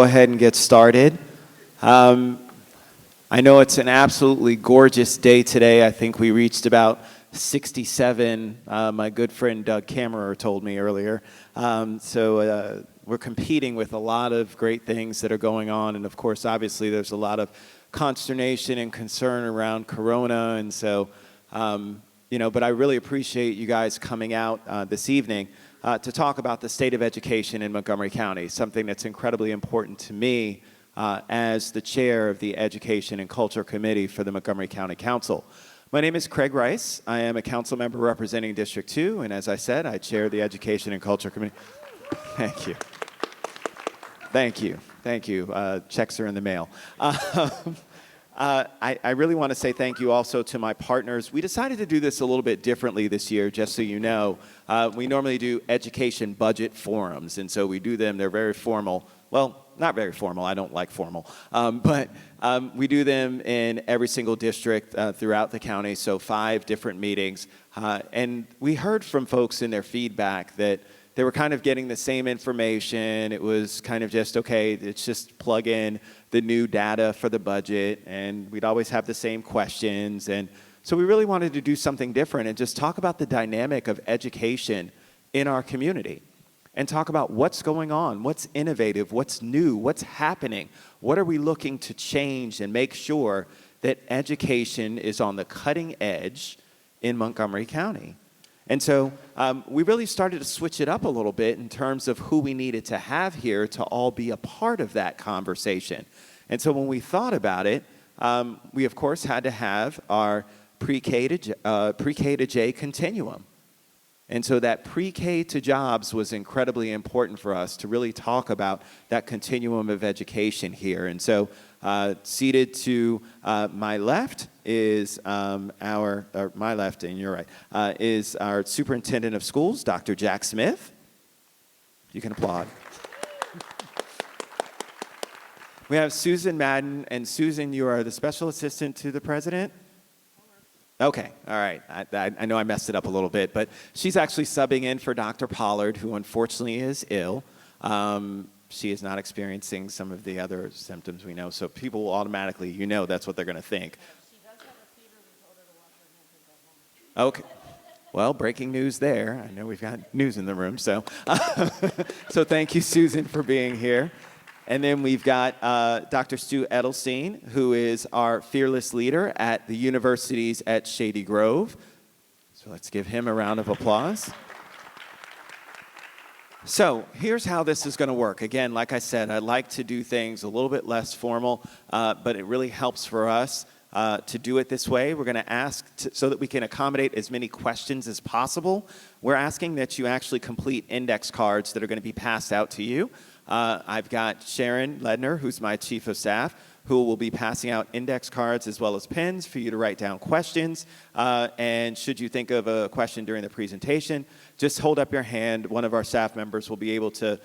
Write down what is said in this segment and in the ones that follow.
Go ahead and get started. I know it's an absolutely gorgeous day today. I think we reached about 67, my good friend Doug Kammerer told me earlier. So we're competing with a lot of great things that are going on, and of course, obviously, there's a lot of consternation and concern around Corona, and so, but I really appreciate you guys coming out this evening to talk about the state of education in Montgomery County, something that's incredibly important to me as the chair of the Education and Culture Committee for the Montgomery County Council. My name is Craig Rice. I am a council member representing District 2, and as I said, I chair the Education and Culture Committee. Thank you. Thank you. Thank you. Checks are in the mail. I really want to say thank you also to my partners. We decided to do this a little bit differently this year, just so you know. We normally do education budget forums, and so we do them. They're very formal. Well, not very formal. I don't like formal. But we do them in every single district throughout the county, so 5 different meetings. And we heard from folks in their feedback that they were kind of getting the same information. It was kind of just, okay, it's just plug in the new data for the budget, and we'd always have the same questions. And so we really wanted to do something different and just talk about the dynamic of education in our community and talk about what's going on, what's innovative, what's new, what's happening, what are we looking to change and make sure that education is on the cutting edge in Montgomery County. And so we really started to switch it up a little bit in terms of who we needed to have here to all be a part of that conversation. And so when we thought about it, we of course had to have our pre-K to J continuum. And so that pre-K to jobs was incredibly important for us to really talk about that continuum of education here. And so seated to my left is my left and your right, is our superintendent of schools, Dr. Jack Smith. You can applaud. We have Susan Madden, and Susan, you are the special assistant to the president? Okay, all right. I know I messed it up a little bit, but she's actually subbing in for Dr. Pollard, who unfortunately is ill. She is not experiencing some of the other symptoms we know, so people will automatically, that's what they're going to think. She does have a fever. We told her to wash her hands and go home. Okay. Well, breaking news there. I know we've got news in the room, so so thank you, Susan, for being here. And then we've got Dr. Stu Edelstein, who is our fearless leader at the universities at Shady Grove. So let's give him a round of applause. So here's how this is going to work. Again, like I said, I like to do things a little bit less formal, but it really helps for us to do it this way. We're going to ask so that we can accommodate as many questions as possible. We're asking that you actually complete index cards that are going to be passed out to you. I've got Sharon Ledner, who's my chief of staff, who will be passing out index cards as well as pens for you to write down questions. And should you think of a question during the presentation, just hold up your hand. One of our staff members will be able to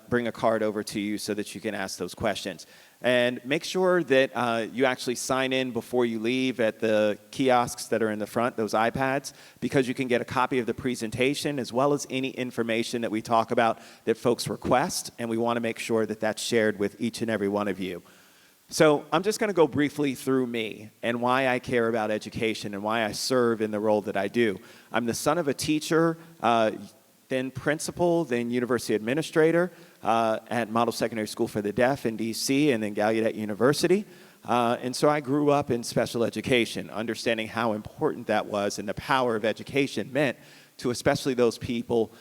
bring a card over to you so that you can ask those questions. And make sure that you actually sign in before you leave at the kiosks that are in the front, those iPads, because you can get a copy of the presentation as well as any information that we talk about that folks request, and we want to make sure that that's shared with each and every one of you. So I'm just going to go briefly through me and why I care about education and why I serve in the role that I do. I'm the son of a teacher, then principal, then university administrator at Model Secondary School for the Deaf in D.C. and then Gallaudet University. And so I grew up in special education, understanding how important that was and the power of education meant to especially those people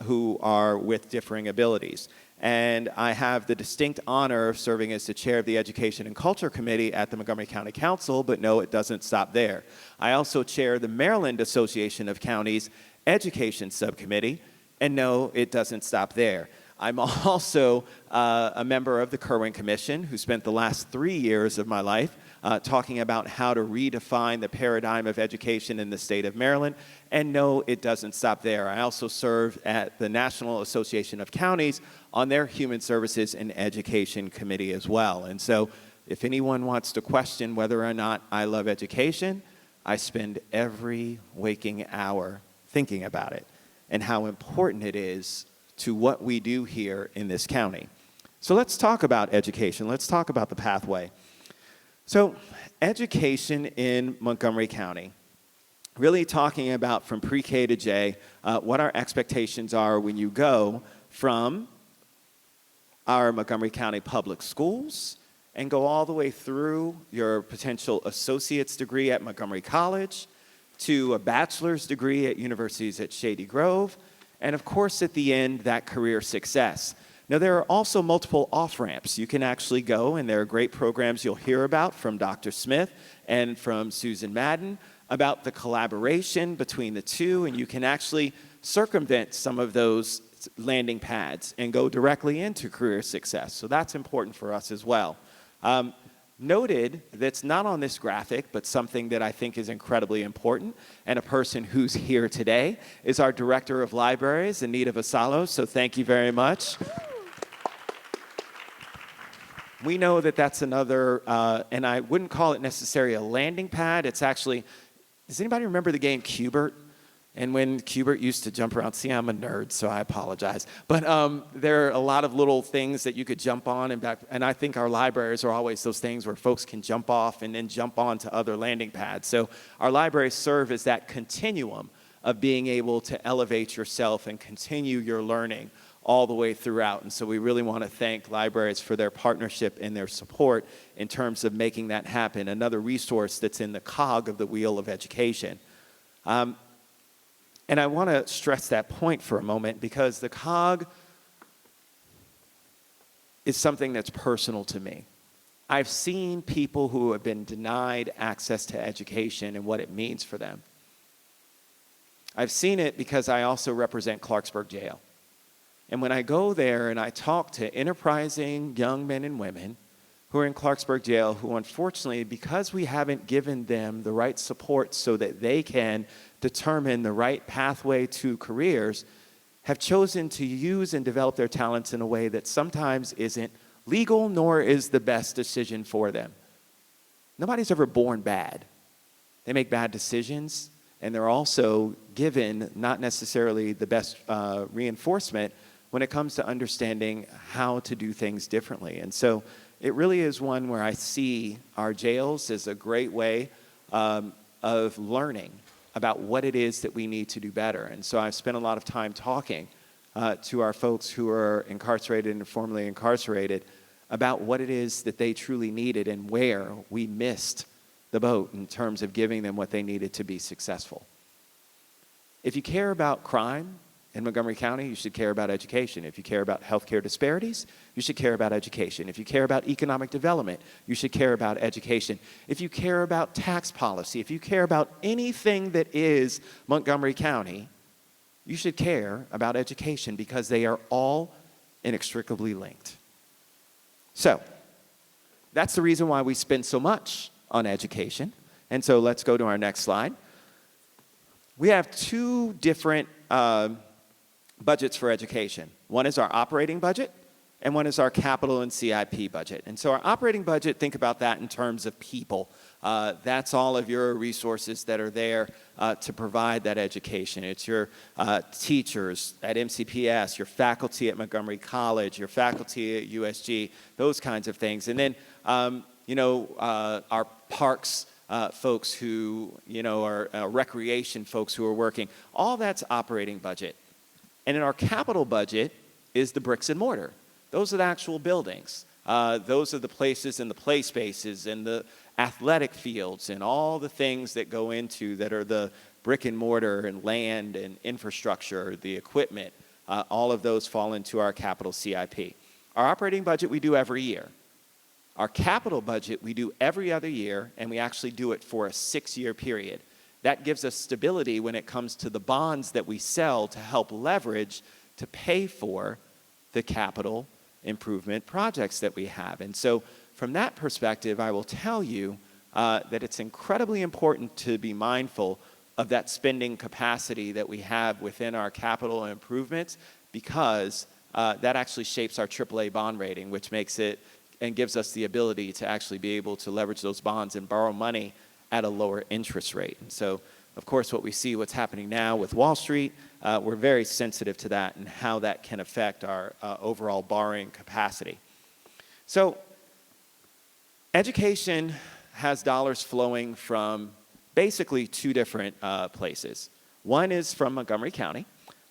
who are with differing abilities. And I have the distinct honor of serving as the chair of the Education and Culture Committee at the Montgomery County Council, but no, it doesn't stop there. I also chair the Maryland Association of Counties Education Subcommittee, and no, it doesn't stop there. I'm also a member of the Kirwan Commission, who spent the last 3 years of my life talking about how to redefine the paradigm of education in the state of Maryland. And no, it doesn't stop there. I also serve at the National Association of Counties on their Human Services and Education Committee as well. And so if anyone wants to question whether or not I love education, I spend every waking hour thinking about it and how important it is to what we do here in this county. So let's talk about education. Let's talk about the pathway. So education in Montgomery County, really talking about from pre-K to J, what our expectations are when you go from our Montgomery County public schools and go all the way through your potential associate's degree at Montgomery College to a bachelor's degree at universities at Shady Grove, and of course at the end, that career success. Now, there are also multiple off-ramps. You can actually go, and there are great programs you'll hear about from Dr. Smith and from Susan Madden about the collaboration between the two, and you can actually circumvent some of those landing pads and go directly into career success. So that's important for us as well. Noted that's not on this graphic, but something that I think is incredibly important, and a person who's here today is our Director of Libraries, Anita Vassallo, so thank you very much. We know that that's another, and I wouldn't call it necessarily a landing pad. It's actually, does anybody remember the game Q*bert? And when Q*bert used to jump around, see, I'm a nerd, so I apologize. But there are a lot of little things that you could jump on and back, and I think our libraries are always those things where folks can jump off and then jump on to other landing pads. So our libraries serve as that continuum of being able to elevate yourself and continue your learning all the way throughout. And so we really want to thank libraries for their partnership and their support in terms of making that happen. Another resource that's in the cog of the wheel of education. And I want to stress that point for a moment because the cog is something that's personal to me. I've seen people who have been denied access to education and what it means for them. I've seen it because I also represent Clarksburg Jail. And when I go there and I talk to enterprising young men and women who are in Clarksburg Jail, who unfortunately, because we haven't given them the right support so that they can determine the right pathway to careers, have chosen to use and develop their talents in a way that sometimes isn't legal nor is the best decision for them. Nobody's ever born bad. They make bad decisions, and they're also given not necessarily the best reinforcement when it comes to understanding how to do things differently. And so it really is one where I see our jails as a great way of learning about what it is that we need to do better. And so I've spent a lot of time talking to our folks who are incarcerated and formerly incarcerated about what it is that they truly needed and where we missed the boat in terms of giving them what they needed to be successful. If you care about crime in Montgomery County, you should care about education. If you care about healthcare disparities, you should care about education. If you care about economic development, you should care about education. If you care about tax policy, if you care about anything that is Montgomery County, you should care about education because they are all inextricably linked. So, that's the reason why we spend so much on education. And so let's go to our next slide. We have two different budgets for education. One is our operating budget, and one is our capital and CIP budget. And so our operating budget, think about that in terms of people. That's all of your resources that are there to provide that education. It's your teachers at MCPS, your faculty at Montgomery College, your faculty at USG, those kinds of things. And then, our parks folks who, are recreation folks who are working. All that's operating budget. And in our capital budget is the bricks and mortar. Those are the actual buildings. Those are the places and the play spaces and the athletic fields and all the things that go into that are the brick and mortar and land and infrastructure, the equipment. All of those fall into our capital CIP. Our operating budget we do every year. Our capital budget we do every other year, and we actually do it for a 6-year period. That gives us stability when it comes to the bonds that we sell to help leverage to pay for the capital improvement projects that we have. And so from that perspective, I will tell you that it's incredibly important to be mindful of that spending capacity that we have within our capital improvements because that actually shapes our AAA bond rating, which makes it and gives us the ability to actually be able to leverage those bonds and borrow money at a lower interest rate. And so, of course, what we see what's happening now with Wall Street, we're very sensitive to that and how that can affect our overall borrowing capacity. So education has dollars flowing from basically two different places. One is from Montgomery County,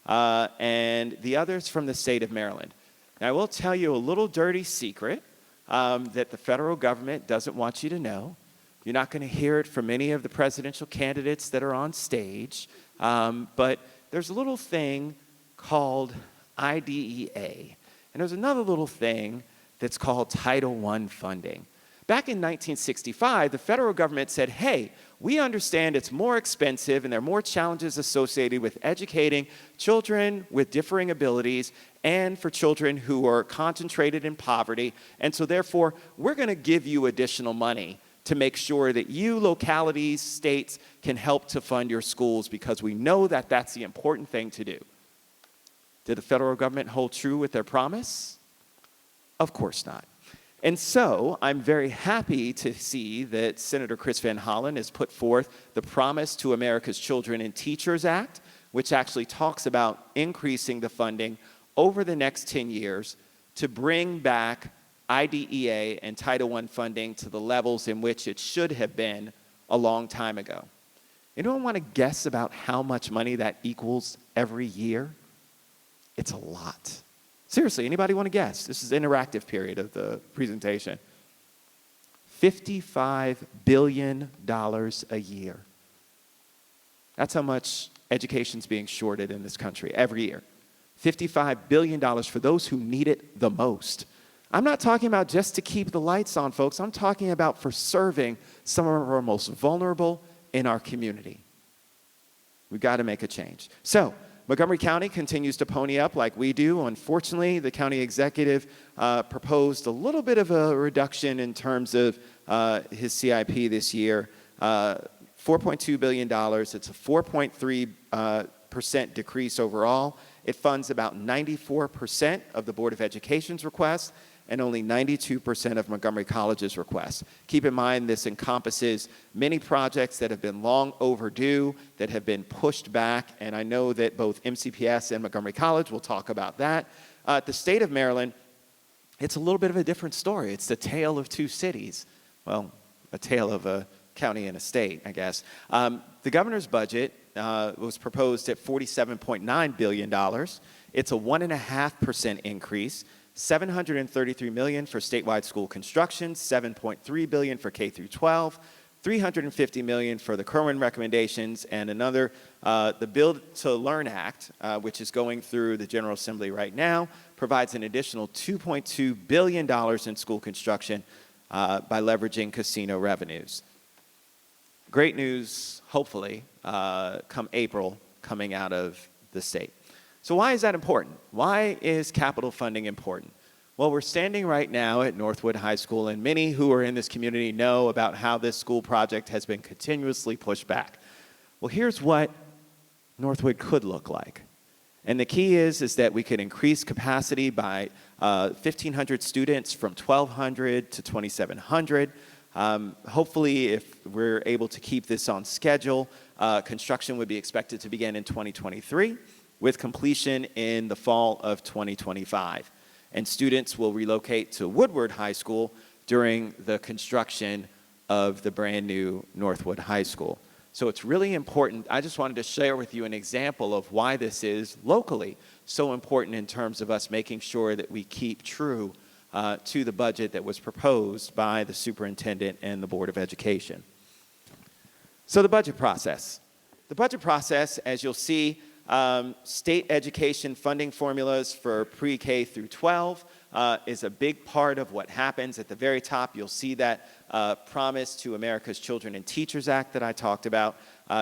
and the other is from the state of Maryland. Now, I will tell you a little dirty secret that the federal government doesn't want you to know. You're not going to hear it from any of the presidential candidates that are on stage, but there's a little thing called IDEA, and there's another little thing that's called Title I funding. Back in 1965, the federal government said, hey, we understand it's more expensive and there are more challenges associated with educating children with differing abilities and for children who are concentrated in poverty, and so therefore, we're going to give you additional money to make sure that you, localities, states, can help to fund your schools because we know that that's the important thing to do. Did the federal government hold true with their promise? Of course not. And so I'm very happy to see that Senator Chris Van Hollen has put forth the Promise to America's Children and Teachers Act, which actually talks about increasing the funding over the next 10 years to bring back IDEA and Title I funding to the levels in which it should have been a long time ago. Anyone want to guess about how much money that equals every year? It's a lot. Seriously, anybody want to guess? This is the interactive period of the presentation. $55 billion a year. That's how much education's being shorted in this country every year. $55 billion for those who need it the most. I'm not talking about just to keep the lights on, folks. I'm talking about for serving some of our most vulnerable in our community. We've got to make a change. So, Montgomery County continues to pony up like we do. Unfortunately, the county executive proposed a little bit of a reduction in terms of his CIP this year, $4.2 billion. It's a 4.3% decrease overall. It funds about 94% of the Board of Education's requests and only 92% of Montgomery College's requests. Keep in mind, this encompasses many projects that have been long overdue, that have been pushed back, and I know that both MCPS and Montgomery College will talk about that. The state of Maryland, it's a little bit of a different story. It's the tale of two cities. Well, a tale of a county and a state, I guess. The governor's budget was proposed at $47.9 billion. It's a 1.5% increase. $733 million for statewide school construction, $7.3 billion for K through 12, $350 million for the Kirwan recommendations, and another, the Build to Learn Act, which is going through the General Assembly right now, provides an additional $2.2 billion in school construction by leveraging casino revenues. Great news, hopefully, come April, coming out of the state. So why is that important? Why is capital funding important? Well, we're standing right now at Northwood High School, and many who are in this community know about how this school project has been continuously pushed back. Well, here's what Northwood could look like. And the key is that we could increase capacity by 1,500 students from 1,200 to 2,700. Hopefully, if we're able to keep this on schedule, construction would be expected to begin in 2023. With completion in the fall of 2025. And students will relocate to Woodward High School during the construction of the brand new Northwood High School. So it's really important. I just wanted to share with you an example of why this is locally so important in terms of us making sure that we keep true to the budget that was proposed by the superintendent and the Board of Education. So the budget process. The budget process, as you'll see, state education funding formulas for pre-K through 12 is a big part of what happens. At the very top, you'll see that Promise to America's Children and Teachers Act that I talked about.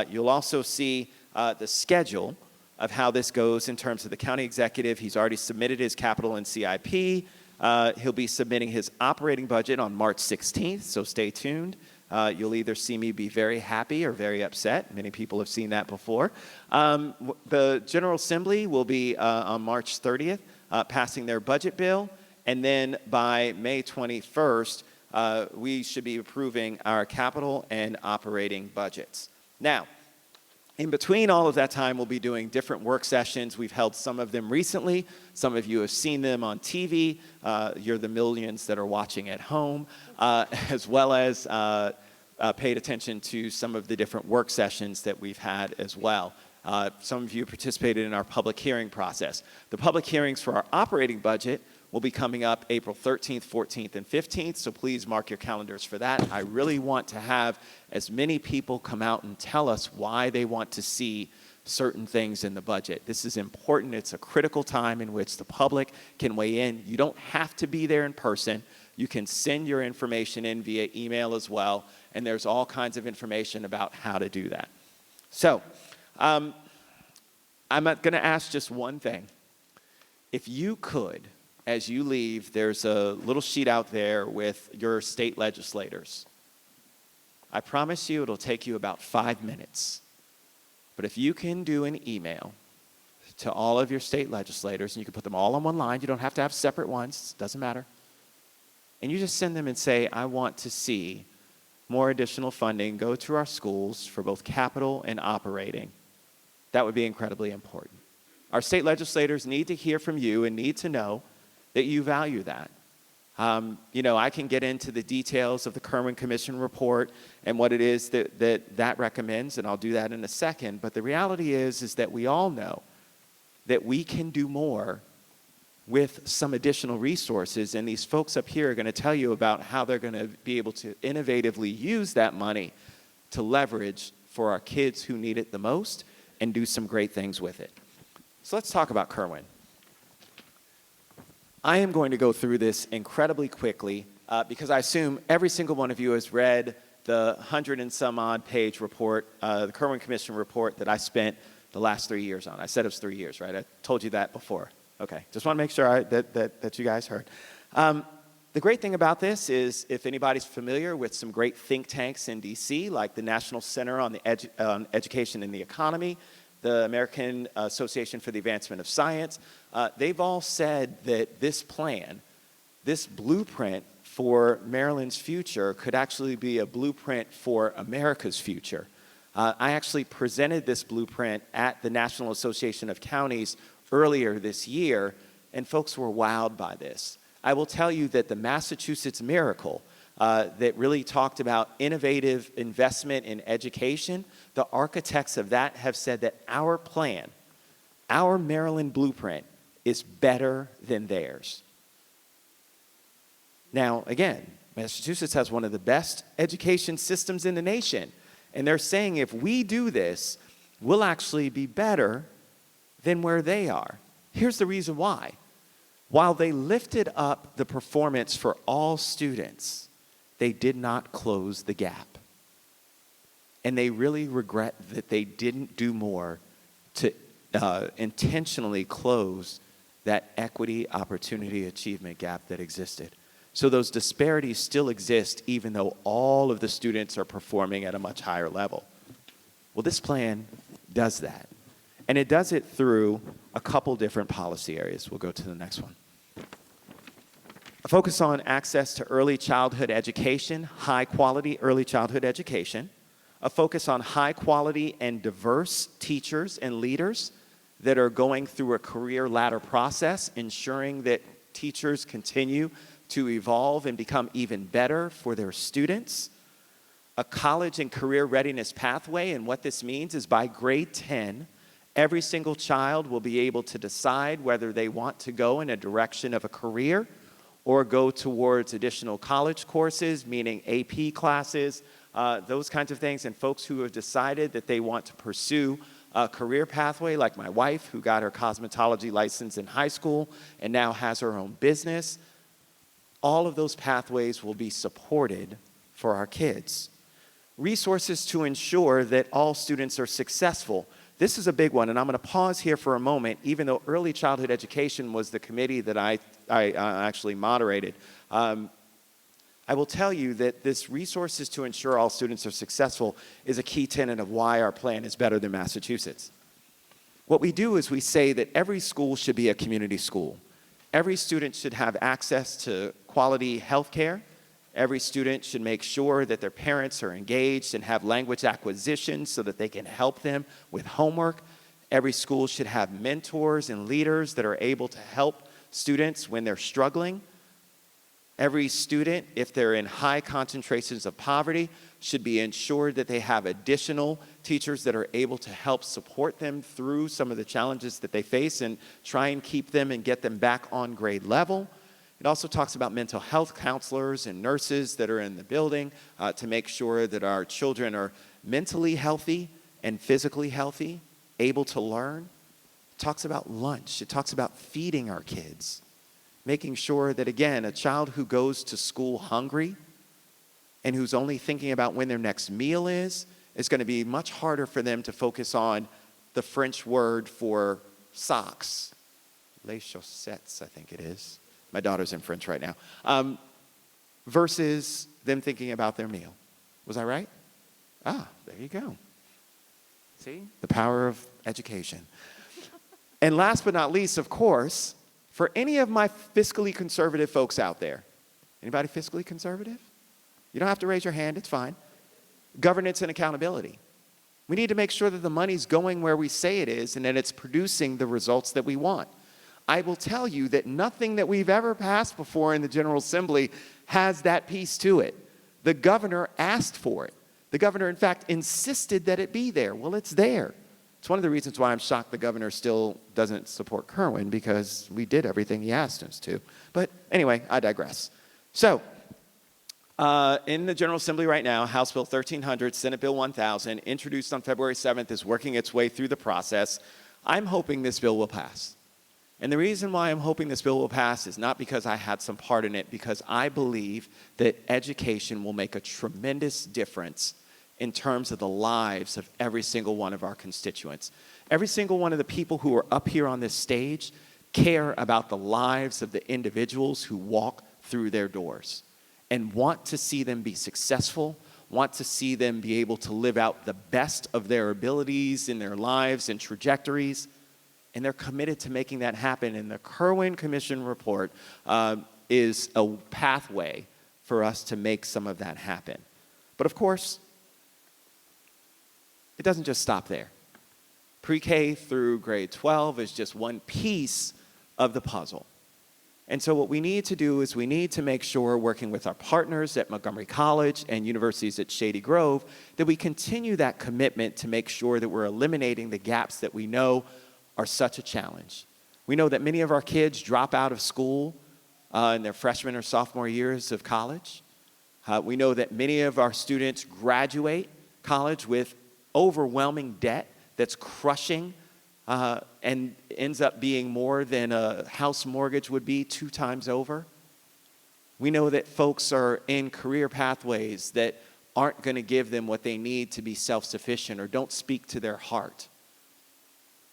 You'll also see the schedule of how this goes in terms of the county executive. He's already submitted his capital and CIP. He'll be submitting his operating budget on March 16th, so stay tuned. You'll either see me be very happy or very upset. Many people have seen that before. The General Assembly will be on March 30th passing their budget bill, and then by May 21st, we should be approving our capital and operating budgets. Now, In between all of that time, we'll be doing different work sessions. We've held some of them recently. Some of you have seen them on TV. You're the millions that are watching at home, as well as paid attention to some of the different work sessions that we've had as well. Some of you participated in our public hearing process. The public hearings for our operating budget will be coming up April 13th, 14th, and 15th, so please mark your calendars for that. I really want to have as many people come out and tell us why they want to see certain things in the budget. This is important. It's a critical time in which the public can weigh in. You don't have to be there in person. You can send your information in via email as well, and there's all kinds of information about how to do that. So, I'm going to ask just one thing. If you could, as you leave, there's a little sheet out there with your state legislators. I promise you it'll take you about 5 minutes. But if you can do an email to all of your state legislators, and you can put them all on one line, you don't have to have separate ones, doesn't matter. And you just send them and say, I want to see more additional funding go to our schools for both capital and operating. That would be incredibly important. Our state legislators need to hear from you and need to know that you value that. You know, I can get into the details of the Kirwan Commission report and what it is that recommends, and I'll do that in a second. But the reality is that we all know that we can do more with some additional resources, and these folks up here are going to tell you about how they're going to be able to innovatively use that money to leverage for our kids who need it the most and do some great things with it. So let's talk about Kirwan. I am going to go through this incredibly quickly because I assume every single one of you has read the 100 and some odd page report, the Kirwan Commission report that I spent the last 3 years on. I said it was 3 years, right? I told you that before. Okay, just want to make sure that you guys heard. The great thing about this is if anybody's familiar with some great think tanks in DC, like the National Center on Education and the Economy, the American Association for the Advancement of Science, they've all said that this plan, this blueprint for Maryland's future could actually be a blueprint for America's future. I actually presented this blueprint at the National Association of Counties earlier this year, and folks were wowed by this. I will tell you that the Massachusetts Miracle that really talked about innovative investment in education, the architects of that have said that our plan, our Maryland blueprint, is better than theirs. Now, again, Massachusetts has one of the best education systems in the nation, and they're saying if we do this, we'll actually be better than where they are. Here's the reason why. While they lifted up the performance for all students, they did not close the gap. And they really regret that they didn't do more to intentionally close that equity, opportunity, achievement gap that existed. So those disparities still exist even though all of the students are performing at a much higher level. Well, this plan does that. And it does it through a couple different policy areas. We'll go to the next one. A focus on access to early childhood education, high quality early childhood education. A focus on high quality and diverse teachers and leaders that are going through a career ladder process, ensuring that teachers continue to evolve and become even better for their students. A college and career readiness pathway, and what this means is by grade 10, every single child will be able to decide whether they want to go in a direction of a career or go towards additional college courses, meaning AP classes, those kinds of things. And folks who have decided that they want to pursue a career pathway, like my wife, who got her cosmetology license in high school and now has her own business, all of those pathways will be supported for our kids. Resources to ensure that all students are successful. This is a big one, and I'm going to pause here for a moment, even though early childhood education was the committee that I actually moderated. I will tell you that this resources to ensure all students are successful is a key tenet of why our plan is better than Massachusetts. What we do is we say that every school should be a community school. Every student should have access to quality health care Every student should make sure that their parents are engaged and have language acquisition so that they can help them with homework. Every school should have mentors and leaders that are able to help students when they're struggling. Every student, if they're in high concentrations of poverty, should be ensured that they have additional teachers that are able to help support them through some of the challenges that they face and try and keep them and get them back on grade level. It also talks about mental health counselors and nurses that are in the building to make sure that our children are mentally healthy and physically healthy, able to learn. It talks about lunch. It talks about feeding our kids, making sure that, again, a child who goes to school hungry and who's only thinking about when their next meal is going to be much harder for them to focus on the French word for socks. Les chaussettes, I think it is. My daughter's in French right now. Versus them thinking about their meal. Was I right? Ah, there you go. See? The power of education. And last but not least, of course, for any of my fiscally conservative folks out there, anybody fiscally conservative? You don't have to raise your hand, it's fine. Governance and accountability. We need to make sure that the money's going where we say it is and that it's producing the results that we want. I will tell you that nothing that we've ever passed before in the General Assembly has that piece to it. The governor asked for it. The governor, in fact, insisted that it be there. Well, it's there. It's one of the reasons why I'm shocked the governor still doesn't support Kirwan, because we did everything he asked us to. But anyway, I digress. So, in the General Assembly right now, House Bill 1300, Senate Bill 1000, introduced on February 7th, is working its way through the process. I'm hoping this bill will pass. And the reason why I'm hoping this bill will pass is not because I had some part in it, because I believe that education will make a tremendous difference in terms of the lives of every single one of our constituents. Every single one of the people who are up here on this stage care about the lives of the individuals who walk through their doors and want to see them be successful, want to see them be able to live out the best of their abilities in their lives and trajectories. And they're committed to making that happen. And the Kirwan Commission report is a pathway for us to make some of that happen. But of course, it doesn't just stop there. Pre-K through grade 12 is just one piece of the puzzle. And so what we need to do is we need to make sure, working with our partners at Montgomery College and universities at Shady Grove, that we continue that commitment to make sure that we're eliminating the gaps that we know are such a challenge. We know that many of our kids drop out of school in their freshman or sophomore years of college. We know that many of our students graduate college with overwhelming debt that's crushing and ends up being more than a house mortgage would be 2 times over. We know that folks are in career pathways that aren't going to give them what they need to be self-sufficient or don't speak to their heart.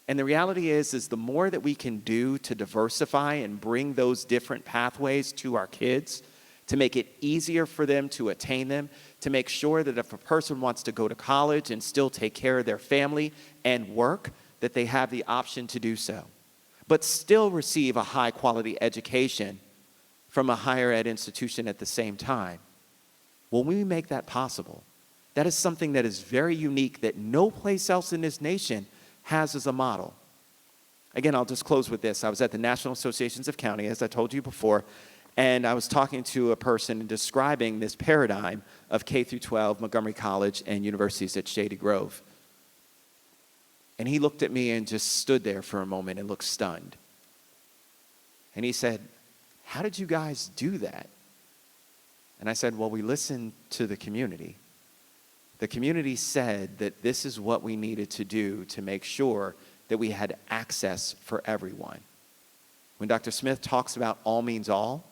And the reality is the more that we can do to diversify and bring those different pathways to our kids, to make it easier for them to attain them, to make sure that if a person wants to go to college and still take care of their family and work, that they have the option to do so, but still receive a high-quality education from a higher ed institution at the same time. When we make that possible, that is something that is very unique that no place else in this nation has as a model. Again, I'll just close with this. I was at the National Associations of County, as I told you before, and I was talking to a person and describing this paradigm of K through 12, Montgomery College, and universities at Shady Grove. And he looked at me and just stood there for a moment and looked stunned. And he said, "How did you guys do that?" And I said, "Well, we listened to the community. The community said that this is what we needed to do to make sure that we had access for everyone." When Dr. Smith talks about all means all,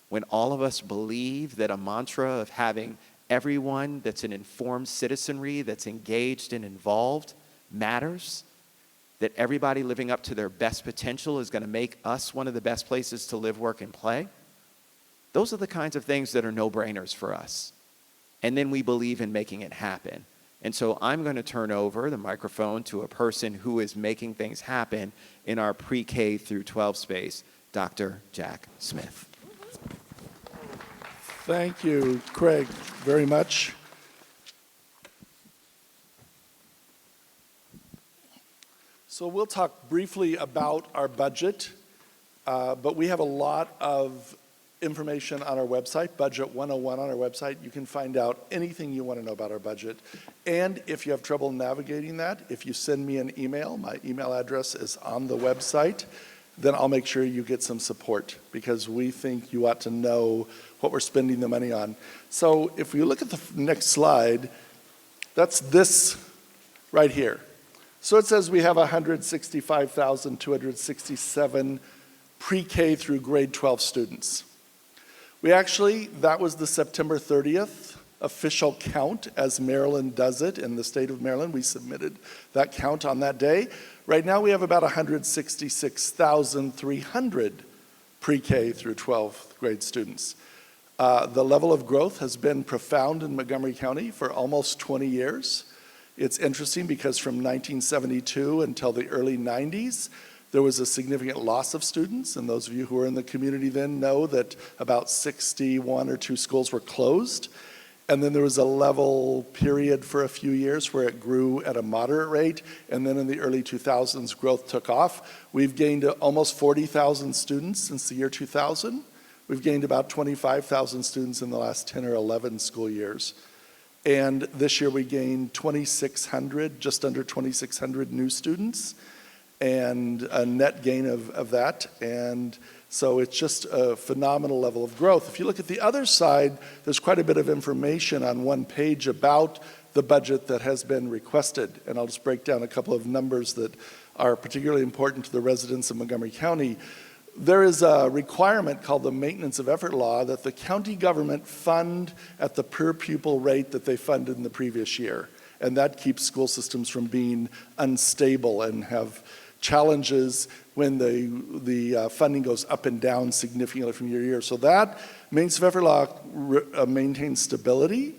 when all of us believe that a mantra of having everyone that's an informed citizenry, that's engaged and involved, matters, that everybody living up to their best potential is going to make us one of the best places to live, work, and play, those are the kinds of things that are no-brainers for us. And then we believe in making it happen. And so I'm going to turn over the microphone to a person who is making things happen in our pre-K through 12 space, Dr. Jack Smith. Thank you, Craig, very much. So we'll talk briefly about our budget, but we have a lot of information on our website, Budget 101 on our website. You can find out anything you want to know about our budget. And if you have trouble navigating that, if you send me an email, my email address is on the website, then I'll make sure you get some support because we think you ought to know what we're spending the money on. So if we look at the next slide, that's this right here. So it says we have 165,267 pre-K through grade 12 students. We actually, that was the September 30th official count as Maryland does it in the state of Maryland. We submitted that count on that day. Right now we have about 166,300 pre-K through 12th grade students. The level of growth has been profound in Montgomery County for almost 20 years. It's interesting because from 1972 until the early 90s, there was a significant loss of students, and those of you who were in the community then know that about 61 or 2 schools were closed. And then there was a level period for a few years where it grew at a moderate rate, and then in the early 2000s, growth took off. We've gained almost 40,000 students since the year 2000. We've gained about 25,000 students in the last 10 or 11 school years. And this year we gained 2,600, just under 2,600 new students, and a net gain of that. And so it's just a phenomenal level of growth. If you look at the other side, there's quite a bit of information on one page about the budget that has been requested. And I'll just break down a couple of numbers that are particularly important to the residents of Montgomery County. There is a requirement called the Maintenance of Effort Law that the county government fund at the per pupil rate that they funded in the previous year. And that keeps school systems from being unstable and have challenges when the funding goes up and down significantly from year to year. So that Maintenance of Effort Law maintains stability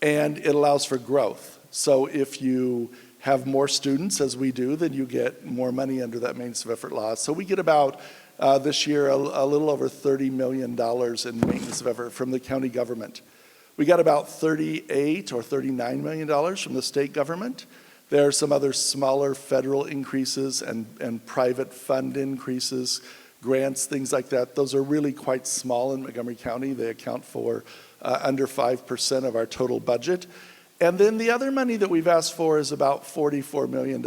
and it allows for growth. So if you have more students, as we do, then you get more money under that Maintenance of Effort Law. So we get about this year a little over $30 million in maintenance of effort from the county government. We got about $38 or $39 million from the state government. There are some other smaller federal increases and private fund increases, grants, things like that. Those are really quite small in Montgomery County. They account for under 5% of our total budget. And then the other money that we've asked for is about $44 million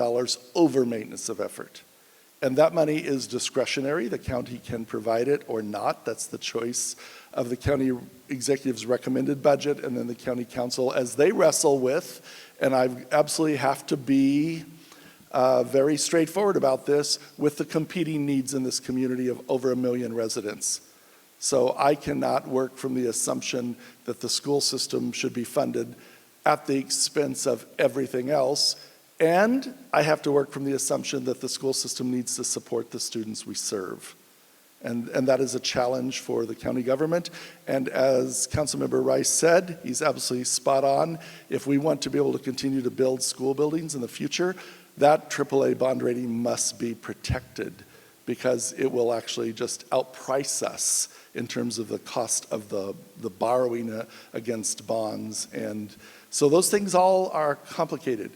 over maintenance of effort. And that money is discretionary. The county can provide it or not. That's the choice of the county executive's recommended budget and then the county council as they wrestle with, and I absolutely have to be very straightforward about this, with the competing needs in this community of over 1 million residents. So I cannot work from the assumption that the school system should be funded at the expense of everything else. And I have to work from the assumption that the school system needs to support the students we serve. And that is a challenge for the county government. And as Councilmember Rice said, he's absolutely spot on. If we want to be able to continue to build school buildings in the future, that AAA bond rating must be protected because it will actually just outprice us in terms of the cost of the borrowing against bonds. And so those things all are complicated.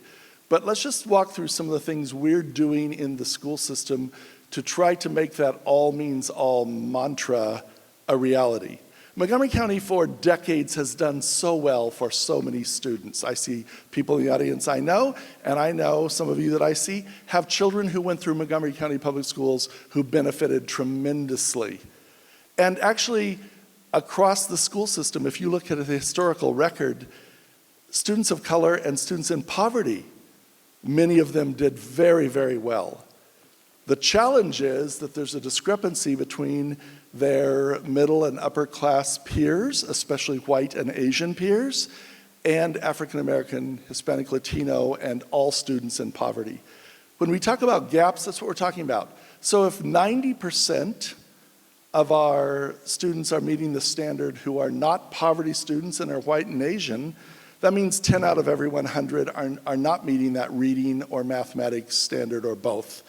But let's just walk through some of the things we're doing in the school system to try to make that all means all mantra a reality. Montgomery County for decades has done so well for so many students. I see people in the audience I know, and I know some of you that I see have children who went through Montgomery County Public Schools who benefited tremendously. And actually, across the school system, if you look at the historical record, students of color and students in poverty, many of them did very, very well. The challenge is that there's a discrepancy between their middle and upper class peers, especially white and Asian peers, and African American, Hispanic, Latino, and all students in poverty. When we talk about gaps, that's what we're talking about. So if 90% of our students are meeting the standard who are not poverty students and are white and Asian, that means 10 out of every 100 are not meeting that reading or mathematics standard or both.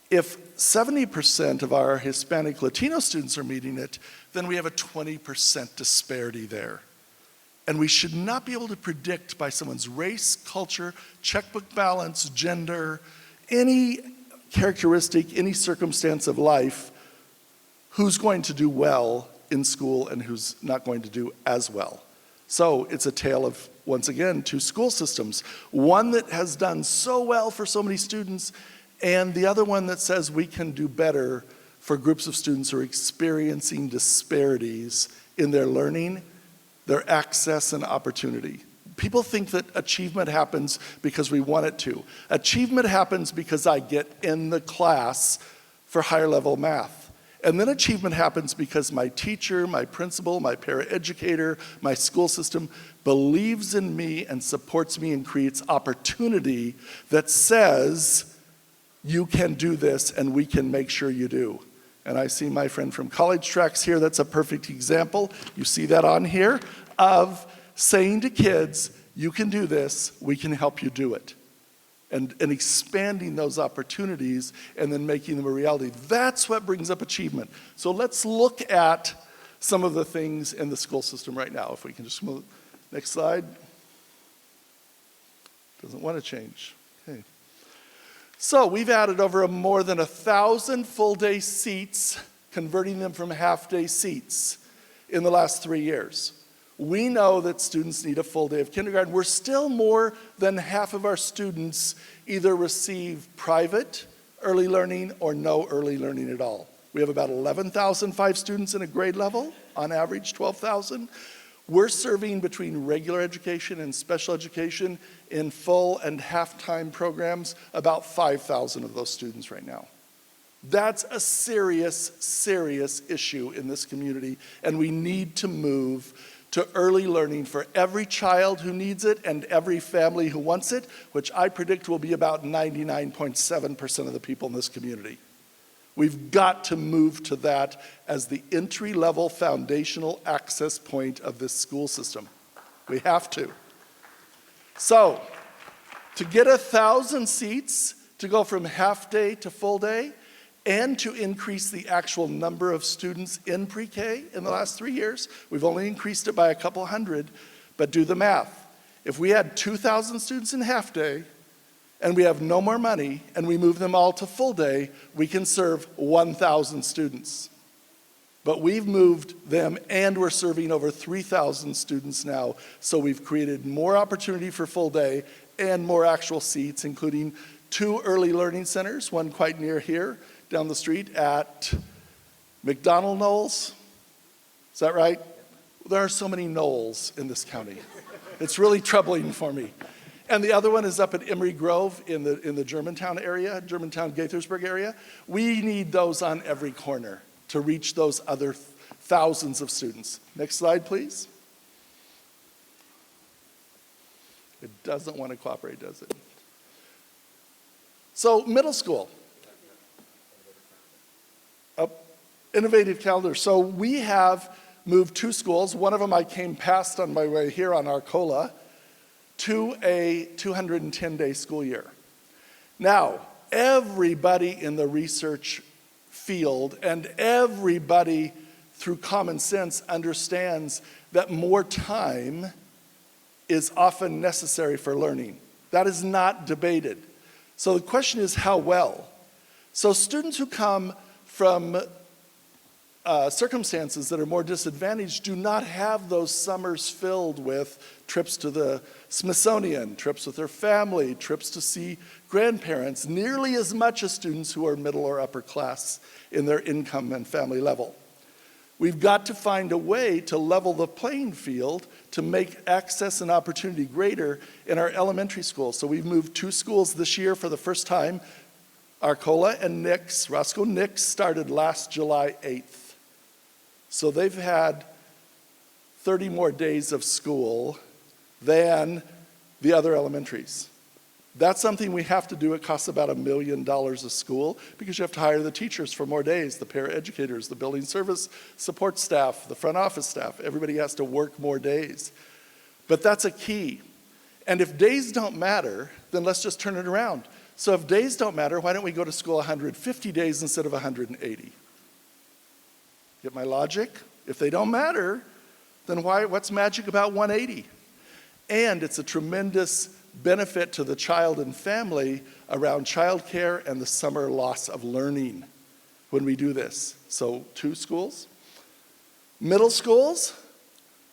If 70% of our Hispanic Latino students are meeting it, then we have a 20% disparity there. And we should not be able to predict by someone's race, culture, checkbook balance, gender, any characteristic, any circumstance of life, who's going to do well in school and who's not going to do as well. So it's a tale of, once again, two school systems. One that has done so well for so many students, and the other one that says we can do better for groups of students who are experiencing disparities in their learning, their access and opportunity. People think that achievement happens because we want it to. Achievement happens because I get in the class for higher level math. And then achievement happens because my teacher, my principal, my paraeducator, my school system believes in me and supports me and creates opportunity that says, you can do this and we can make sure you do. And I see my friend from College Tracks here. That's a perfect example. You see that on here of saying to kids, you can do this, we can help you do it. And expanding those opportunities and then making them a reality. That's what brings up achievement. So let's look at some of the things in the school system right now. If we can just move, next slide. Doesn't want to change. Okay. So we've added over more than 1,000 full-day seats, converting them from half-day seats in the last 3 years. We know that students need a full day of kindergarten. We're still more than half of our students either receive private early learning or no early learning at all. We have about 11,005 students in a grade level, on average 12,000. We're serving between regular education and special education in full and half-time programs, about 5,000 of those students right now. That's a serious, serious issue in this community, and we need to move to early learning for every child who needs it and every family who wants it, which I predict will be about 99.7% of the people in this community. We've got to move to that as the entry-level foundational access point of this school system. We have to. So, to get 1,000 seats, to go from half-day to full-day, and to increase the actual number of students in pre-K in the last 3 years. We've only increased it by a couple hundred, but do the math. If we had 2,000 students in half-day, and we have no more money, and we move them all to full-day, we can serve 1,000 students. But we've moved them, and we're serving over 3,000 students now, so we've created more opportunity for full-day and more actual seats, including 2 early learning centers, one quite near here, down the street at McDonald Knowles. Is that right? There are so many Knowles in this county. It's really troubling for me. And the other one is up at Emery Grove in the Germantown area, Germantown-Gaithersburg area. We need those on every corner to reach those other thousands of students. Next slide, please. It doesn't want to cooperate, does it? So middle school. Innovative calendar. So we have moved 2 schools. One of them I came past on my way here on Arcola to a 210-day school year. Now, everybody in the research field and everybody through common sense understands that more time is often necessary for learning. That is not debated. So the question is how well. So students who come from circumstances that are more disadvantaged do not have those summers filled with trips to the Smithsonian, trips with their family, trips to see grandparents, nearly as much as students who are middle or upper class in their income and family level. We've got to find a way to level the playing field to make access and opportunity greater in our elementary schools. So we've moved 2 schools this year for the first time. Arcola and Nix, Roscoe Nix started last July 8th. So they've had 30 more days of school than the other elementaries. That's something we have to do. It costs about $1 million a school because you have to hire the teachers for more days, the paraeducators, the building service support staff, the front office staff. Everybody has to work more days. But that's a key. And if days don't matter, then let's just turn it around. So if days don't matter, why don't we go to school 150 days instead of 180? Get my logic? If they don't matter, then what's magic about 180? And it's a tremendous benefit to the child and family around childcare and the summer loss of learning when we do this. So 2 schools. Middle schools,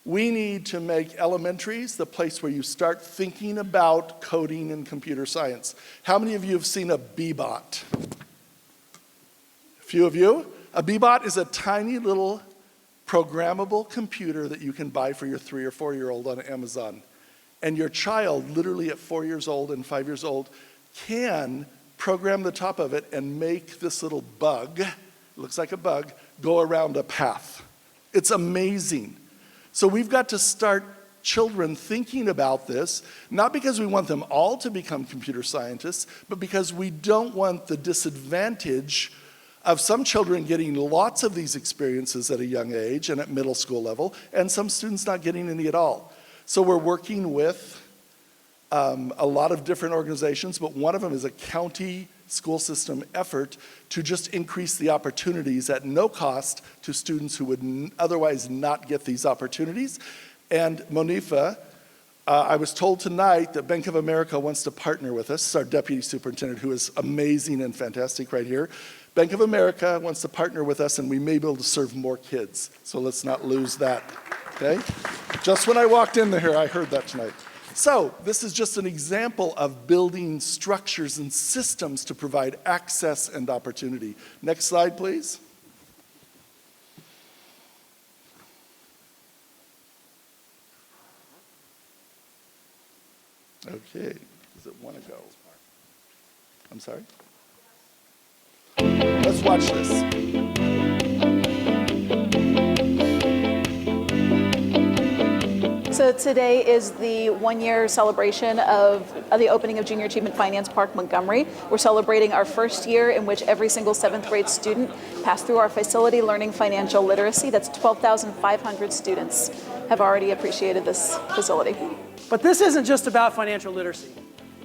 we need to make elementaries the place where you start thinking about coding and computer science. How many of you have seen a B-bot? A few of you? A B-bot is a tiny little programmable computer that you can buy for your 3 or 4-year-old on Amazon. And your child, literally at 4 years old and 5 years old, can program the top of it and make this little bug, it looks like a bug, go around a path. It's amazing. So we've got to start children thinking about this, not because we want them all to become computer scientists, but because we don't want the disadvantage of some children getting lots of these experiences at a young age and at middle school level, and some students not getting any at all. So we're working with a lot of different organizations, but one of them is a county school system effort to just increase the opportunities at no cost to students who would otherwise not get these opportunities. And Monifa, I was told tonight that Bank of America wants to partner with us. This is our deputy superintendent, who is amazing and fantastic right here. Bank of America wants to partner with us, and we may be able to serve more kids. So let's not lose that, okay? Just when I walked in here, I heard that tonight. So this is just an example of building structures and systems to provide access and opportunity. Next slide, please. Okay, does it want to go? I'm sorry? Let's watch this. So today is the 1-year celebration of the opening of Junior Achievement Finance Park Montgomery. We're celebrating our first year in which every single 7th grade student passed through our facility learning financial literacy. That's 12,500 students have already appreciated this facility. But this isn't just about financial literacy.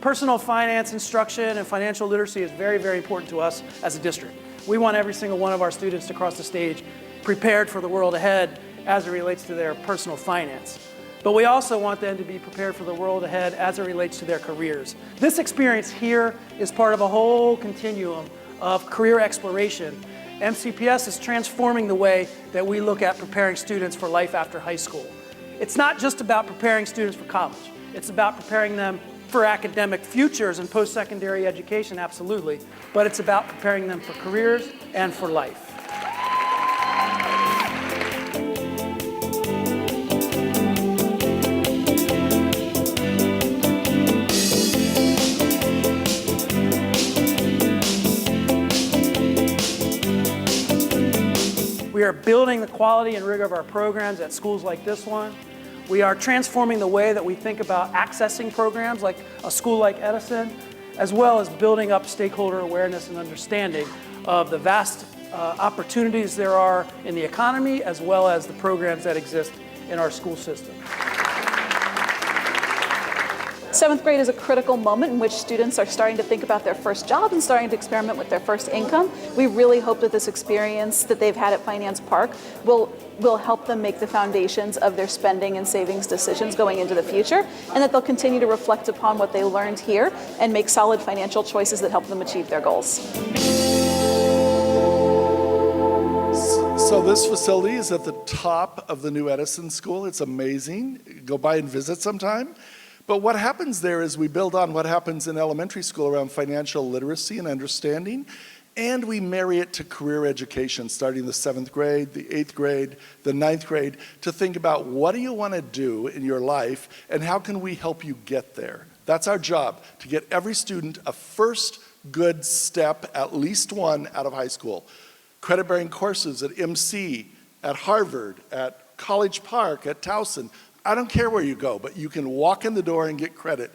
Personal finance instruction and financial literacy is very, very important to us as a district. We want every single one of our students to cross the stage prepared for the world ahead as it relates to their personal finance. But we also want them to be prepared for the world ahead as it relates to their careers. This experience here is part of a whole continuum of career exploration. MCPS is transforming the way that we look at preparing students for life after high school. It's not just about preparing students for college. It's about preparing them for academic futures and post-secondary education, absolutely. But it's about preparing them for careers and for life. We are building the quality and rigor of our programs at schools like this one. We are transforming the way that we think about accessing programs like a school like Edison, as well as building up stakeholder awareness and understanding of the vast opportunities there are in the economy, as well as the programs that exist in our school system. 7th grade is a critical moment in which students are starting to think about their first job and starting to experiment with their first income. We really hope that this experience that they've had at Finance Park will help them make the foundations of their spending and savings decisions going into the future, and that they'll continue to reflect upon what they learned here and make solid financial choices that help them achieve their goals. So this facility is at the top of the new Edison School. It's amazing. Go by and visit sometime. But what happens there is we build on what happens in elementary school around financial literacy and understanding, and we marry it to career education, starting the 7th grade, the 8th grade, the 9th grade, to think about what do you want to do in your life and how can we help you get there. That's our job, to get every student a first good step, at least one, out of high school. Credit-bearing courses at MC, at Harvard, at College Park, at Towson. I don't care where you go, but you can walk in the door and get credit.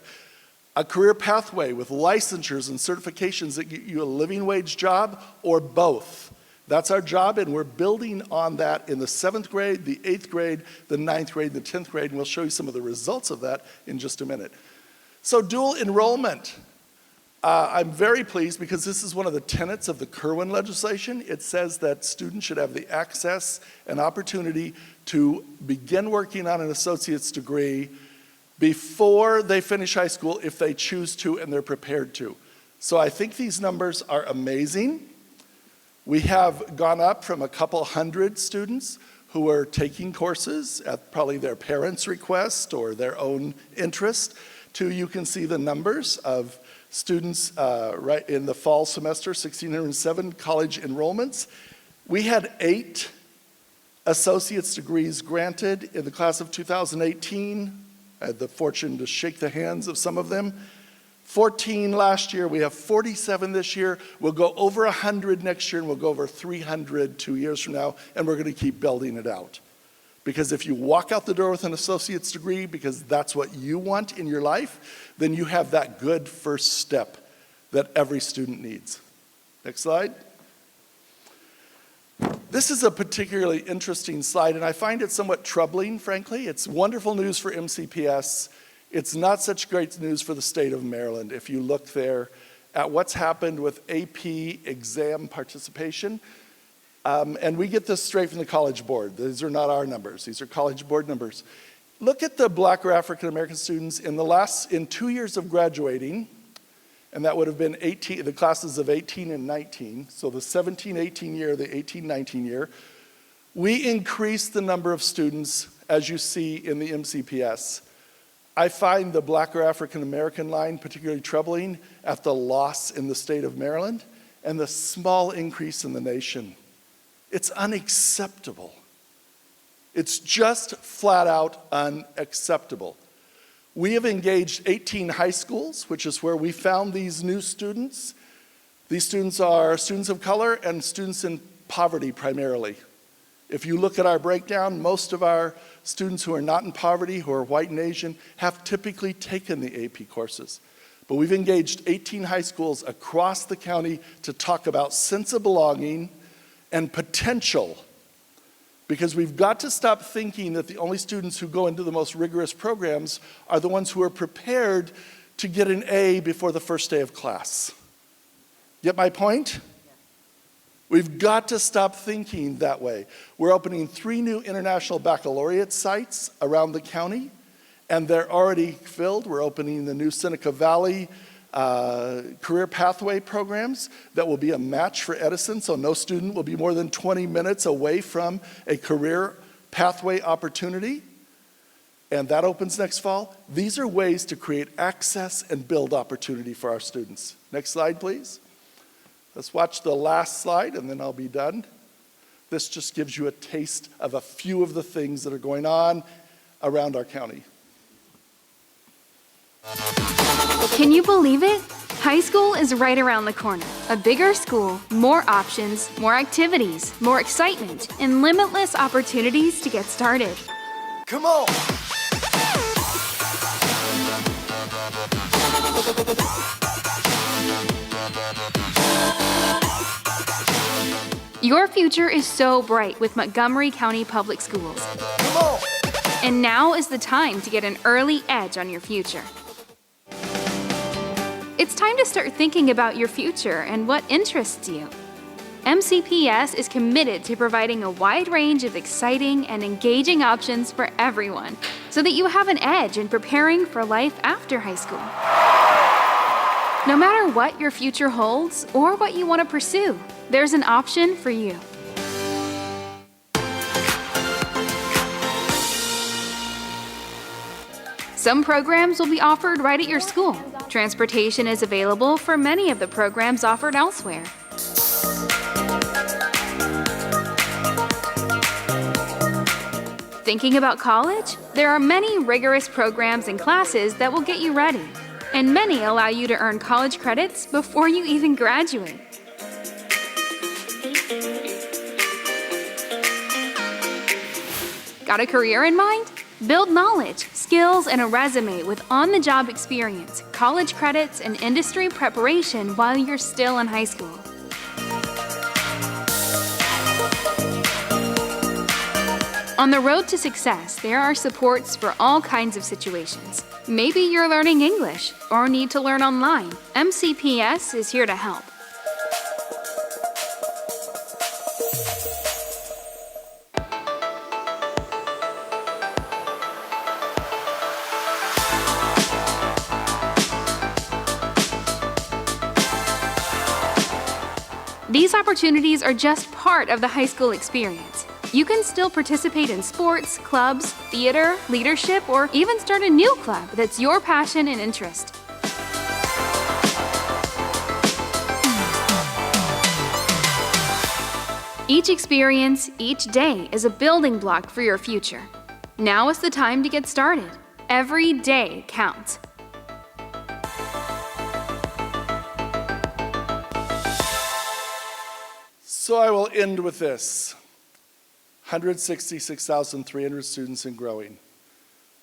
A career pathway with licensures and certifications that get you a living wage job, or both. That's our job, and we're building on that in the 7th grade, the 8th grade, the 9th grade, the 10th grade, and we'll show you some of the results of that in just a minute. So dual enrollment. I'm very pleased because this is one of the tenets of the Kirwan legislation. It says that students should have the access and opportunity to begin working on an associate's degree before they finish high school if they choose to and they're prepared to. So I think these numbers are amazing. We have gone up from a couple hundred students who are taking courses at probably their parents' request or their own interest to, you can see the numbers of students right in the fall semester, 1,607 college enrollments. We had 8 associate's degrees granted in the class of 2018. I had the fortune to shake the hands of some of them. 14 last year, we have 47 this year. We'll go over 100 next year, and we'll go over 300 2 years from now, and we're gonna keep building it out. Because if you walk out the door with an associate's degree because that's what you want in your life, then you have that good first step that every student needs. Next slide. This is a particularly interesting slide, and I find it somewhat troubling, frankly. It's wonderful news for MCPS. It's not such great news for the state of Maryland. If you look there at what's happened with AP exam participation, and we get this straight from the College Board. These are not our numbers. These are College Board numbers. Look at the Black or African American students in 2 years of graduating, and that would have been the classes of 18 and 19, so the 17-18 year, the 18-19 year. We increased the number of students, as you see in the MCPS. I find the Black or African American line particularly troubling at the loss in the state of Maryland and the small increase in the nation. It's unacceptable. It's just flat out unacceptable. We have engaged 18 high schools, which is where we found these new students. These students are students of color and students in poverty primarily. If you look at our breakdown, most of our students who are not in poverty, who are white and Asian, have typically taken the AP courses. But we've engaged 18 high schools across the county to talk about sense of belonging and potential, because we've got to stop thinking that the only students who go into the most rigorous programs are the ones who are prepared to get an A before the first day of class. Get my point? We've got to stop thinking that way. We're opening 3 new international baccalaureate sites around the county, and they're already filled. We're opening the new Seneca Valley career pathway programs that will be a match for Edison, so no student will be more than 20 minutes away from a career pathway opportunity, and that opens next fall. These are ways to create access and build opportunity for our students. Next slide, please. Let's watch the last slide, and then I'll be done. This just gives you a taste of a few of the things that are going on around our county. Can you believe it? High school is right around the corner. A bigger school, more options, more activities, more excitement, and limitless opportunities to get started. Come on! Your future is so bright with Montgomery County Public Schools. Come on! And now is the time to get an early edge on your future. It's time to start thinking about your future and what interests you. MCPS is committed to providing a wide range of exciting and engaging options for everyone so that you have an edge in preparing for life after high school. No matter what your future holds or what you want to pursue, there's an option for you. Some programs will be offered right at your school. Transportation is available for many of the programs offered elsewhere. Thinking about college? There are many rigorous programs and classes that will get you ready, and many allow you to earn college credits before you even graduate. Got a career in mind? Build knowledge, skills, and a resume with on-the-job experience, college credits, and industry preparation while you're still in high school. On the road to success, there are supports for all kinds of situations. Maybe you're learning English or need to learn online. MCPS is here to help. These opportunities are just part of the high school experience. You can still participate in sports, clubs, theater, leadership, or even start a new club that's your passion and interest. Each experience, each day is a building block for your future. Now is the time to get started. Every day counts. So I will end with this. 166,300 students and growing.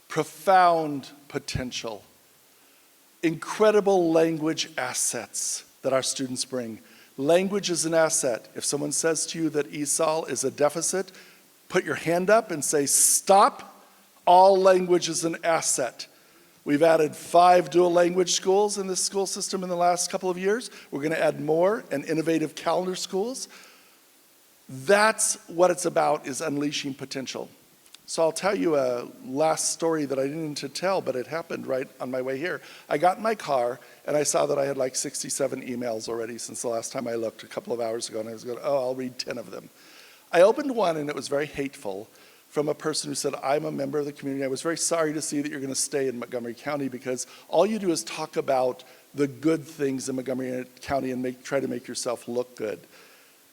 Profound potential. Incredible language assets that our students bring. Language is an asset. If someone says to you that ESOL is a deficit, put your hand up and say, stop. All language is an asset. We've added 5 dual language schools in this school system in the last couple of years. We're going to add more and innovative calendar schools. That's what it's about, is unleashing potential. So I'll tell you a last story that I didn't need to tell, but it happened right on my way here. I got in my car, and I saw that I had like 67 emails already since the last time I looked a couple of hours ago, and I was going, oh, I'll read 10 of them. I opened one, and it was very hateful, from a person who said, I'm a member of the community. I was very sorry to see that you're going to stay in Montgomery County because all you do is talk about the good things in Montgomery County and try to make yourself look good.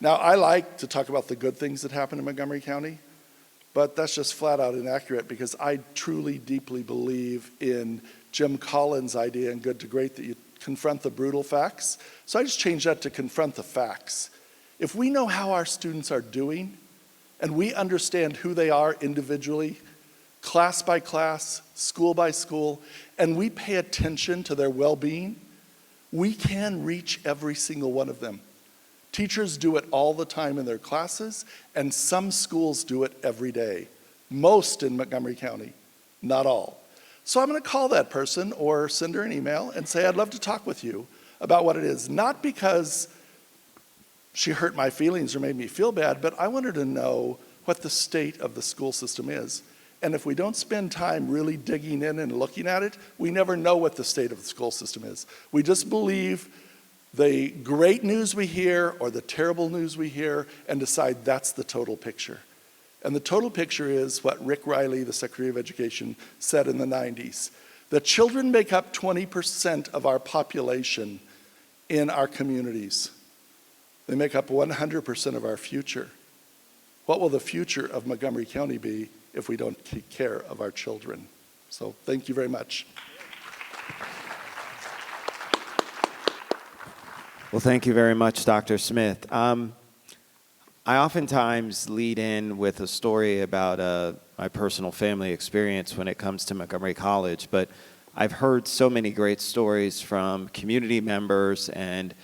Now, I like to talk about the good things that happen in Montgomery County, but that's just flat out inaccurate because I truly, deeply believe in Jim Collins' idea in Good to Great that you confront the brutal facts. So I just changed that to confront the facts. If we know how our students are doing and we understand who they are individually, class by class, school by school, and we pay attention to their well-being, we can reach every single one of them. Teachers do it all the time in their classes, and some schools do it every day. Most in Montgomery County, not all. So I'm going to call that person or send her an email and say, I'd love to talk with you about what it is. Not because she hurt my feelings or made me feel bad, but I want her to know what the state of the school system is. And if we don't spend time really digging in and looking at it, we never know what the state of the school system is. We just believe the great news we hear or the terrible news we hear and decide that's the total picture. And the total picture is what Rick Riley, the Secretary of Education, said in the 90s. The children make up 20% of our population in our communities. They make up 100% of our future. What will the future of Montgomery County be if we don't take care of our children? So thank you very much. Well, thank you very much, Dr. Smith. I oftentimes lead in with a story about my personal family experience when it comes to Montgomery College, but I've heard so many great stories from community members and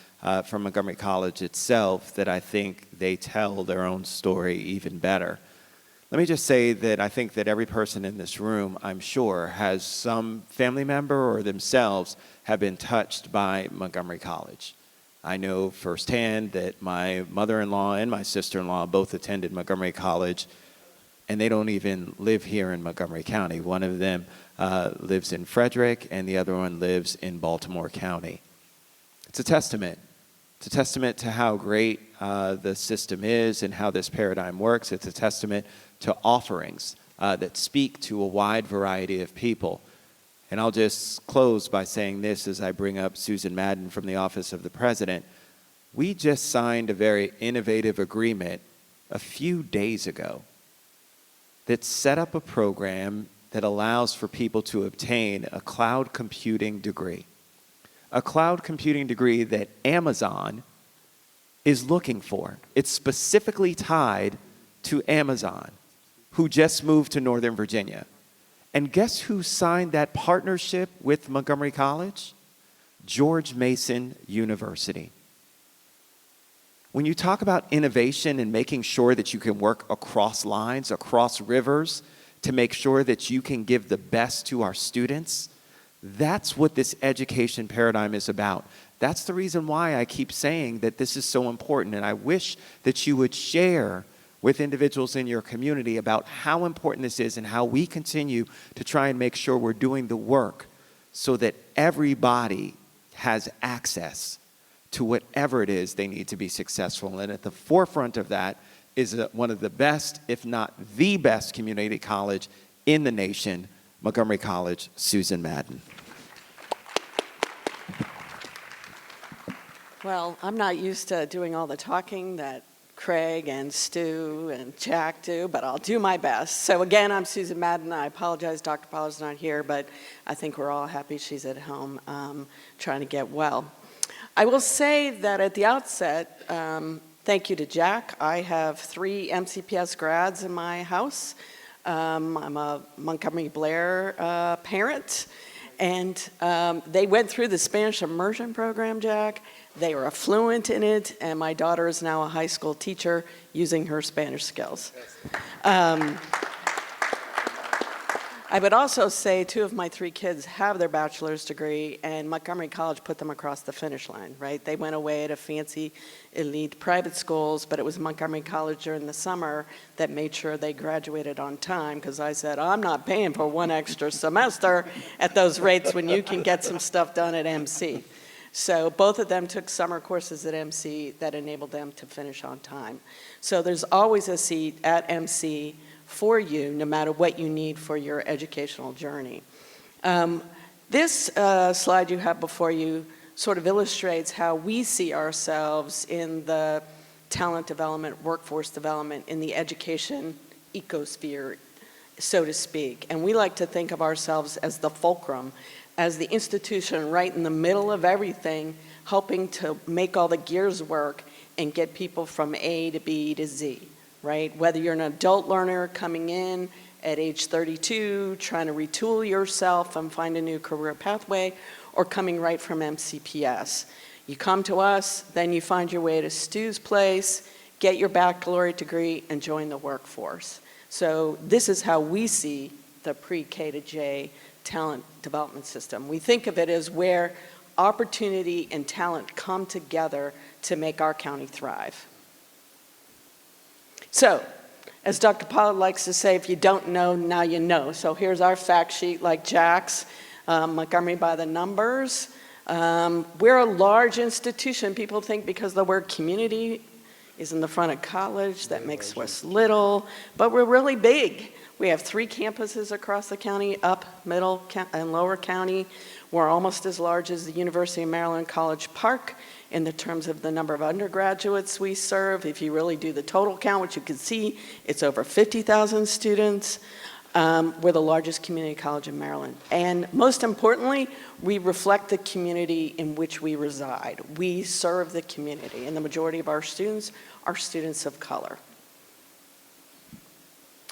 from Montgomery College itself that I think they tell their own story even better. Let me just say that I think that every person in this room, I'm sure, has some family member or themselves have been touched by Montgomery College. I know firsthand that my mother-in-law and my sister-in-law both attended Montgomery College, and they don't even live here in Montgomery County. One of them lives in Frederick, and the other one lives in Baltimore County. It's a testament. It's a testament to how great the system is and how this paradigm works. It's a testament to offerings that speak to a wide variety of people. And I'll just close by saying this as I bring up Susan Madden from the Office of the President. We just signed a very innovative agreement a few days ago that set up a program that allows for people to obtain a cloud computing degree. A cloud computing degree that Amazon is looking for. It's specifically tied to Amazon, who just moved to Northern Virginia. And guess who signed that partnership with Montgomery College? George Mason University. When you talk about innovation and making sure that you can work across lines, across rivers, to make sure that you can give the best to our students, that's what this education paradigm is about. That's the reason why I keep saying that this is so important, and I wish that you would share with individuals in your community about how important this is and how we continue to try and make sure we're doing the work so that everybody has access to whatever it is they need to be successful. And at the forefront of that is one of the best, if not the best, community college in the nation, Montgomery College, Susan Madden. Well, I'm not used to doing all the talking that Craig and Stu and Jack do, but I'll do my best. So again, I'm Susan Madden. I apologize Dr. Pollard's not here, but I think we're all happy she's at home trying to get well. I will say that at the outset, thank you to Jack. I have 3 MCPS grads in my house. I'm a Montgomery Blair parent, and they went through the Spanish immersion program, Jack. They were fluent in it, and my daughter is now a high school teacher using her Spanish skills. I would also say 2 of my 3 kids have their bachelor's degree, and Montgomery College put them across the finish line, right? They went away to fancy elite private schools, but it was Montgomery College during the summer that made sure they graduated on time, because I said, I'm not paying for 1 extra semester at those rates when you can get some stuff done at MC. So both of them took summer courses at MC that enabled them to finish on time. So there's always a seat at MC for you, no matter what you need for your educational journey. This slide you have before you sort of illustrates how we see ourselves in the talent development, workforce development, in the education ecosphere, so to speak. And we like to think of ourselves as the fulcrum, as the institution right in the middle of everything, helping to make all the gears work and get people from A to B to Z. Right? Whether you're an adult learner coming in at age 32, trying to retool yourself and find a new career pathway, or coming right from MCPS. You come to us, then you find your way to Stu's place, get your baccalaureate degree, and join the workforce. So this is how we see the pre-K to J talent development system. We think of it as where opportunity and talent come together to make our county thrive. So, as Dr. Pollard likes to say, if you don't know, now you know. So here's our fact sheet like Jack's, Montgomery by the numbers. We're a large institution. People think because the word community is in the front of college, that makes us little, but we're really big. We have 3 campuses across the county, up, middle, and lower county. We're almost as large as the University of Maryland College Park in the terms of the number of undergraduates we serve. If you really do the total count, which you can see, it's over 50,000 students. We're the largest community college in Maryland. And most importantly, we reflect the community in which we reside. We serve the community, and the majority of our students are students of color.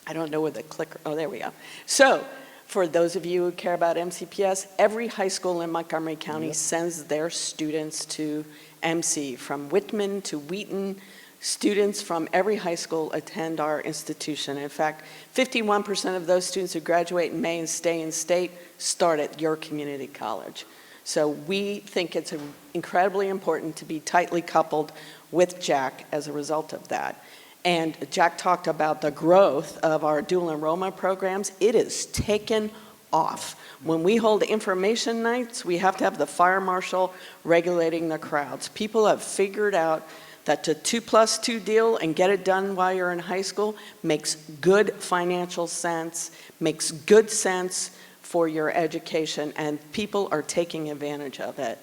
I don't know where the clicker, oh, there we go. So, for those of you who care about MCPS, every high school in Montgomery County sends their students to MC. From Whitman to Wheaton, students from every high school attend our institution. In fact, 51% of those students who graduate in May and stay in state start at your community college. So we think it's incredibly important to be tightly coupled with Jack as a result of that. And Jack talked about the growth of our dual enrollment programs. It is taken off. When we hold information nights, we have to have the fire marshal regulating the crowds. People have figured out that the 2+2 deal and get it done while you're in high school makes good financial sense, makes good sense for your education, and people are taking advantage of it.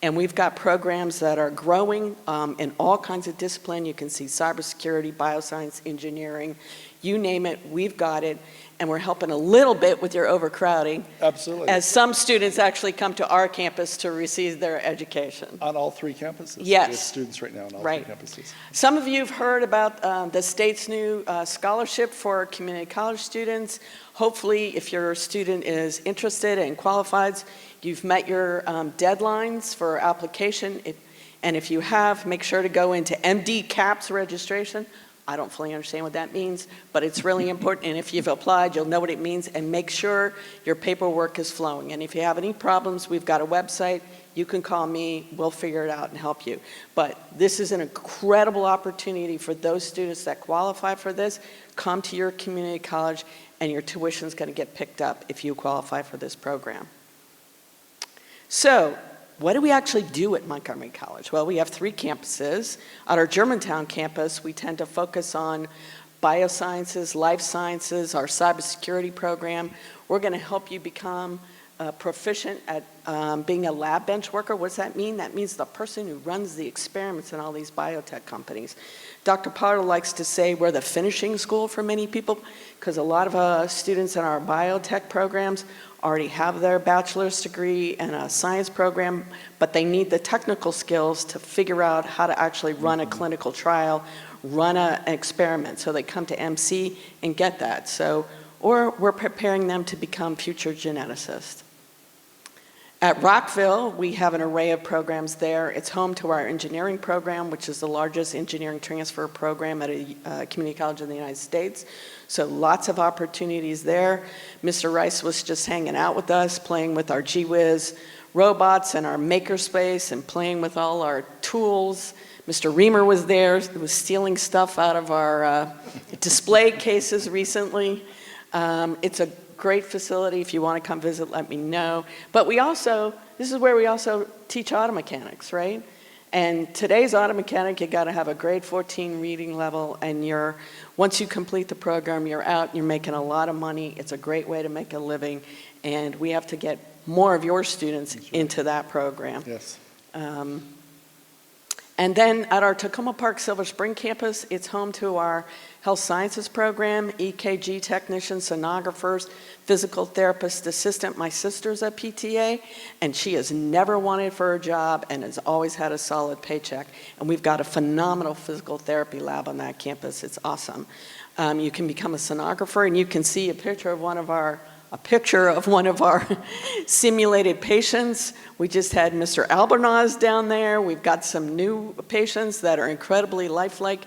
And we've got programs that are growing in all kinds of discipline. You can see cybersecurity, bioscience, engineering, you name it, we've got it. And we're helping a little bit with your overcrowding. Absolutely. As some students actually come to our campus to receive their education. On all 3 campuses? Yes. We have students right now on all 3 campuses. Some of you have heard about the state's new scholarship for community college students. Hopefully, if your student is interested and qualifies, you've met your deadlines for application. And if you have, make sure to go into MD CAPS registration. I don't fully understand what that means, but it's really important. And if you've applied, you'll know what it means. And make sure your paperwork is flowing. And if you have any problems, we've got a website. You can call me. We'll figure it out and help you. But this is an incredible opportunity for those students that qualify for this. Come to your community college, and your tuition is going to get picked up if you qualify for this program. So, what do we actually do at Montgomery College? Well, we have 3 campuses. At our Germantown campus, we tend to focus on biosciences, life sciences, our cybersecurity program. We're going to help you become proficient at being a lab bench worker. What does that mean? That means the person who runs the experiments in all these biotech companies. Dr. Potter likes to say we're the finishing school for many people, because a lot of students in our biotech programs already have their bachelor's degree and a science program, but they need the technical skills to figure out how to actually run a clinical trial, run an experiment. So they come to MC and get that. So, or we're preparing them to become future geneticists. At Rockville, we have an array of programs there. It's home to our engineering program, which is the largest engineering transfer program at a community college in the United States. So lots of opportunities there. Mr. Rice was just hanging out with us, playing with our GWiz robots and our makerspace and playing with all our tools. Mr. Reamer was there, was stealing stuff out of our display cases recently. It's a great facility. If you want to come visit, let me know. But we also, this is where we also teach auto mechanics, right? And today's auto mechanic, you got to have a grade 14 reading level, and once you complete the program, you're out, you're making a lot of money. It's a great way to make a living, and we have to get more of your students into that program. Yes. And then at our Tacoma Park Silver Spring campus, it's home to our health sciences program, EKG technicians, sonographers, physical therapist assistant. My sister's a PTA, and she has never wanted for a job and has always had a solid paycheck. And we've got a phenomenal physical therapy lab on that campus. It's awesome. You can become a sonographer, and you can see a picture of one of our simulated patients. We just had Mr. Albornoz down there. We've got some new patients that are incredibly lifelike.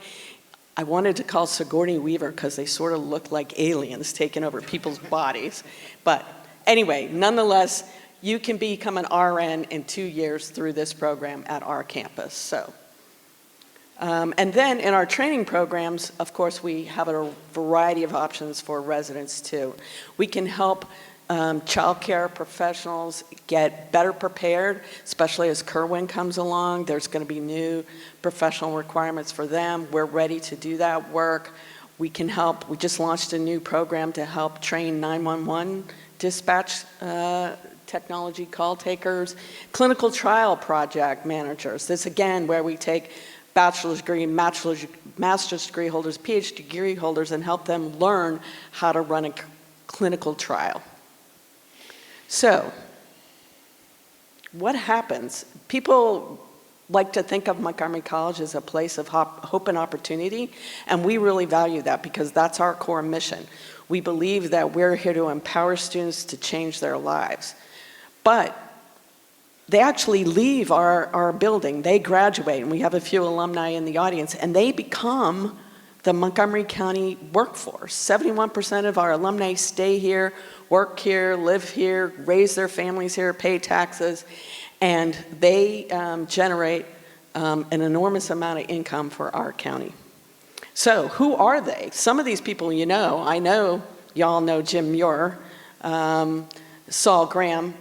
I wanted to call Sigourney Weaver because they sort of look like aliens taking over people's bodies. But anyway, nonetheless, you can become an RN in 2 years through this program at our campus. So. And then in our training programs, of course, we have a variety of options for residents too. We can help childcare professionals get better prepared, especially as Kirwan comes along. There's going to be new professional requirements for them. We're ready to do that work. We can help. We just launched a new program to help train 911 dispatch technology call takers, clinical trial project managers. This again where we take bachelor's degree, master's degree holders, PhD degree holders, and help them learn how to run a clinical trial. So, what happens? People like to think of Montgomery College as a place of hope and opportunity, and we really value that because that's our core mission. We believe that we're here to empower students to change their lives. But they actually leave our building, they graduate, and we have a few alumni in the audience, and they become the Montgomery County workforce. 71% of our alumni stay here, work here, live here, raise their families here, pay taxes, and they generate an enormous amount of income for our county. So who are they? Some of these people you know. I know y'all know Jim Muir, Saul Graham.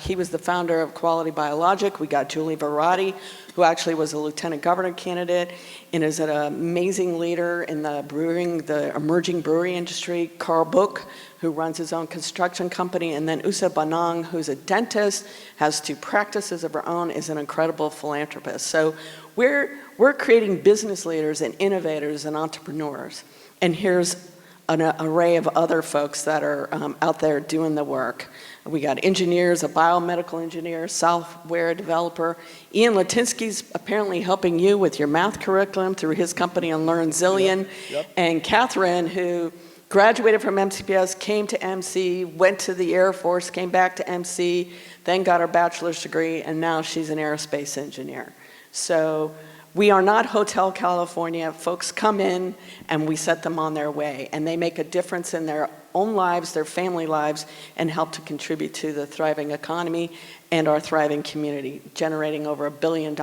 He was the founder of Quality Biologic. We got Julie Verratti, who actually was a lieutenant governor candidate and is an amazing leader in the emerging brewery industry. Carl Book, who runs his own construction company, and then Usa Banang, who's a dentist, has 2 practices of her own, is an incredible philanthropist. So we're creating business leaders and innovators and entrepreneurs. And here's an array of other folks that are out there doing the work. We got engineers, a biomedical engineer, software developer. Ian Latinsky's apparently helping you with your math curriculum through his company on Learn Zillion. Yep. And Catherine, who graduated from MCPS, came to MC, went to the Air Force, came back to MC, then got her bachelor's degree, and now she's an aerospace engineer. So we are not Hotel California. Folks come in and we set them on their way, and they make a difference in their own lives, their family lives, and help to contribute to the thriving economy and our thriving community, generating over $1 billion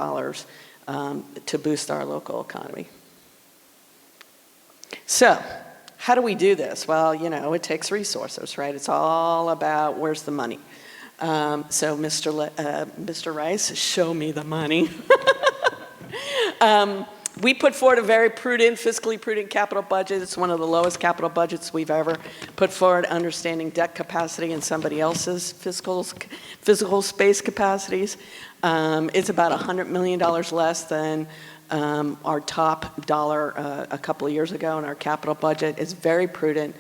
to boost our local economy. So, how do we do this? Well, you know, it takes resources, right? It's all about where's the money. So, Mr. Rice, show me the money. We put forward a very prudent, fiscally prudent capital budget. It's one of the lowest capital budgets we've ever put forward, understanding debt capacity and somebody else's physical space capacities. It's about $100 million less than our top dollar a couple of years ago in our capital budget. It's very prudent,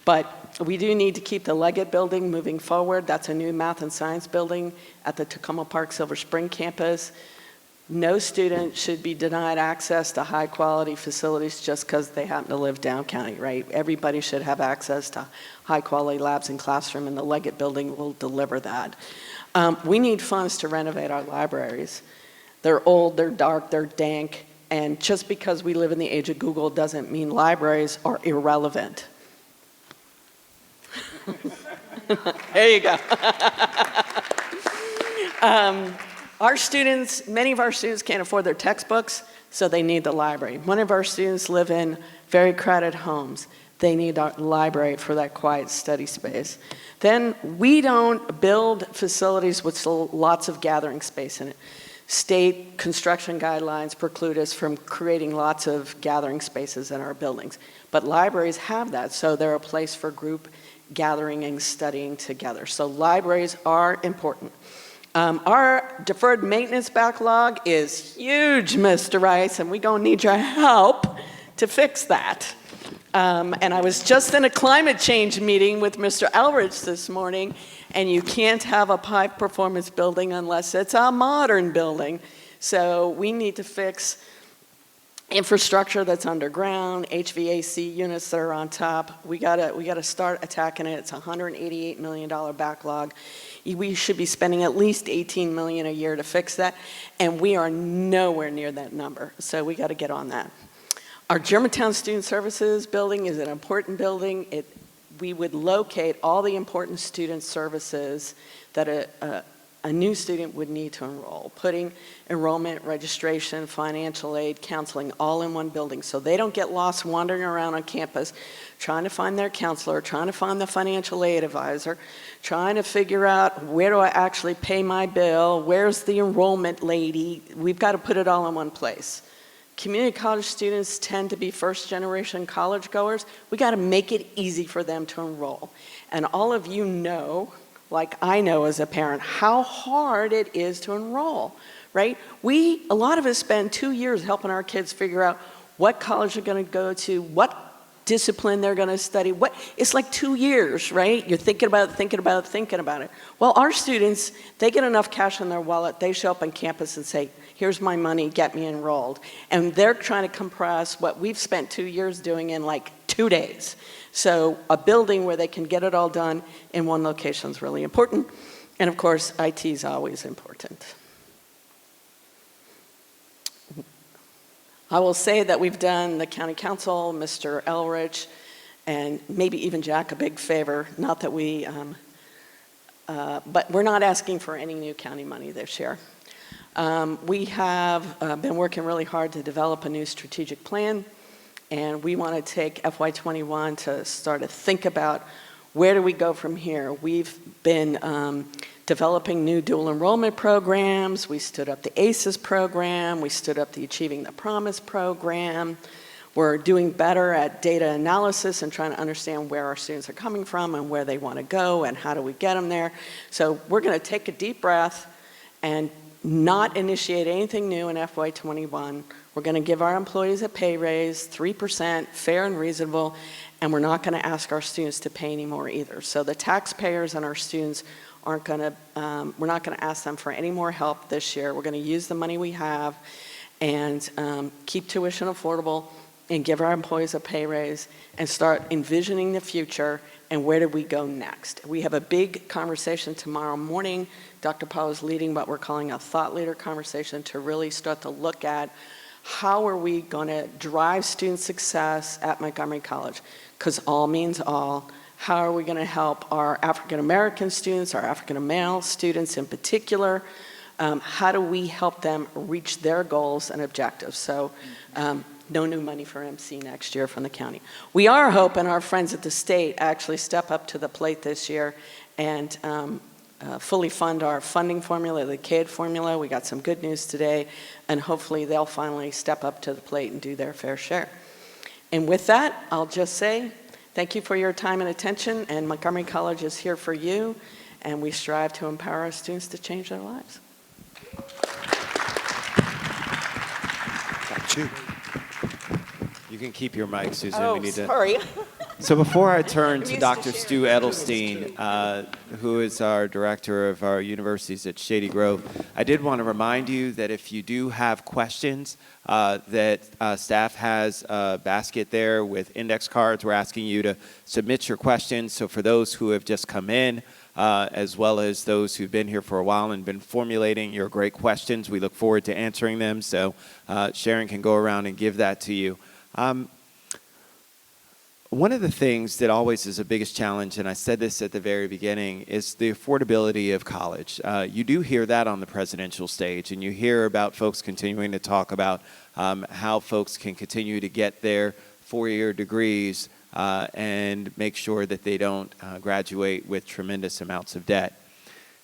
but we do need to keep the Leggett building moving forward. That's a new math and science building at the Tacoma Park Silver Spring campus. No student should be denied access to high quality facilities just because they happen to live down county, right? Everybody should have access to high quality labs and classroom, and the Leggett building will deliver that. We need funds to renovate our libraries. They're old, they're dark, they're dank, and just because we live in the age of Google doesn't mean libraries are irrelevant. There you go. Our students, many of our students can't afford their textbooks, so they need the library. Many of our students live in very crowded homes. They need our library for that quiet study space. Then we don't build facilities with lots of gathering space in it. State construction guidelines preclude us from creating lots of gathering spaces in our buildings. But libraries have that, so they're a place for group gathering and studying together. So libraries are important. Our deferred maintenance backlog is huge, Mr. Rice, and we're going to need your help to fix that. And I was just in a climate change meeting with Mr. Elrich this morning, and you can't have a high performance building unless it's a modern building. So we need to fix infrastructure that's underground, HVAC units that are on top. We gotta start attacking it. It's a $188 million backlog. We should be spending at least $18 million a year to fix that, and we are nowhere near that number. So we got to get on that. Our Germantown Student Services building is an important building. We would locate all the important student services that a new student would need to enroll, putting enrollment, registration, financial aid, counseling all in one building so they don't get lost wandering around on campus trying to find their counselor, trying to find the financial aid advisor, trying to figure out where do I actually pay my bill, where's the enrollment lady. We've got to put it all in one place. Community college students tend to be first-generation college goers. We got to make it easy for them to enroll. And all of you know, like I know as a parent, how hard it is to enroll, right? A lot of us spend 2 years helping our kids figure out what college they're going to go to, what discipline they're going to study. It's like 2 years, right? You're thinking about it. Well, our students, they get enough cash in their wallet, they show up on campus and say, here's my money, get me enrolled. And they're trying to compress what we've spent 2 years doing in like 2 days. So a building where they can get it all done in one location is really important. And of course, IT is always important. I will say that we've done the county council, Mr. Elrich, and maybe even Jack a big favor. Not that we, but we're not asking for any new county money this year. We have been working really hard to develop a new strategic plan, and we want to take FY21 to start to think about where do we go from here. We've been developing new dual enrollment programs. We stood up the ACES program. We stood up the Achieving the Promise program. We're doing better at data analysis and trying to understand where our students are coming from and where they want to go and how do we get them there. So we're going to take a deep breath and not initiate anything new in FY21. We're going to give our employees a pay raise, 3%, fair and reasonable, and we're not going to ask our students to pay any more either. So the taxpayers and our students aren't going to, we're not going to ask them for any more help this year. We're going to use the money we have and keep tuition affordable, and give our employees a pay raise and start envisioning the future and where do we go next. We have a big conversation tomorrow morning. Dr. Paul is leading what we're calling a thought leader conversation to really start to look at how are we going to drive student success at Montgomery College, because all means all. How are we going to help our African American students, our African male students in particular? How do we help them reach their goals and objectives? So no new money for MC next year from the county. We are hoping our friends at the state actually step up to the plate this year and fully fund our funding formula, the CADE formula. We got some good news today, and hopefully they'll finally step up to the plate and do their fair share. And with that, I'll just say thank you for your time and attention, and Montgomery College is here for you, and we strive to empower our students to change their lives. You can keep your mic, Susan. Oh, We need sorry. So before I turn to used to Dr. sharing. Stu Edelstein, who is our director of our universities at Shady Grove, I did want to remind you that if you do have questions, that staff has a basket there with index cards. We're asking you to submit your questions. So for those who have just come in, as well as those who've been here for a while and been formulating your great questions, we look forward to answering them. So Sharon can go around and give that to you. One of the things that always is the biggest challenge, and I said this at the very beginning, is the affordability of college. You do hear that on the presidential stage, and you hear about folks continuing to talk about how folks can continue to get their four-year degrees and make sure that they don't graduate with tremendous amounts of debt.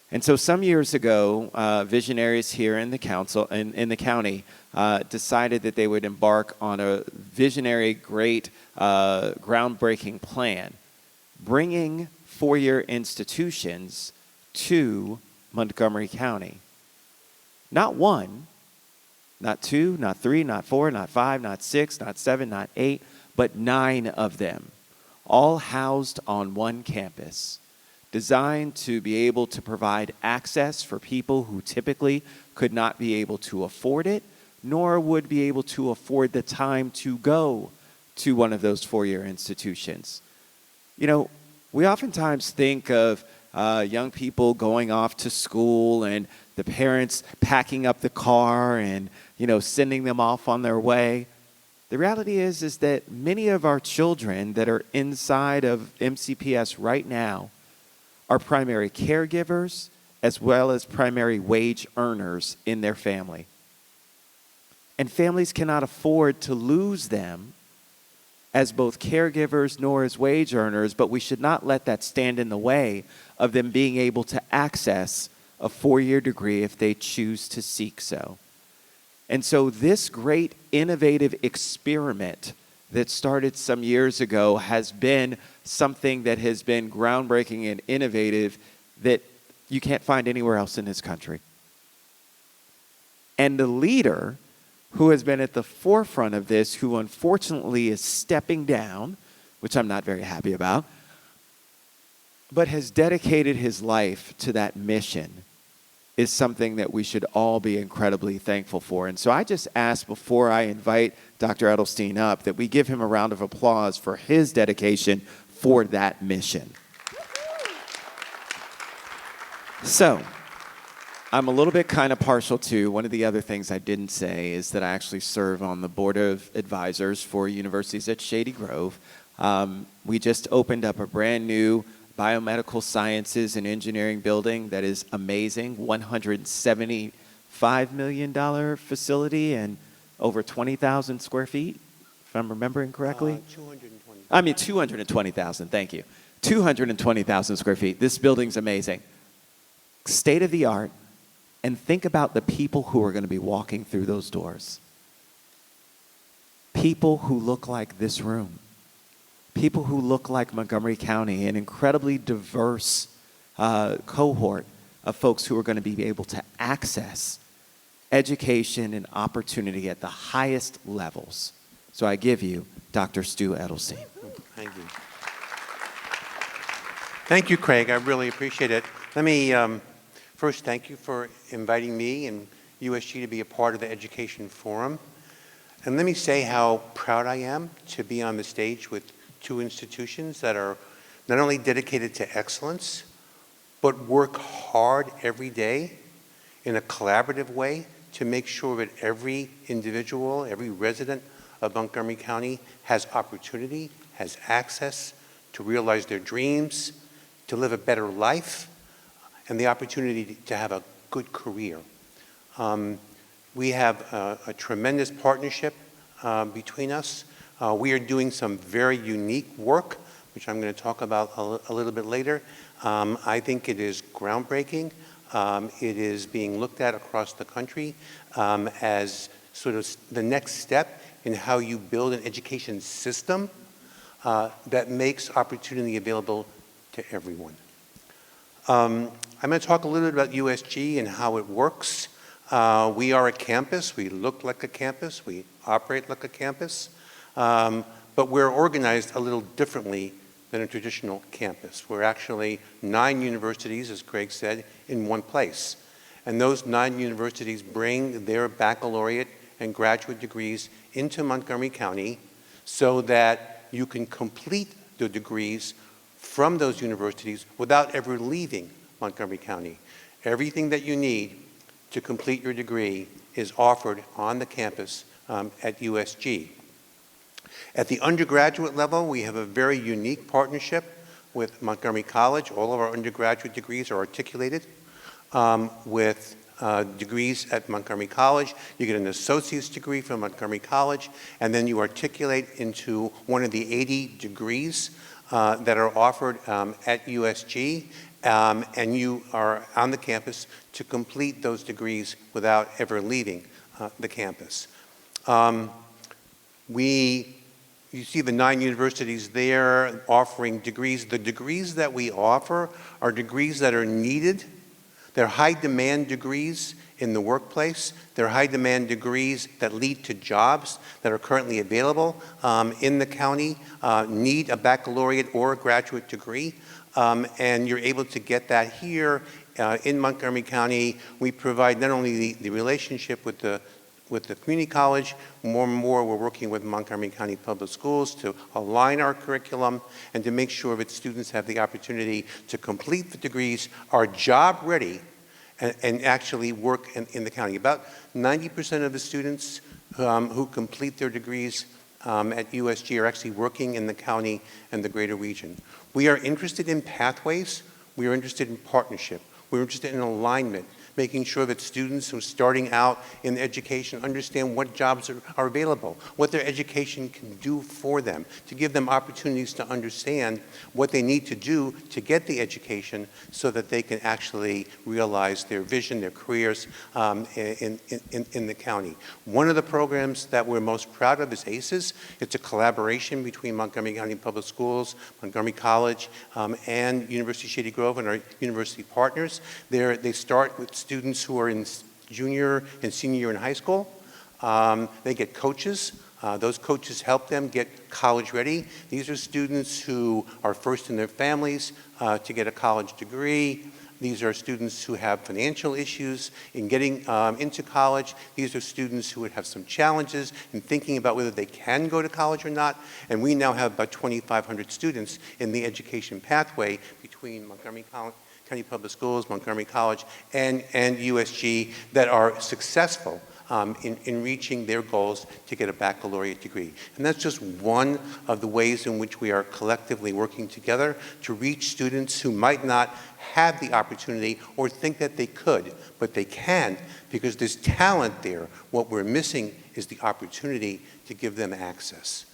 And so some years ago, visionaries here in the council, in the county, decided that they would embark on a visionary, great, groundbreaking plan, bringing four-year institutions to Montgomery County. Not one, not two, not three, not four, not five, not six, not seven, not eight, but 9 of them, all housed on one campus, designed to be able to provide access for people who typically could not be able to afford it, nor would be able to afford the time to go to one of those four-year institutions. You know, we oftentimes think of young people going off to school and the parents packing up the car and, sending them off on their way. The reality is that many of our children that are inside of MCPS right now are primary caregivers as well as primary wage earners in their family. And families cannot afford to lose them as both caregivers nor as wage earners, but we should not let that stand in the way of them being able to access a four-year degree if they choose to seek so. And so this great innovative experiment that started some years ago has been something that has been groundbreaking and innovative that you can't find anywhere else in this country. And the leader who has been at the forefront of this, who unfortunately is stepping down, which I'm not very happy about, but has dedicated his life to that mission, is something that we should all be incredibly thankful for. And so I just ask, before I invite Dr. Edelstein up, that we give him a round of applause for his dedication for that mission. So, I'm a little bit kind of partial to, one of the other things I didn't say is that I actually serve on the board of advisors for universities at Shady Grove. We just opened up a brand new biomedical sciences and engineering building that is amazing, $175 million facility and over 20,000 square feet, if I'm remembering correctly. 220,000, thank you. 220,000 square feet. This building's amazing. State of the art, and think about the people who are going to be walking through those doors. People who look like this room. People who look like Montgomery County, an incredibly diverse cohort of folks who are going to be able to access education and opportunity at the highest levels. So I give you Dr. Stu Edelstein. Thank you. Thank you, Craig. I really appreciate it. Let me first thank you for inviting me and USG to be a part of the Education Forum. And let me say how proud I am to be on the stage with two institutions that are not only dedicated to excellence, but work hard every day in a collaborative way to make sure that every individual, every resident of Montgomery County has opportunity, has access to realize their dreams, to live a better life, and the opportunity to have a good career. We have a tremendous partnership between us. We are doing some very unique work, which I'm going to talk about a little bit later. I think it is groundbreaking. It is being looked at across the country as sort of the next step in how you build an education system that makes opportunity available to everyone. I'm going to talk a little bit about USG and how it works. We are a campus. We look like a campus. We operate like a campus. But we're organized a little differently than a traditional campus. We're actually 9 universities, as Craig said, in one place. And those 9 universities bring their baccalaureate and graduate degrees into Montgomery County so that you can complete the degrees from those universities without ever leaving Montgomery County. Everything that you need to complete your degree is offered on the campus at USG. At the undergraduate level, we have a very unique partnership with Montgomery College. All of our undergraduate degrees are articulated with degrees at Montgomery College. You get an associate's degree from Montgomery College, and then you articulate into one of the 80 degrees that are offered at USG, and you are on the campus to complete those degrees without ever leaving the campus. You see the 9 universities there offering degrees. The degrees that we offer are degrees that are needed. They're high-demand degrees in the workplace. They're high-demand degrees that lead to jobs that are currently available in the county, need a baccalaureate or a graduate degree, and you're able to get that here in Montgomery County. We provide not only the relationship with the community college, more and more we're working with Montgomery County Public Schools to align our curriculum and to make sure that students have the opportunity to complete the degrees, are job ready, and actually work in the county. About 90% of the students who complete their degrees at USG are actually working in the county and the greater region. We are interested in pathways. We are interested in partnership. We're interested in alignment, making sure that students who are starting out in education understand what jobs are available, what their education can do for them, to give them opportunities to understand what they need to do to get the education so that they can actually realize their vision, their careers in the county. One of the programs that we're most proud of is ACES. It's a collaboration between Montgomery County Public Schools, Montgomery College, and University of Shady Grove and our university partners. They start with students who are in junior and senior year in high school. They get coaches. Those coaches help them get college ready. These are students who are first in their families to get a college degree. These are students who have financial issues in getting into college. These are students who would have some challenges in thinking about whether they can go to college or not. And we now have about 2,500 students in the education pathway between Montgomery County Public Schools, Montgomery College, and USG that are successful in reaching their goals to get a baccalaureate degree. And that's just one of the ways in which we are collectively working together to reach students who might not have the opportunity or think that they could, but they can because there's talent there. What we're missing is the opportunity to give them access.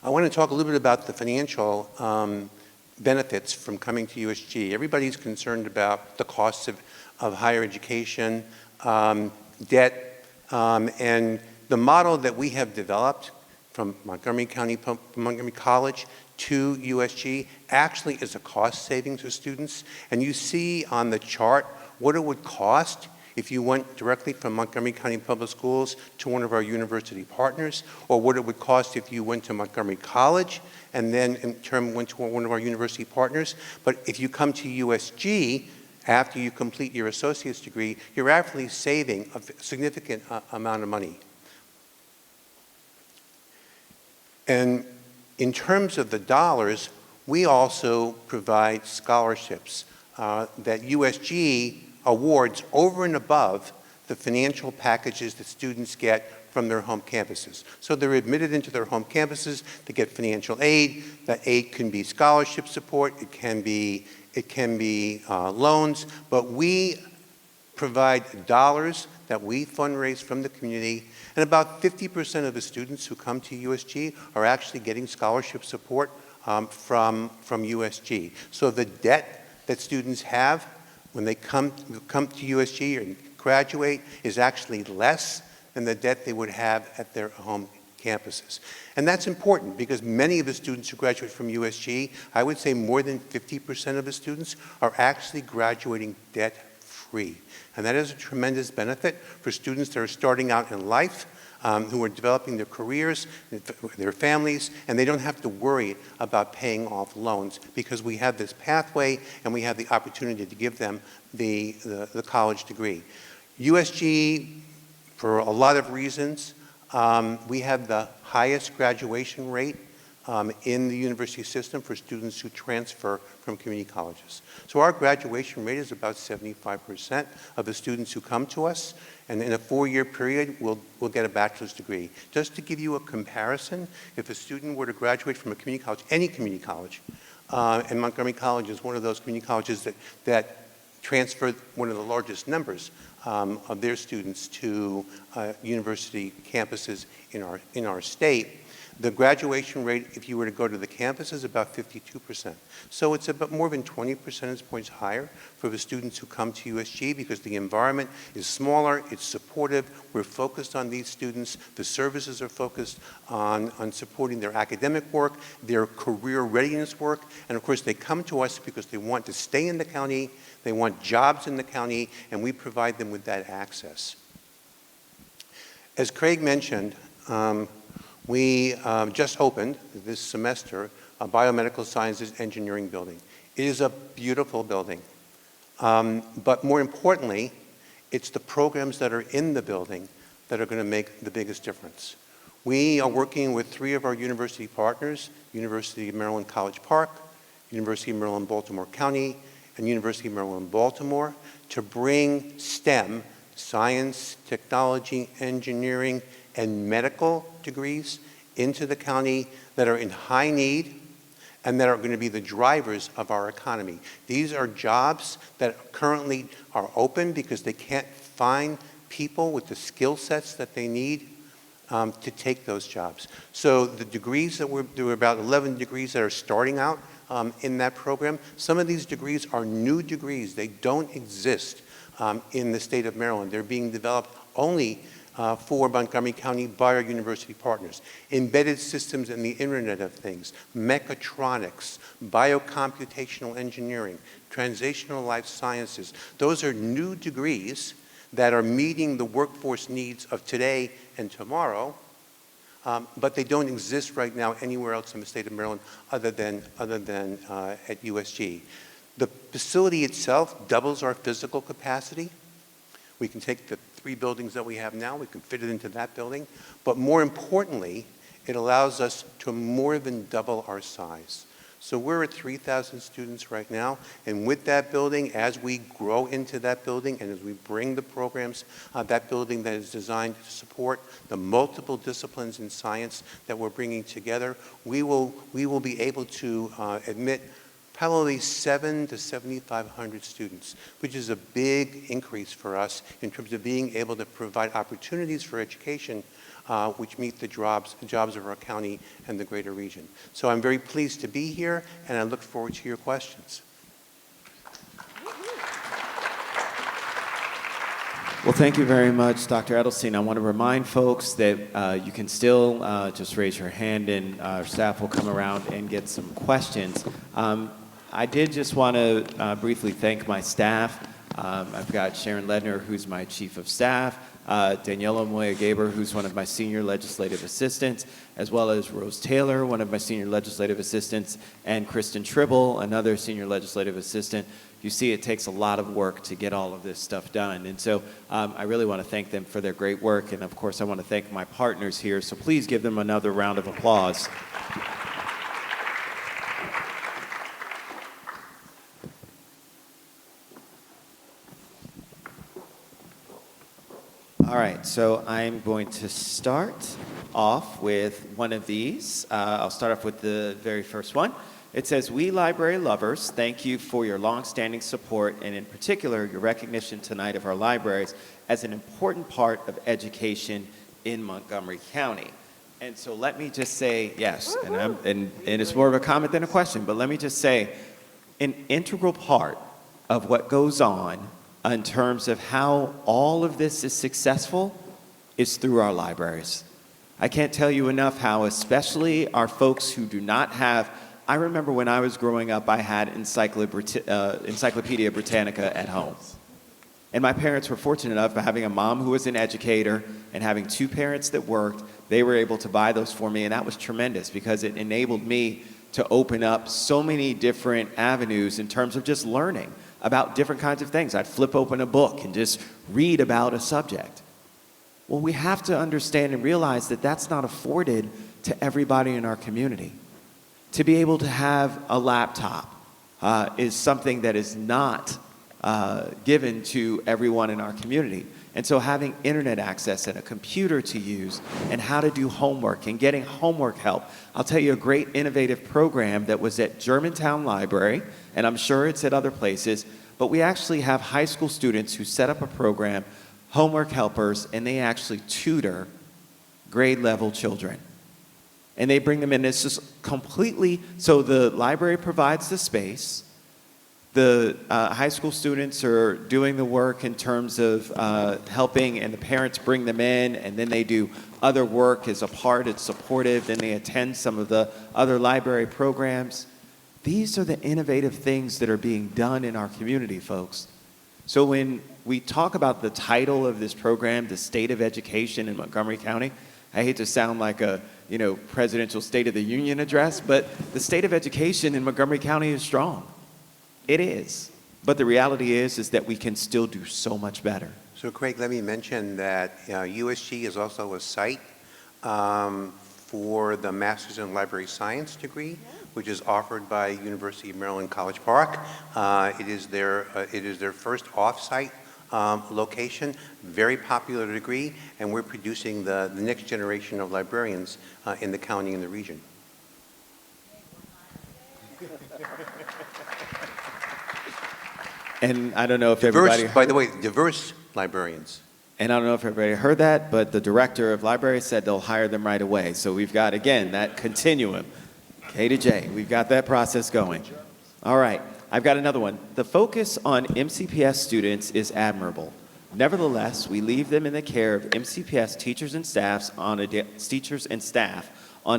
I want to talk a little bit about the financial benefits from coming to USG. Everybody's concerned about the costs of higher education, debt, and the model that we have developed from Montgomery College to USG actually is a cost savings for students. And you see on the chart what it would cost if you went directly from Montgomery County Public Schools to one of our university partners, or what it would cost if you went to Montgomery College and then in turn went to one of our university partners. But if you come to USG, after you complete your associate's degree, you're actually saving a significant amount of money. And in terms of the dollars, we also provide scholarships that USG awards over and above the financial packages that students get from their home campuses. So they're admitted into their home campuses to get financial aid. That aid can be scholarship support, it can be loans, but we provide dollars that we fundraise from the community, and about 50% of the students who come to USG are actually getting scholarship support from USG. So the debt that students have when they come to USG and graduate is actually less than the debt they would have at their home campuses. And that's important because many of the students who graduate from USG, I would say more than 50% of the students are actually graduating debt-free. And that is a tremendous benefit for students that are starting out in life, who are developing their careers, their families, and they don't have to worry about paying off loans because we have this pathway and we have the opportunity to give them the college degree. USG, for a lot of reasons, we have the highest graduation rate in the university system for students who transfer from community colleges. So our graduation rate is about 75% of the students who come to us, and in a 4-year period, we'll get a bachelor's degree. Just to give you a comparison, if a student were to graduate from a community college, any community college, and Montgomery College is one of those community colleges that transfer one of the largest numbers of their students to university campuses in our state. The graduation rate, if you were to go to the campus, is about 52%. So it's about more than 20 percentage points higher for the students who come to USG because the environment is smaller, it's supportive, we're focused on these students, the services are focused on supporting their academic work, their career readiness work, and of course they come to us because they want to stay in the county, they want jobs in the county, and we provide them with that access. As Craig mentioned, we just opened this semester a biomedical sciences engineering building. It is a beautiful building, but more importantly, it's the programs that are in the building that are going to make the biggest difference. We are working with 3 of our university partners, University of Maryland College Park, University of Maryland Baltimore County, and University of Maryland Baltimore to bring STEM, science, technology, engineering, and medical degrees into the county that are in high need and that are going to be the drivers of our economy. These are jobs that currently are open because they can't find people with the skill sets that they need to take those jobs. So the degrees there are about 11 degrees that are starting out in that program. Some of these degrees are new degrees. They don't exist in the state of Maryland. They're being developed only for Montgomery County by our university partners. Embedded systems and the Internet of Things, mechatronics, biocomputational engineering, translational life sciences. Those are new degrees that are meeting the workforce needs of today and tomorrow, but they don't exist right now anywhere else in the state of Maryland other than at USG. The facility itself doubles our physical capacity. We can take the 3 buildings that we have now, we can fit it into that building, but more importantly, it allows us to more than double our size. So we're at 3,000 students right now, and with that building, as we grow into that building and as we bring the programs, that building that is designed to support the multiple disciplines in science that we're bringing together, we will be able to admit probably 700 to 7,500 students, which is a big increase for us in terms of being able to provide opportunities for education which meet the jobs of our county and the greater region. So I'm very pleased to be here, and I look forward to your questions. Well, thank you very much, Dr. Edelstein. I want to remind folks that you can still just raise your hand, and our staff will come around and get some questions. I did just want to briefly thank my staff. I've got Sharon Ledner, who's my chief of staff, Daniela Moya-Gaber, who's one of my senior legislative assistants, as well as Rose Taylor, one of my senior legislative assistants, and Kristen Tribble, another senior legislative assistant. You see, it takes a lot of work to get all of this stuff done. And so I really want to thank them for their great work. And of course, I want to thank my partners here. So please give them another round of applause. All right, so I'm going to start off with one of these. I'll start off with the very first one. It says, "We library lovers, thank you for your longstanding support and in particular your recognition tonight of our libraries as an important part of education in Montgomery County." And so let me just say, yes, and it's more of a comment than a question, but let me just say, an integral part of what goes on in terms of how all of this is successful is through our libraries. I can't tell you enough how, especially our folks who do not have, I remember when I was growing up, I had Encyclopedia Britannica at home. And my parents were fortunate enough by having a mom who was an educator and having two parents that worked. They were able to buy those for me, and that was tremendous because it enabled me to open up so many different avenues in terms of just learning about different kinds of things. I'd flip open a book and just read about a subject. Well, we have to understand and realize that that's not afforded to everybody in our community. To be able to have a laptop is something that is not given to everyone in our community. And so having internet access and a computer to use and how to do homework and getting homework help. I'll tell you a great innovative program that was at Germantown Library, and I'm sure it's at other places, but we actually have high school students who set up a program, homework helpers, and they actually tutor grade level children. And they bring them in. It's just completely, so the library provides the space. The high school students are doing the work in terms of helping, and the parents bring them in, and then they do other work as a part. It's supportive. Then they attend some of the other library programs. These are the innovative things that are being done in our community, folks. So when we talk about the title of this program, the State of Education in Montgomery County, I hate to sound like a presidential State of the Union address, but the state of education in Montgomery County is strong. It is. But the reality is that we can still do so much better. So Craig, let me mention that USG is also a site for the Master's in Library Science degree, which is offered by University of Maryland College Park. It is their first off-site location, very popular degree, and we're producing the next generation of librarians in the county and the region. And I don't know if everybody By the way, diverse librarians. And I don't know if everybody heard that, but the director of library said they'll hire them right away. So we've got, again, that continuum, K to J. We've got that process going. All right, I've got another one. The focus on MCPS students is admirable. Nevertheless, we leave them in the care of MCPS teachers and staff on a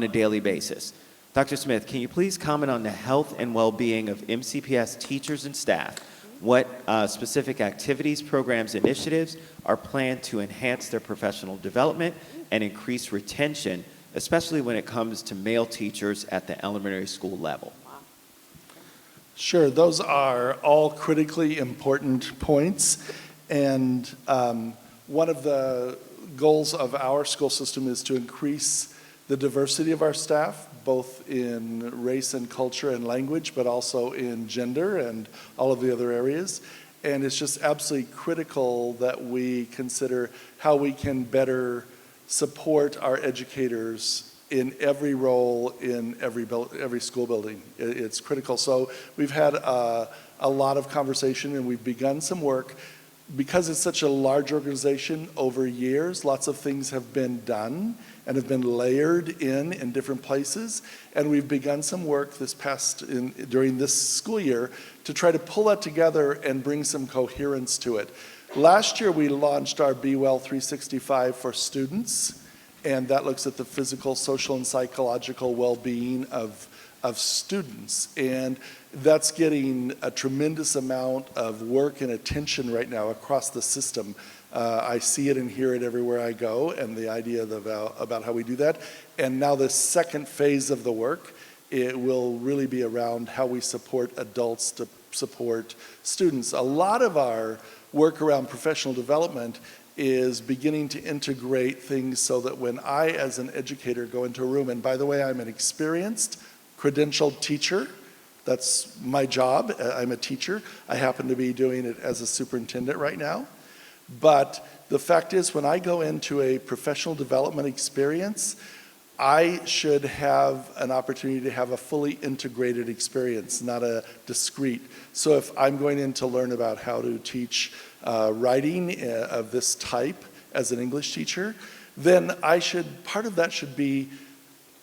daily basis. Dr. Smith, can you please comment on the health and well-being of MCPS teachers and staff? What specific activities, programs, initiatives are planned to enhance their professional development and increase retention, especially when it comes to male teachers at the elementary school level? Sure, those are all critically important points. And one of the goals of our school system is to increase the diversity of our staff, both in race and culture and language, but also in gender and all of the other areas. And it's just absolutely critical that we consider how we can better support our educators in every role in every school building. It's critical. So we've had a lot of conversation, and we've begun some work. Because it's such a large organization over years, lots of things have been done and have been layered in different places. And we've begun some work during this school year to try to pull that together and bring some coherence to it. Last year, we launched our Be Well 365 for students, and that looks at the physical, social, and psychological well-being of students. And That's getting a tremendous amount of work and attention right now across the system. I see it and hear it everywhere I go, and the idea about how we do that. And now the second phase of the work, it will really be around how we support adults to support students. A lot of our work around professional development is beginning to integrate things so that when I, as an educator, go into a room, and by the way, I'm an experienced, credentialed teacher. That's my job. I'm a teacher. I happen to be doing it as a superintendent right now. But the fact is, when I go into a professional development experience, I should have an opportunity to have a fully integrated experience, not a discrete. So if I'm going in to learn about how to teach writing of this type as an English teacher, then part of that should be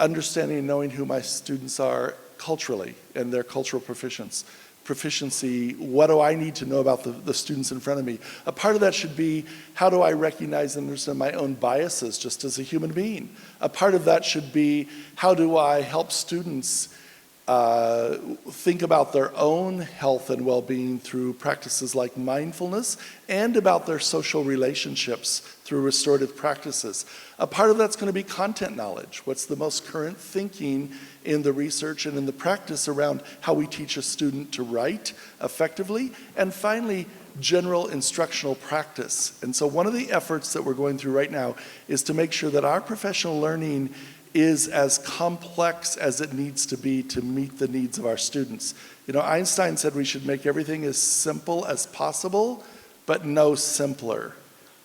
understanding and knowing who my students are culturally and their cultural proficiency. What do I need to know about the students in front of me? A part of that should be, how do I recognize and understand my own biases just as a human being? A part of that should be, how do I help students think about their own health and well-being through practices like mindfulness, and about their social relationships through restorative practices. A part of that's going to be content knowledge. What's the most current thinking in the research and in the practice around how we teach a student to write effectively? And finally, general instructional practice. And so one of the efforts that we're going through right now is to make sure that our professional learning is as complex as it needs to be to meet the needs of our students. You know, Einstein said we should make everything as simple as possible, but no simpler.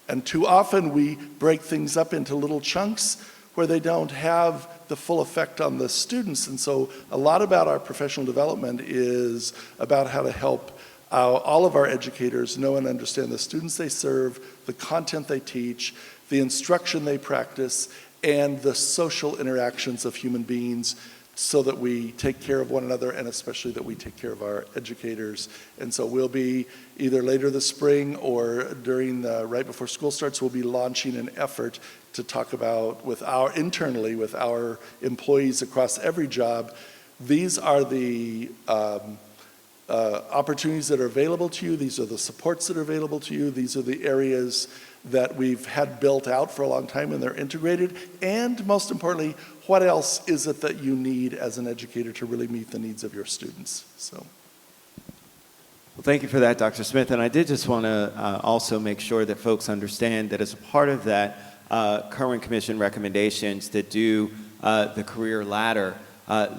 And too often we break things up into little chunks where they don't have the full effect on the students. And so a lot about our professional development is about how to help all of our educators know and understand the students they serve, the content they teach, the instruction they practice, and the social interactions of human beings, so that we take care of one another, and especially that we take care of our educators. And so we'll be, either later this spring or right before school starts, we'll be launching an effort to talk about internally with our employees across every job. These are the opportunities that are available to you. These are the supports that are available to you. These are the areas that we've had built out for a long time, and they're integrated. And most importantly, what else is it that you need as an educator to really meet the needs of your students? So. Well, thank you for that, Dr. Smith. And I did just want to also make sure that folks understand that as a part of that Kirwan Commission recommendations that do the career ladder,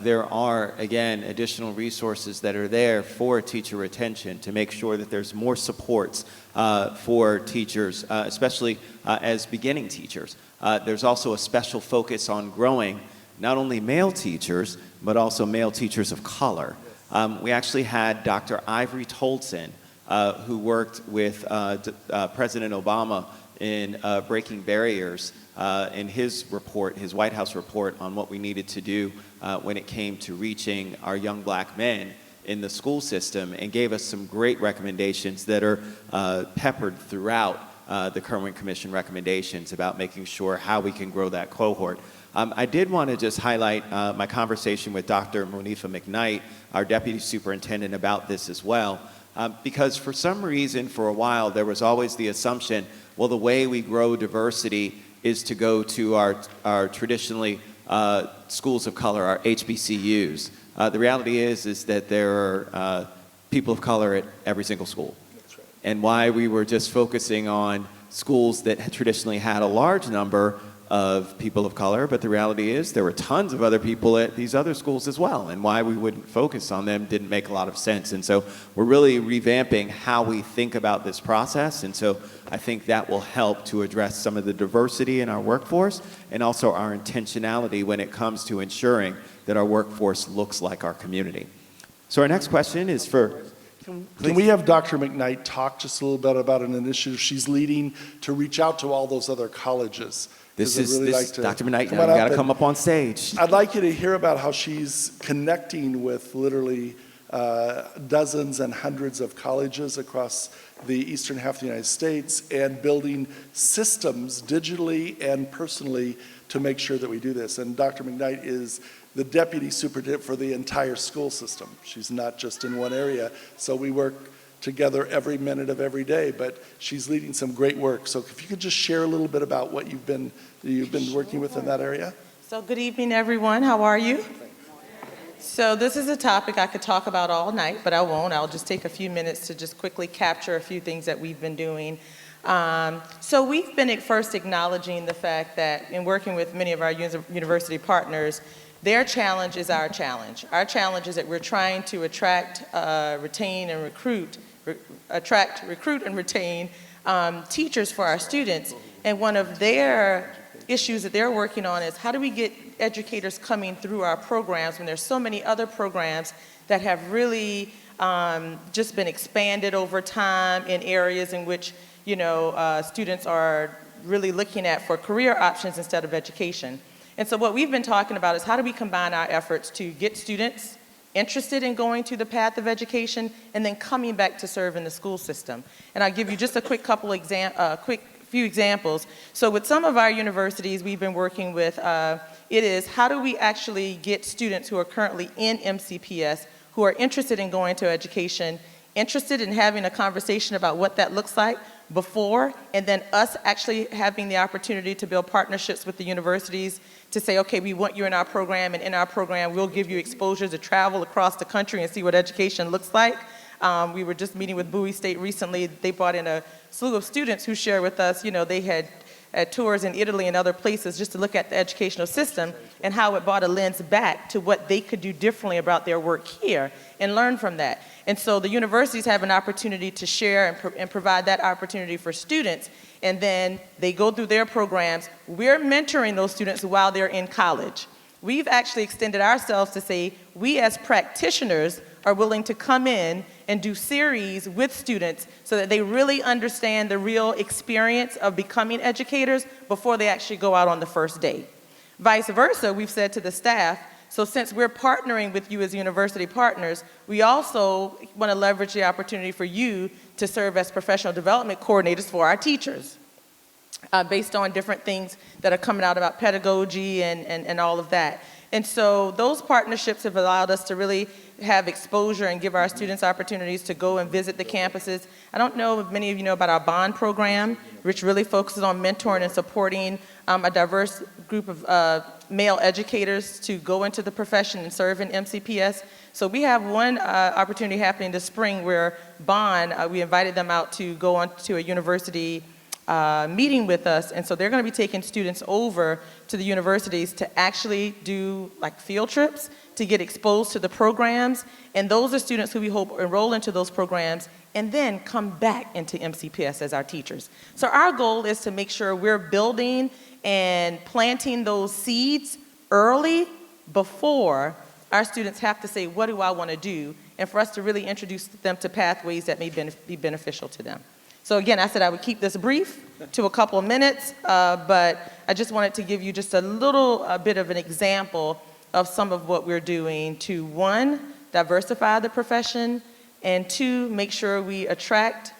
there are, again, additional resources that are there for teacher retention to make sure that there's more supports for teachers, especially as beginning teachers. There's also a special focus on growing not only male teachers, but also male teachers of color. We actually had Dr. Ivory Tolson, who worked with President Obama in breaking barriers in his report, his White House report on what we needed to do when it came to reaching our young black men in the school system, and gave us some great recommendations that are peppered throughout the Kirwan Commission recommendations about making sure how we can grow that cohort. I did want to just highlight my conversation with Dr. Monifa McKnight, our deputy superintendent, about this as well, because for some reason, for a while, there was always the assumption, well, the way we grow diversity is to go to our traditionally schools of color, our HBCUs. The reality is that there are people of color at every single school. That's right. And why we were just focusing on schools that traditionally had a large number of people of color, but the reality is there were tons of other people at these other schools as well, and why we wouldn't focus on them didn't make a lot of sense. And so we're really revamping how we think about this process, and so I think that will help to address some of the diversity in our workforce, and also our intentionality when it comes to ensuring that our workforce looks like our community. So our next question is for... Can we have Dr. McKnight talk just a little bit about an initiative she's leading to reach out to all those other colleges? This is Dr. McKnight, now you got to come up on stage. I'd like you to hear about how she's connecting with literally dozens and hundreds of colleges across the eastern half of the United States, and building systems digitally and personally to make sure that we do this. And Dr. McKnight is the deputy superintendent for the entire school system. She's not just in one area, so we work together every minute of every day, but she's leading some great work. So if you could just share a little bit about what you've been working with in that area. So good evening, everyone. How are you? So this is a topic I could talk about all night, but I won't. I'll just take a few minutes to just quickly capture a few things that we've been doing. So we've been at first acknowledging the fact that in working with many of our university partners, their challenge is our challenge. Our challenge is that we're trying to attract, recruit, and retain teachers for our students. And one of their issues that they're working on is how do we get educators coming through our programs when there's so many other programs that have really just been expanded over time in areas in which, you know, students are really looking at for career options instead of education. And so what we've been talking about is how do we combine our efforts to get students interested in going to the path of education and then coming back to serve in the school system. And I'll give you just a quick few examples. So with some of our universities we've been working with, it is how do we actually get students who are currently in MCPS who are interested in going to education, interested in having a conversation about what that looks like before, and then us actually having the opportunity to build partnerships with the universities to say, okay, we want you in our program, and in our program we'll give you exposure to travel across the country and see what education looks like. We were just meeting with Bowie State recently. They brought in a slew of students who shared with us, you know, they had tours in Italy and other places just to look at the educational system and how it brought a lens back to what they could do differently about their work here and learn from that. And so the universities have an opportunity to share and provide that opportunity for students, and then they go through their programs. We're mentoring those students while they're in college. We've actually extended ourselves to say we as practitioners are willing to come in and do series with students so that they really understand the real experience of becoming educators before they actually go out on the first day. Vice versa, we've said to the staff, so since we're partnering with you as university partners, we also want to leverage the opportunity for you to serve as professional development coordinators for our teachers. Based on different things that are coming out about pedagogy and all of that. And so those partnerships have allowed us to really have exposure and give our students opportunities to go and visit the campuses. I don't know if many of you know about our BOND program, which really focuses on mentoring and supporting a diverse group of male educators to go into the profession and serve in MCPS. So we have one opportunity happening this spring where BOND, we invited them out to go on to a university meeting with us, and so they're going to be taking students over to the universities to actually do like field trips to get exposed to the programs, and those are students who we hope enroll into those programs and then come back into MCPS as our teachers. So our goal is to make sure we're building and planting those seeds early before our students have to say, what do I want to do? And for us to really introduce them to pathways that may be beneficial to them. So again, I said I would keep this brief to a couple of minutes, but I just wanted to give you just a little bit of an example of some of what we're doing to, one, diversify the profession, and two, make sure we attract,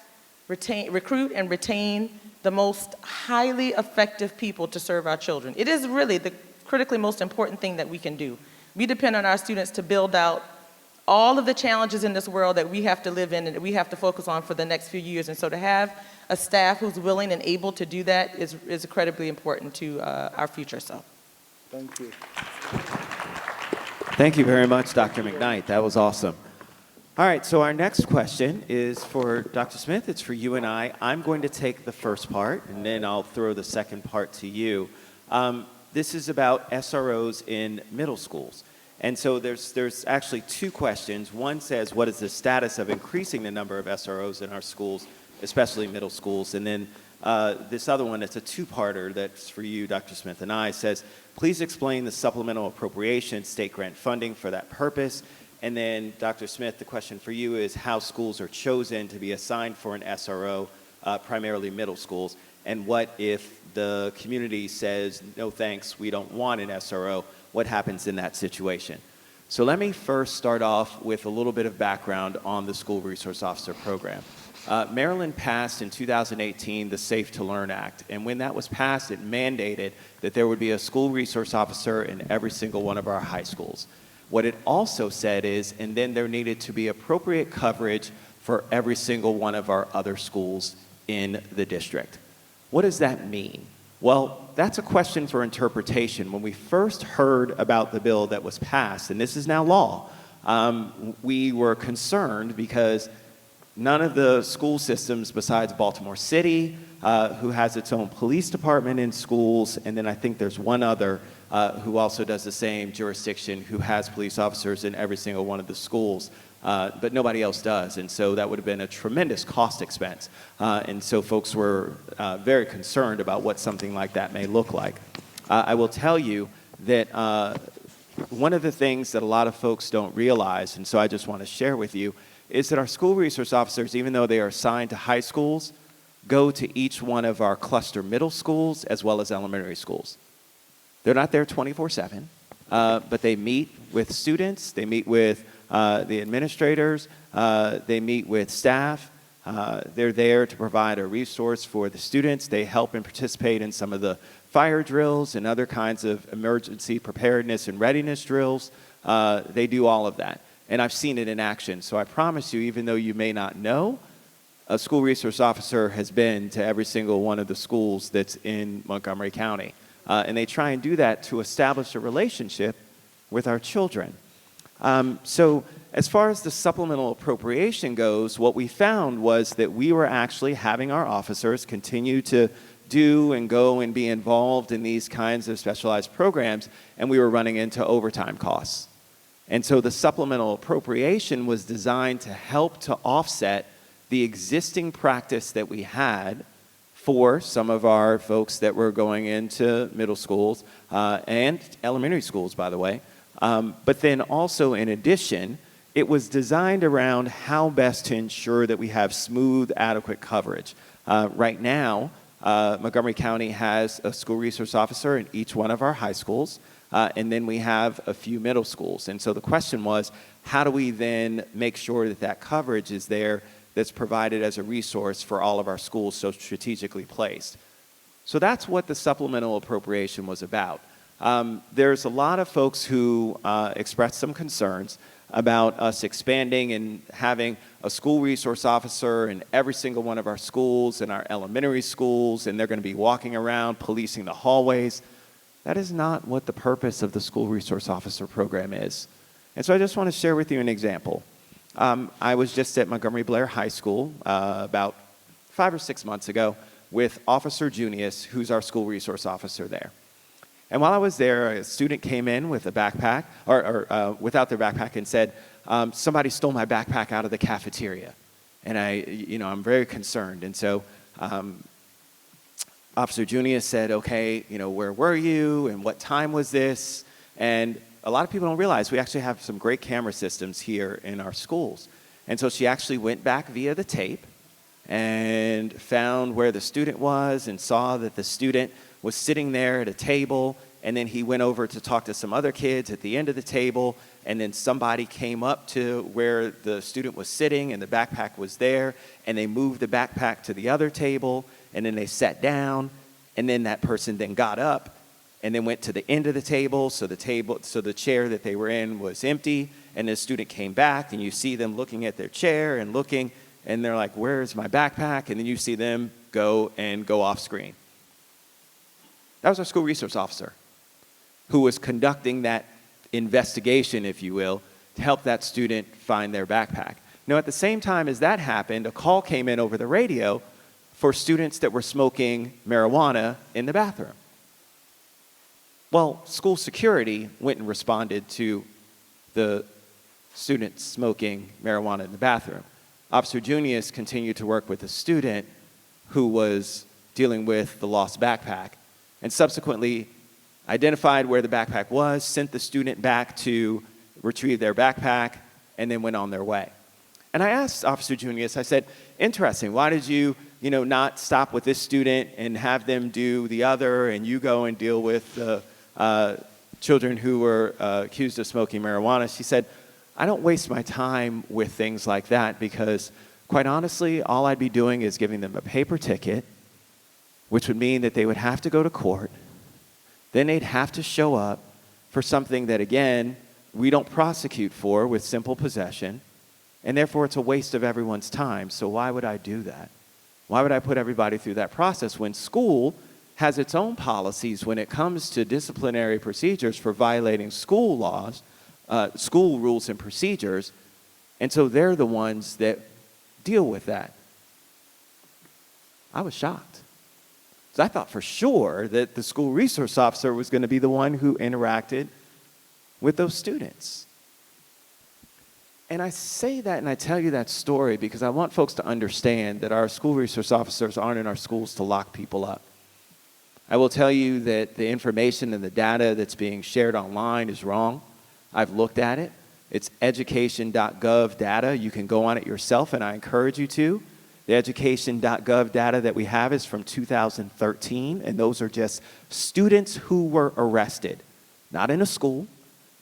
recruit, and retain the most highly effective people to serve our children. It is really the critically most important thing that we can do. We depend on our students to build out all of the challenges in this world that we have to live in and that we have to focus on for the next few years. And so to have a staff who's willing and able to do that is incredibly important to our future self. Thank you. Thank you very much, Dr. McKnight. That was awesome. All right, so our next question is for Dr. Smith. It's for you and I. I'm going to take the first part, and then I'll throw the second part to you. This is about SROs in middle schools. And so there's actually two questions. One says, what is the status of increasing the number of SROs in our schools, especially middle schools? And then this other one, it's a two-parter that's for you, Dr. Smith and I, says, please explain the supplemental appropriation state grant funding for that purpose. And then, Dr. Smith, the question for you is how schools are chosen to be assigned for an SRO, primarily middle schools, and what if the community says, no thanks, we don't want an SRO, what happens in that situation? So let me first start off with a little bit of background on the School Resource Officer Program. Maryland passed in 2018 the Safe to Learn Act, and when that was passed, it mandated that there would be a school resource officer in every single one of our high schools. What it also said is, and then there needed to be appropriate coverage for every single one of our other schools in the district. What does that mean? Well, that's a question for interpretation. When we first heard about the bill that was passed, and this is now law, we were concerned because none of the school systems besides Baltimore City, who has its own police department in schools, and then I think there's one other who also does the same jurisdiction, who has police officers in every single one of the schools, but nobody else does. And so that would have been a tremendous cost expense. And so folks were very concerned about what something like that may look like. I will tell you that one of the things that a lot of folks don't realize, and so I just want to share with you, is that our school resource officers, even though they are assigned to high schools, go to each one of our cluster middle schools as well as elementary schools. They're not there 24/7, but they meet with students, they meet with the administrators, they meet with staff. They're there to provide a resource for the students. They help and participate in some of the fire drills and other kinds of emergency preparedness and readiness drills. They do all of that. And I've seen it in action. So I promise you, even though you may not know, a school resource officer has been to every single one of the schools that's in Montgomery County. And they try and do that to establish a relationship with our children. So as far as the supplemental appropriation goes, what we found was that we were actually having our officers continue to do and go and be involved in these kinds of specialized programs, and we were running into overtime costs. And so the supplemental appropriation was designed to help to offset the existing practice that we had for some of our folks that were going into middle schools and elementary schools, by the way. But then also, in addition, it was designed around how best to ensure that we have smooth, adequate coverage. Right now, Montgomery County has a school resource officer in each one of our high schools. And then we have a few middle schools. And so the question was, how do we then make sure that that coverage is there that's provided as a resource for all of our schools so strategically placed? So that's what the supplemental appropriation was about. There's a lot of folks who expressed some concerns about us expanding and having a school resource officer in every single one of our schools, in our elementary schools, and they're going to be walking around policing the hallways. That is not what the purpose of the school resource officer program is. And so I just want to share with you an example. I was just at Montgomery Blair High School about 5 or 6 months ago with Officer Junius, who's our school resource officer there. And while I was there, a student came in with a backpack, or without their backpack, and said, somebody stole my backpack out of the cafeteria. And I'm very concerned. And so Officer Junius said, okay, where were you and what time was this? And a lot of people don't realize we actually have some great camera systems here in our schools. And so she actually went back via the tape and found where the student was and saw that the student was sitting there at a table, and then he went over to talk to some other kids at the end of the table, and then somebody came up to where the student was sitting and the backpack was there, and they moved the backpack to the other table, and then they sat down, and then that person then got up and then went to the end of the table, so the chair that they were in was empty, and the student came back, and you see them looking at their chair and looking, and they're like, where's my backpack? And then you see them go off screen. That was our school resource officer who was conducting that investigation, if you will, to help that student find their backpack. Now, at the same time as that happened, a call came in over the radio for students that were smoking marijuana in the bathroom. Well, school security went and responded to the students smoking marijuana in the bathroom. Officer Junius continued to work with a student who was dealing with the lost backpack, and subsequently identified where the backpack was, sent the student back to retrieve their backpack, and then went on their way. And I asked Officer Junius, I said, interesting, why did you, not stop with this student and have them do the other, and you go and deal with the children who were accused of smoking marijuana? She said, I don't waste my time with things like that because Quite honestly, all I'd be doing is giving them a paper ticket, which would mean that they would have to go to court. Then they'd have to show up for something that, again, we don't prosecute for with simple possession, and therefore it's a waste of everyone's time. So why would I do that? Why would I put everybody through that process when school has its own policies when it comes to disciplinary procedures for violating school laws, school rules and procedures, and so they're the ones that deal with that? I was shocked. So I thought for sure that the school resource officer was going to be the one who interacted with those students. And I say that and I tell you that story because I want folks to understand that our school resource officers aren't in our schools to lock people up. I will tell you that the information and the data that's being shared online is wrong. I've looked at it. It's education.gov data. You can go on it yourself, and I encourage you to. The education.gov data that we have is from 2013, and those are just students who were arrested. Not in a school,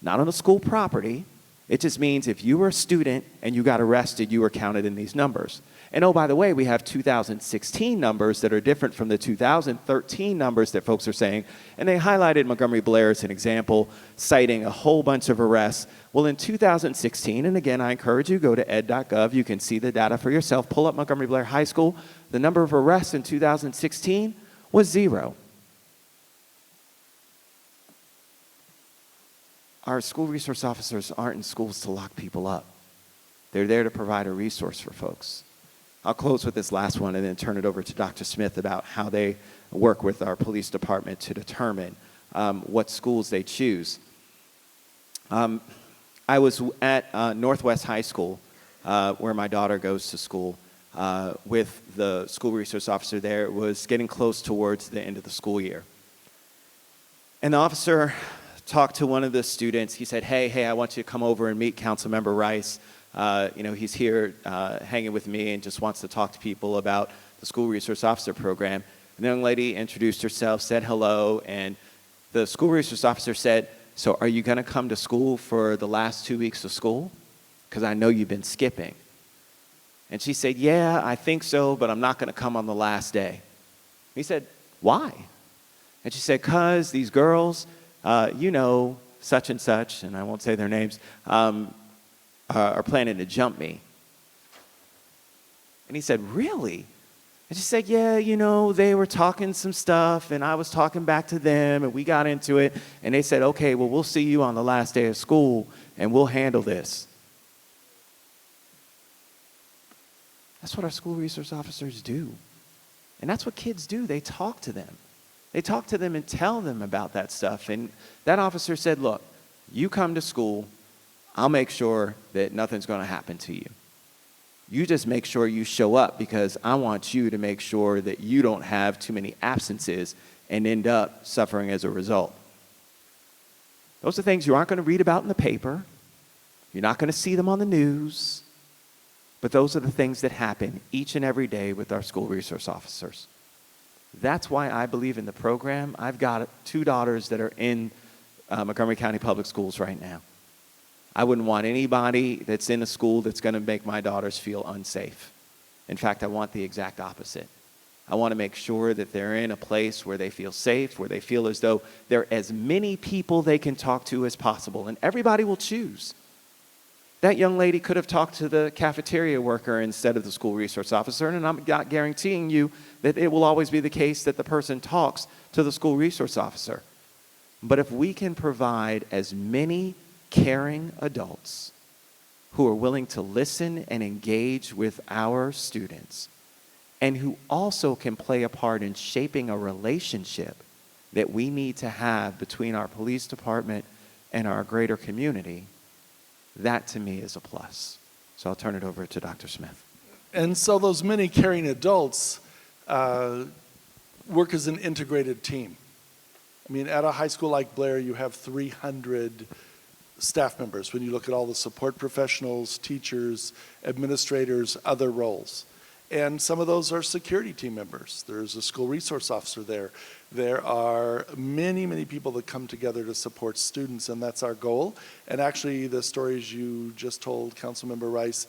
not on a school property. It just means if you were a student and you got arrested, you were counted in these numbers. And oh, by the way, we have 2016 numbers that are different from the 2013 numbers that folks are saying. And they highlighted Montgomery Blair as an example, citing a whole bunch of arrests. Well, in 2016, and again, I encourage you, go to ed.gov. You can see the data for yourself. Pull up Montgomery Blair High School. The number of arrests in 2016 was 0. Our school resource officers aren't in schools to lock people up. They're there to provide a resource for folks. I'll close with this last one and then turn it over to Dr. Smith about how they work with our police department to determine what schools they choose. I was at Northwest High School, where my daughter goes to school, with the school resource officer there. It was getting close towards the end of the school year. And the officer talked to one of the students. He said, hey, I want you to come over and meet Councilmember Rice. He's here hanging with me and just wants to talk to people about the school resource officer program. And the young lady introduced herself, said hello, and the school resource officer said, so are you going to come to school for the last 2 weeks of school? Because I know you've been skipping. And she said, yeah, I think so, but I'm not going to come on the last day. He said, why? And she said, because these girls, such and such, and I won't say their names, are planning to jump me. And he said, really? And she said, yeah, they were talking some stuff, and I was talking back to them, and we got into it, and they said, okay, well, we'll see you on the last day of school, and we'll handle this. That's what our school resource officers do. And that's what kids do. They talk to them. They talk to them and tell them about that stuff. And that officer said, look, you come to school, I'll make sure that nothing's going to happen to you. You just make sure you show up because I want you to make sure that you don't have too many absences and end up suffering as a result. Those are things you aren't going to read about in the paper. You're not going to see them on the news. But those are the things that happen each and every day with our school resource officers. That's why I believe in the program. I've got 2 daughters that are in Montgomery County Public Schools right now. I wouldn't want anybody that's in a school that's going to make my daughters feel unsafe. In fact, I want the exact opposite. I want to make sure that they're in a place where they feel safe, where they feel as though there are as many people they can talk to as possible, and everybody will choose. That young lady could have talked to the cafeteria worker instead of the school resource officer, and I'm not guaranteeing you that it will always be the case that the person talks to the school resource officer. But if we can provide as many caring adults who are willing to listen and engage with our students, and who also can play a part in shaping a relationship that we need to have between our police department and our greater community, that to me is a plus. So I'll turn it over to Dr. Smith. And so those many caring adults work as an integrated team. I mean, at a high school like Blair, you have 300 staff members when you look at all the support professionals, teachers, administrators, other roles. And some of those are security team members. There's a school resource officer there. There are many, many people that come together to support students, and that's our goal. And actually, the stories you just told, Councilmember Rice,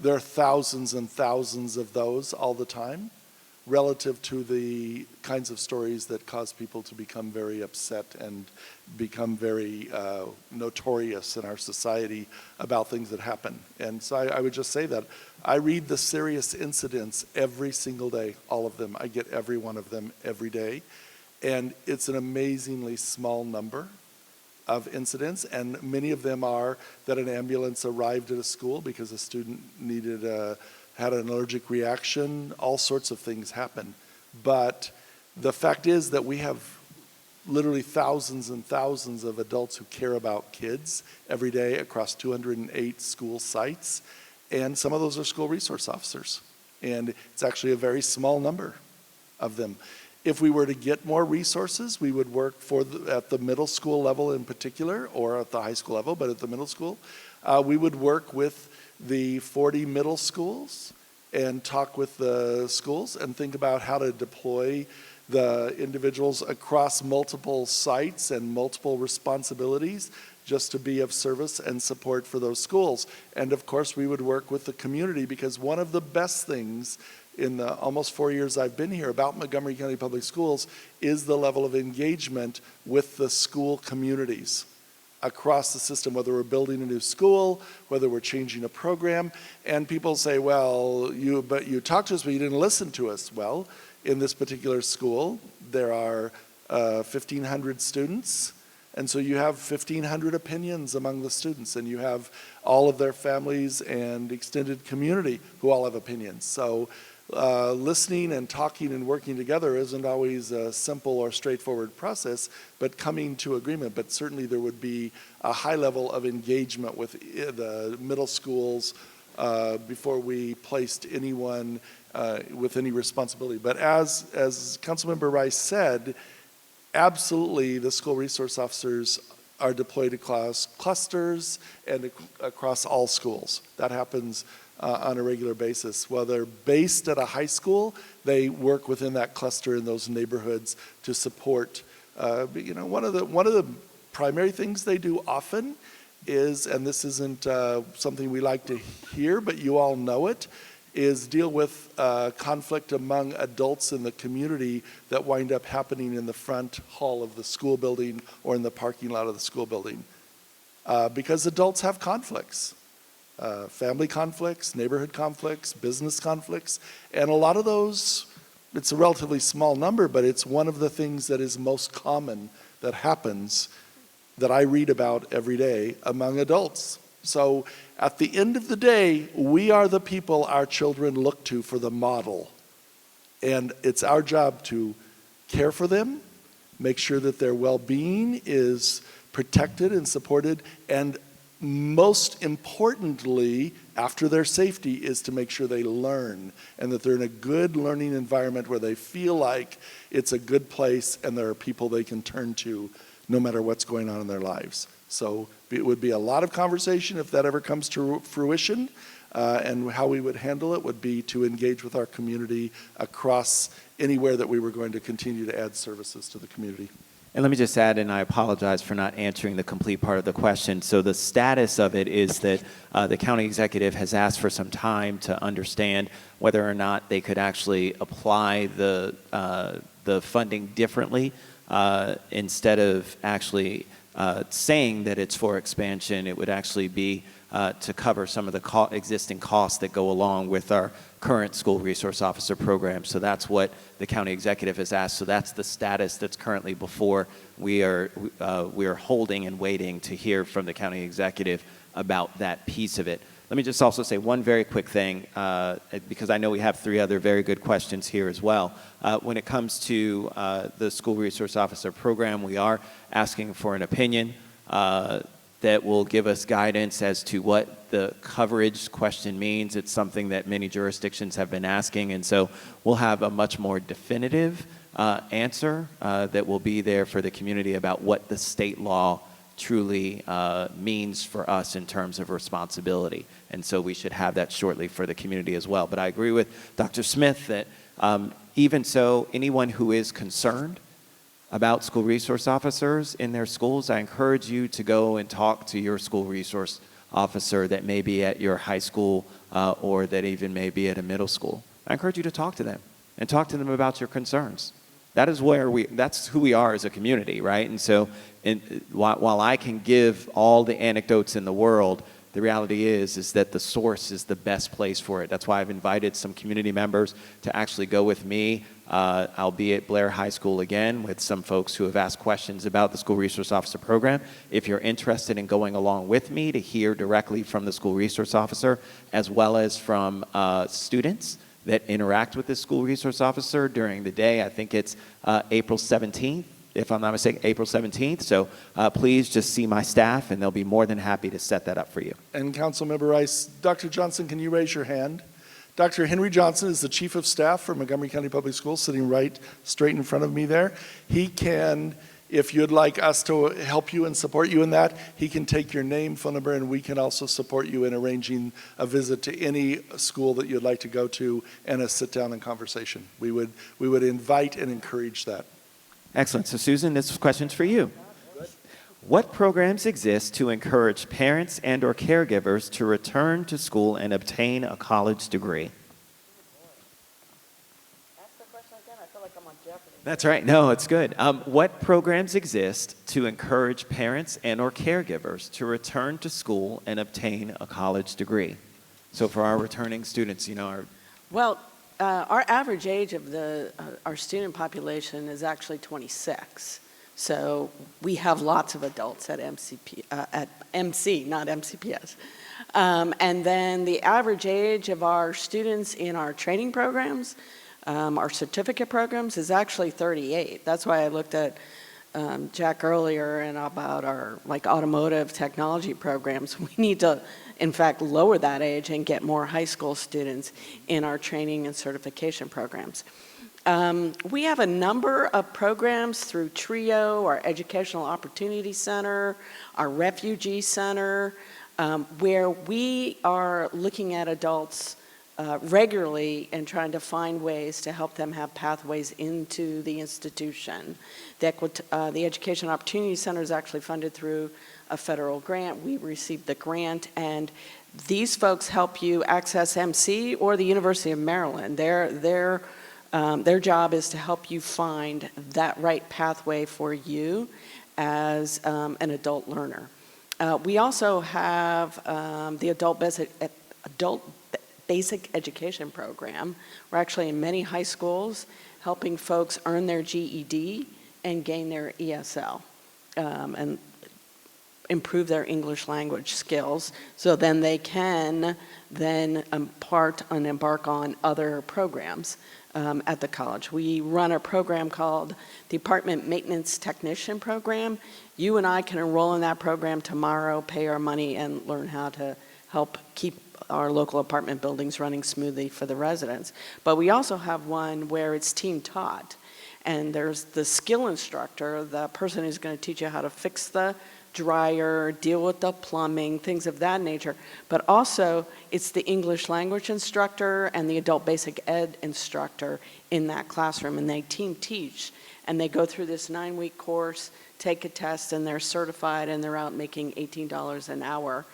There are thousands and thousands of those all the time, relative to the kinds of stories that cause people to become very upset and become very notorious in our society about things that happen. And so I would just say that I read the serious incidents every single day, all of them. I get every one of them every day. And it's an amazingly small number of incidents, and many of them are that an ambulance arrived at a school because a student had an allergic reaction. All sorts of things happen. But the fact is that we have literally thousands and thousands of adults who care about kids every day across 208 school sites, and some of those are school resource officers. And it's actually a very small number of them. If we were to get more resources, we would work at the middle school level in particular, or at the high school level, but at the middle school, we would work with the 40 middle schools and talk with the schools and think about how to deploy the individuals across multiple sites and multiple responsibilities just to be of service and support for those schools. And of course, we would work with the community, because one of the best things in the almost 4 years I've been here about Montgomery County Public Schools is the level of engagement with the school communities across the system, whether we're building a new school, whether we're changing a program. And people say, well, you talked to us, but you didn't listen to us. Well, in this particular school, there are 1,500 students, and so you have 1,500 opinions among the students, and you have all of their families and extended community who all have opinions. So listening and talking and working together isn't always a simple or straightforward process, but coming to agreement. But certainly there would be a high level of engagement with the middle schools before we placed anyone with any responsibility. But as Councilmember Rice said, absolutely the school resource officers are deployed across clusters and across all schools. That happens on a regular basis. While they're based at a high school, they work within that cluster in those neighborhoods to support. One of the primary things they do often is, and this isn't something we like to hear, but you all know it, is deal with conflict among adults in the community that wind up happening in the front hall of the school building or in the parking lot of the school building. Because adults have conflicts. Family conflicts, neighborhood conflicts, business conflicts, and a lot of those, it's a relatively small number, but it's one of the things that is most common that happens that I read about every day among adults. So at the end of the day, we are the people our children look to for the model. And it's our job to care for them, make sure that their well-being is protected and supported, and most importantly, after their safety, is to make sure they learn and that they're in a good learning environment where they feel like it's a good place and there are people they can turn to no matter what's going on in their lives. So it would be a lot of conversation if that ever comes to fruition, and how we would handle it would be to engage with our community across anywhere that we were going to continue to add services to the community. And let me just add, and I apologize for not answering the complete part of the question. So the status of it is that the county executive has asked for some time to understand whether or not they could actually apply the funding differently instead of actually saying that it's for expansion. It would actually be to cover some of the existing costs that go along with our current school resource officer program. So that's what the county executive has asked. So that's the status that's currently before. We are holding and waiting to hear from the county executive about that piece of it. Let me just also say one very quick thing, because I know we have 3 other very good questions here as well. When it comes to the school resource officer program, we are asking for an opinion that will give us guidance as to what the coverage question means. It's something that many jurisdictions have been asking, and so we'll have a much more definitive answer that will be there for the community about what the state law truly means for us in terms of responsibility. And so we should have that shortly for the community as well. But I agree with Dr. Smith that even so, anyone who is concerned about school resource officers in their schools, I encourage you to go and talk to your school resource officer that may be at your high school or that even may be at a middle school. I encourage you to talk to them and talk to them about your concerns. That is that's who we are as a community, right? And so while I can give all the anecdotes in the world, the reality is that the source is the best place for it. That's why I've invited some community members to actually go with me. I'll be at Blair High School again with some folks who have asked questions about the School Resource Officer program. If you're interested in going along with me to hear directly from the School Resource Officer, as well as from students that interact with the School Resource Officer during the day, I think it's April 17th. If I'm not mistaken, April 17th. So please just see my staff, and they'll be more than happy to set that up for you. And Councilmember Rice, Dr. Johnson, can you raise your hand? Dr. Henry Johnson is the Chief of Staff for Montgomery County Public Schools, sitting right straight in front of me there. He can, if you'd like us to help you and support you in that, he can take your name, phone number, and we can also support you in arranging a visit to any school that you'd like to go to and a sit-down and conversation. We would invite and encourage that. Excellent. So Susan, this question's for you. What programs exist to encourage parents and or caregivers to return to school and obtain a college degree? Ask the question again. I feel like I'm on Jeopardy. That's right. No, it's good. What programs exist to encourage parents and or caregivers to return to school and obtain a college degree? So for our returning students, Well, our average age of our student population is actually 26. So we have lots of adults at MC, not MCPS. And then the average age of our students in our training programs, our certificate programs, is actually 38. That's why I looked at Jack earlier and about our automotive technology programs. We need to, in fact, lower that age and get more high school students in our training and certification programs. We have a number of programs through TRIO, our Educational Opportunity Center, our Refugee Center, where we are looking at adults regularly and trying to find ways to help them have pathways into the institution. The Education Opportunity Center is actually funded through a federal grant. We received the grant, and these folks help you access MC or the University of Maryland. Their job is to help you find that right pathway for you as an adult learner. We also have the Adult Basic Education Program. We're actually in many high schools helping folks earn their GED and gain their ESL and improve their English language skills, so then they can embark on other programs at the college. We run a program called the Apartment Maintenance Technician Program. You and I can enroll in that program tomorrow, pay our money, and learn how to help keep our local apartment buildings running smoothly for the residents. But we also have one where it's team taught. And there's the skill instructor, the person who's going to teach you how to fix the dryer, deal with the plumbing, things of that nature. But also, it's the English language instructor and the adult basic ed instructor in that classroom. And they team teach. And they go through this 9-week course, take a test, and they're certified, and they're out making $18 an hour.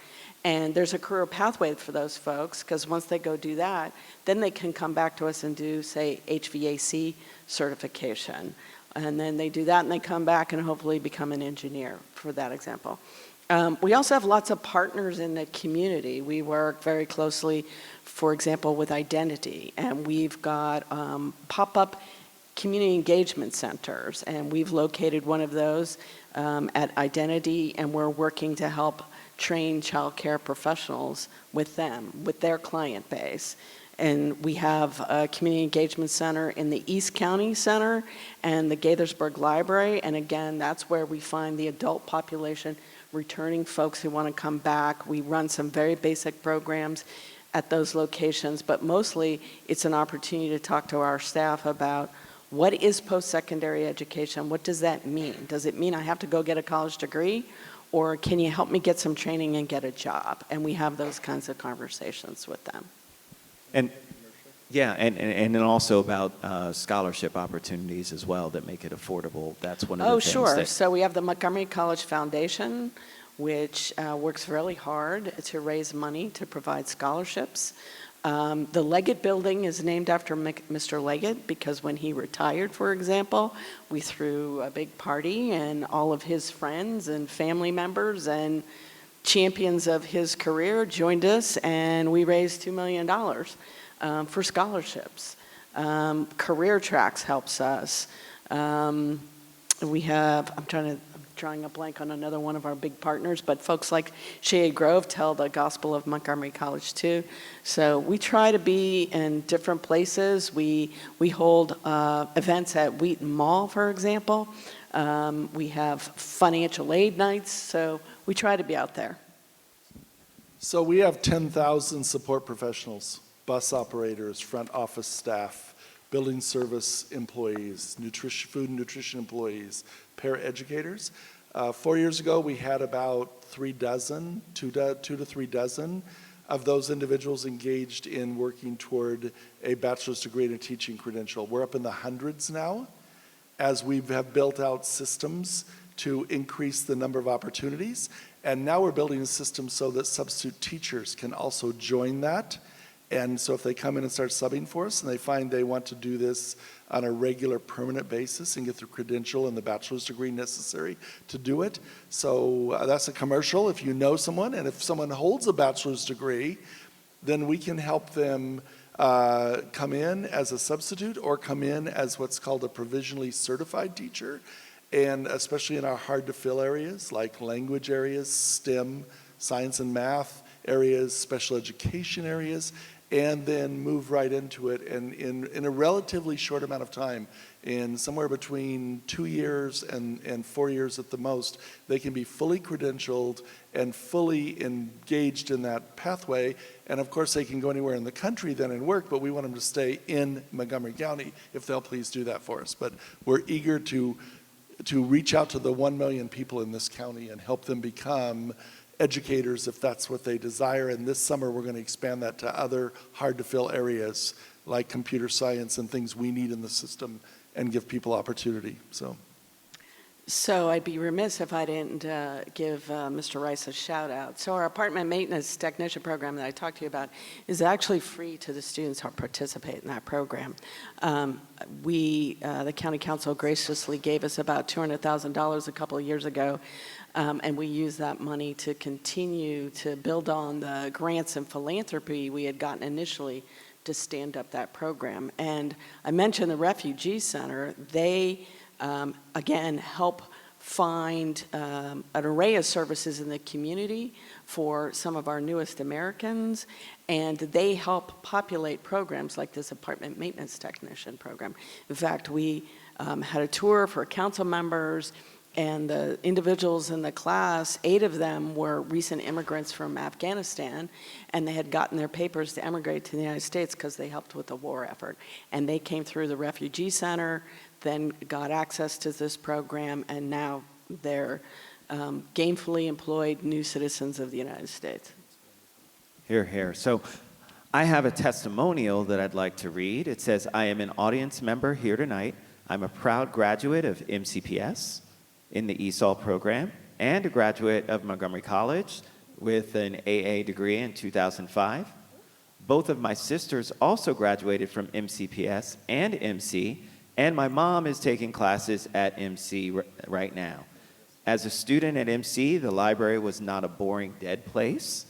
And there's a career pathway for those folks, because once they go do that, then they can come back to us and do, say, HVAC certification. And then they do that, and they come back and hopefully become an engineer, for that example. We also have lots of partners in the community. We work very closely, for example, with Identity. And we've got pop-up community engagement centers. And we've located one of those at Identity, and we're working to help train child care professionals with them, with their client base. And we have a community engagement center in the East County Center and the Gaithersburg Library. And again, that's where we find the adult population, returning folks who want to come back. We run some very basic programs at those locations, but mostly it's an opportunity to talk to our staff about what is post-secondary education? What does that mean? Does it mean I have to go get a college degree? Or can you help me get some training and get a job? And we have those kinds of conversations with them. And yeah, and then also about scholarship opportunities as well that make it affordable. That's one of the things. Oh, sure. That, so we have the Montgomery College Foundation, which works really hard to raise money to provide scholarships. The Leggett building is named after Mr. Leggett because when he retired, for example, we threw a big party and all of his friends and family members and champions of his career joined us, and we raised $2 million for scholarships. Career Tracks helps us. We have, I'm drawing a blank on another one of our big partners, but folks like Shade Grove tell the gospel of Montgomery College too. So we try to be in different places. We hold events at Wheaton Mall, for example. We have financial aid nights, so we try to be out there. So we have 10,000 support professionals, bus operators, front office staff, building service employees, food and nutrition employees, paraeducators. 4 years ago, we had about 2 to 3 dozen of those individuals engaged in working toward a bachelor's degree and a teaching credential. We're up in the hundreds now as we have built out systems to increase the number of opportunities. And now we're building a system so that substitute teachers can also join that. And so if they come in and start subbing for us and they find they want to do this on a regular permanent basis and get the credential and the bachelor's degree necessary to do it. So that's a commercial if you know someone, and if someone holds a bachelor's degree, then we can help them come in as a substitute or come in as what's called a provisionally certified teacher. And especially in our hard to fill areas like language areas, STEM, science and math areas, special education areas, and then move right into it. And in a relatively short amount of time, in somewhere between 2 years and 4 years at the most, they can be fully credentialed and fully engaged in that pathway. And of course, they can go anywhere in the country then and work, but we want them to stay in Montgomery County if they'll please do that for us. But we're eager to reach out to the 1 million people in this county and help them become educators if that's what they desire. And this summer we're going to expand that to other hard to fill areas like computer science and things we need in the system and give people opportunity. So I'd be remiss if I didn't give Mr. Rice a shout out. So our apartment maintenance technician program that I talked to you about is actually free to the students who participate in that program. The county council graciously gave us about $200,000 a couple of years ago, and we used that money to continue to build on the grants and philanthropy we had gotten initially to stand up that program. And I mentioned the Refugee Center. They again, help find an array of services in the community for some of our newest Americans, and they help populate programs like this apartment maintenance technician program. In fact, we had a tour for council members, and the individuals in the class, 8 of them were recent immigrants from Afghanistan, and they had gotten their papers to emigrate to the United States because they helped with the war effort. And they came through the Refugee Center, then got access to this program, and now they're gainfully employed new citizens of the United States. Hear, hear. So I have a testimonial that I'd like to read. It says, I am an audience member here tonight. I'm a proud graduate of MCPS in the ESOL program and a graduate of Montgomery College with an AA degree in 2005. Both of my sisters also graduated from MCPS and MC, and my mom is taking classes at MC right now. As a student at MC, the library was not a boring, dead place,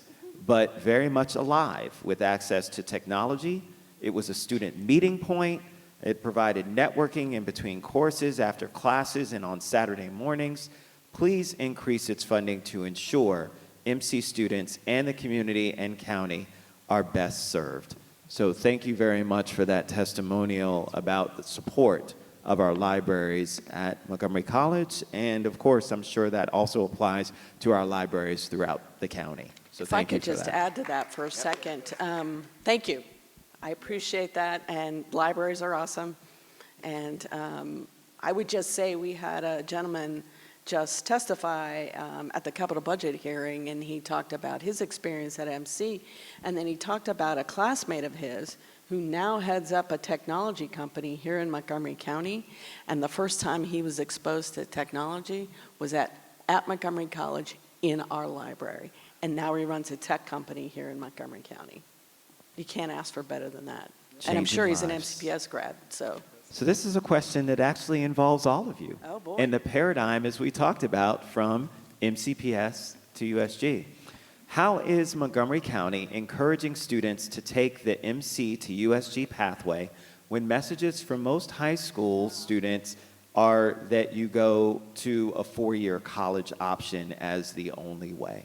but very much alive with access to technology. It was a student meeting point. It provided networking in between courses, after classes, and on Saturday mornings. Please increase its funding to ensure MC students and the community and county are best served. So thank you very much for that testimonial about the support of our libraries at Montgomery College. And of course, I'm sure that also applies to our libraries throughout the county. So thank you for that. If I could just add to that for a second. Thank you. I appreciate that, and libraries are awesome. And I would just say we had a gentleman just testify at the capital budget hearing, and he talked about his experience at MC, and then he talked about a classmate of his who now heads up a technology company here in Montgomery County, and the first time he was exposed to technology was at Montgomery College in our library. And now he runs a tech company here in Montgomery County. You can't ask for better than that. And I'm Changing sure he's an lives. MCPS grad, so. So this is a question that actually involves all of you. Oh, boy. And the paradigm, as we talked about, from MCPS to USG. How is Montgomery County encouraging students to take the MC to USG pathway when messages from most high school students are that you go to a four-year college option as the only way?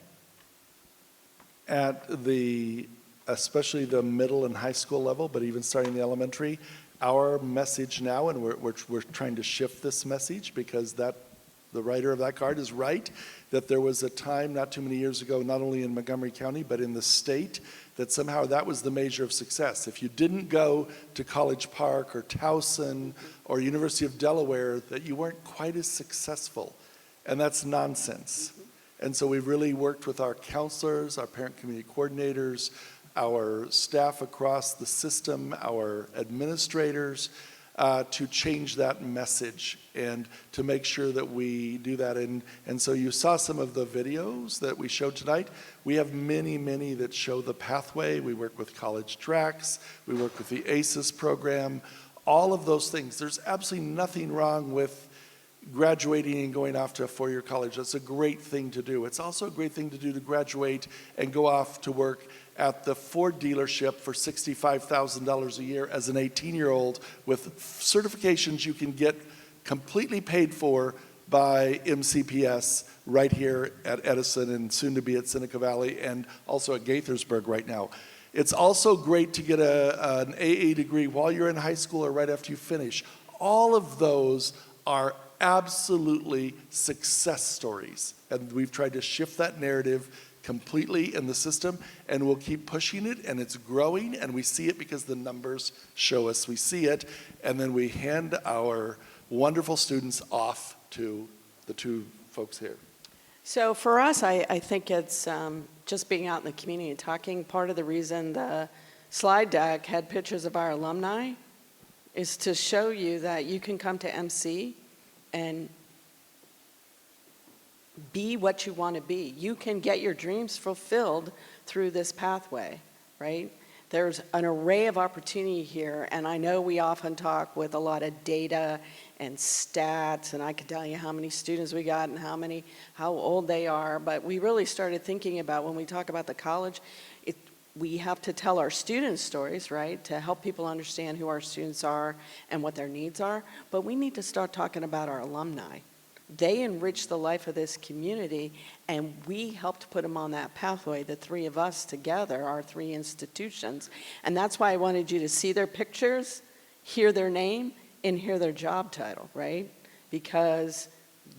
At the, especially the middle and high school level, but even starting the elementary, our message now, and we're trying to shift this message because that the writer of that card is right, that there was a time not too many years ago, not only in Montgomery County, but in the state, that somehow that was the measure of success. If you didn't go to College Park or Towson or University of Delaware, that you weren't quite as successful. And that's nonsense. And so we've really worked with our counselors, our parent community coordinators, our staff across the system, our administrators, to change that message and to make sure that we do that. And so you saw some of the videos that we showed tonight. We have many, many that show the pathway. We work with college tracks. We work with the ACES program. All of those things. There's absolutely nothing wrong with graduating and going off to a four-year college. That's a great thing to do. It's also a great thing to do to graduate and go off to work at the Ford dealership for $65,000 a year as an 18-year-old with certifications you can get completely paid for by MCPS right here at Edison and soon to be at Seneca Valley and also at Gaithersburg right now. It's also great to get an AA degree while you're in high school or right after you finish. All of those are absolutely success stories, and we've tried to shift that narrative completely in the system, and we'll keep pushing it, and it's growing, and we see it because the numbers show us we see it, and then we hand our wonderful students off to the two folks here. So for us, I think it's just being out in the community and talking. Part of the reason the slide deck had pictures of our alumni is to show you that you can come to MC and be what you want to be. You can get your dreams fulfilled through this pathway, right? There's an array of opportunity here, and I know we often talk with a lot of data and stats, and I can tell you how many students we got and how old they are, but we really started thinking about when we talk about the college, we have to tell our students stories, right, to help people understand who our students are and what their needs are, but we need to start talking about our alumni. They enrich the life of this community, and we helped put them on that pathway, the three of us together, our three institutions. And that's why I wanted you to see their pictures, hear their name, and hear their job title, right? Because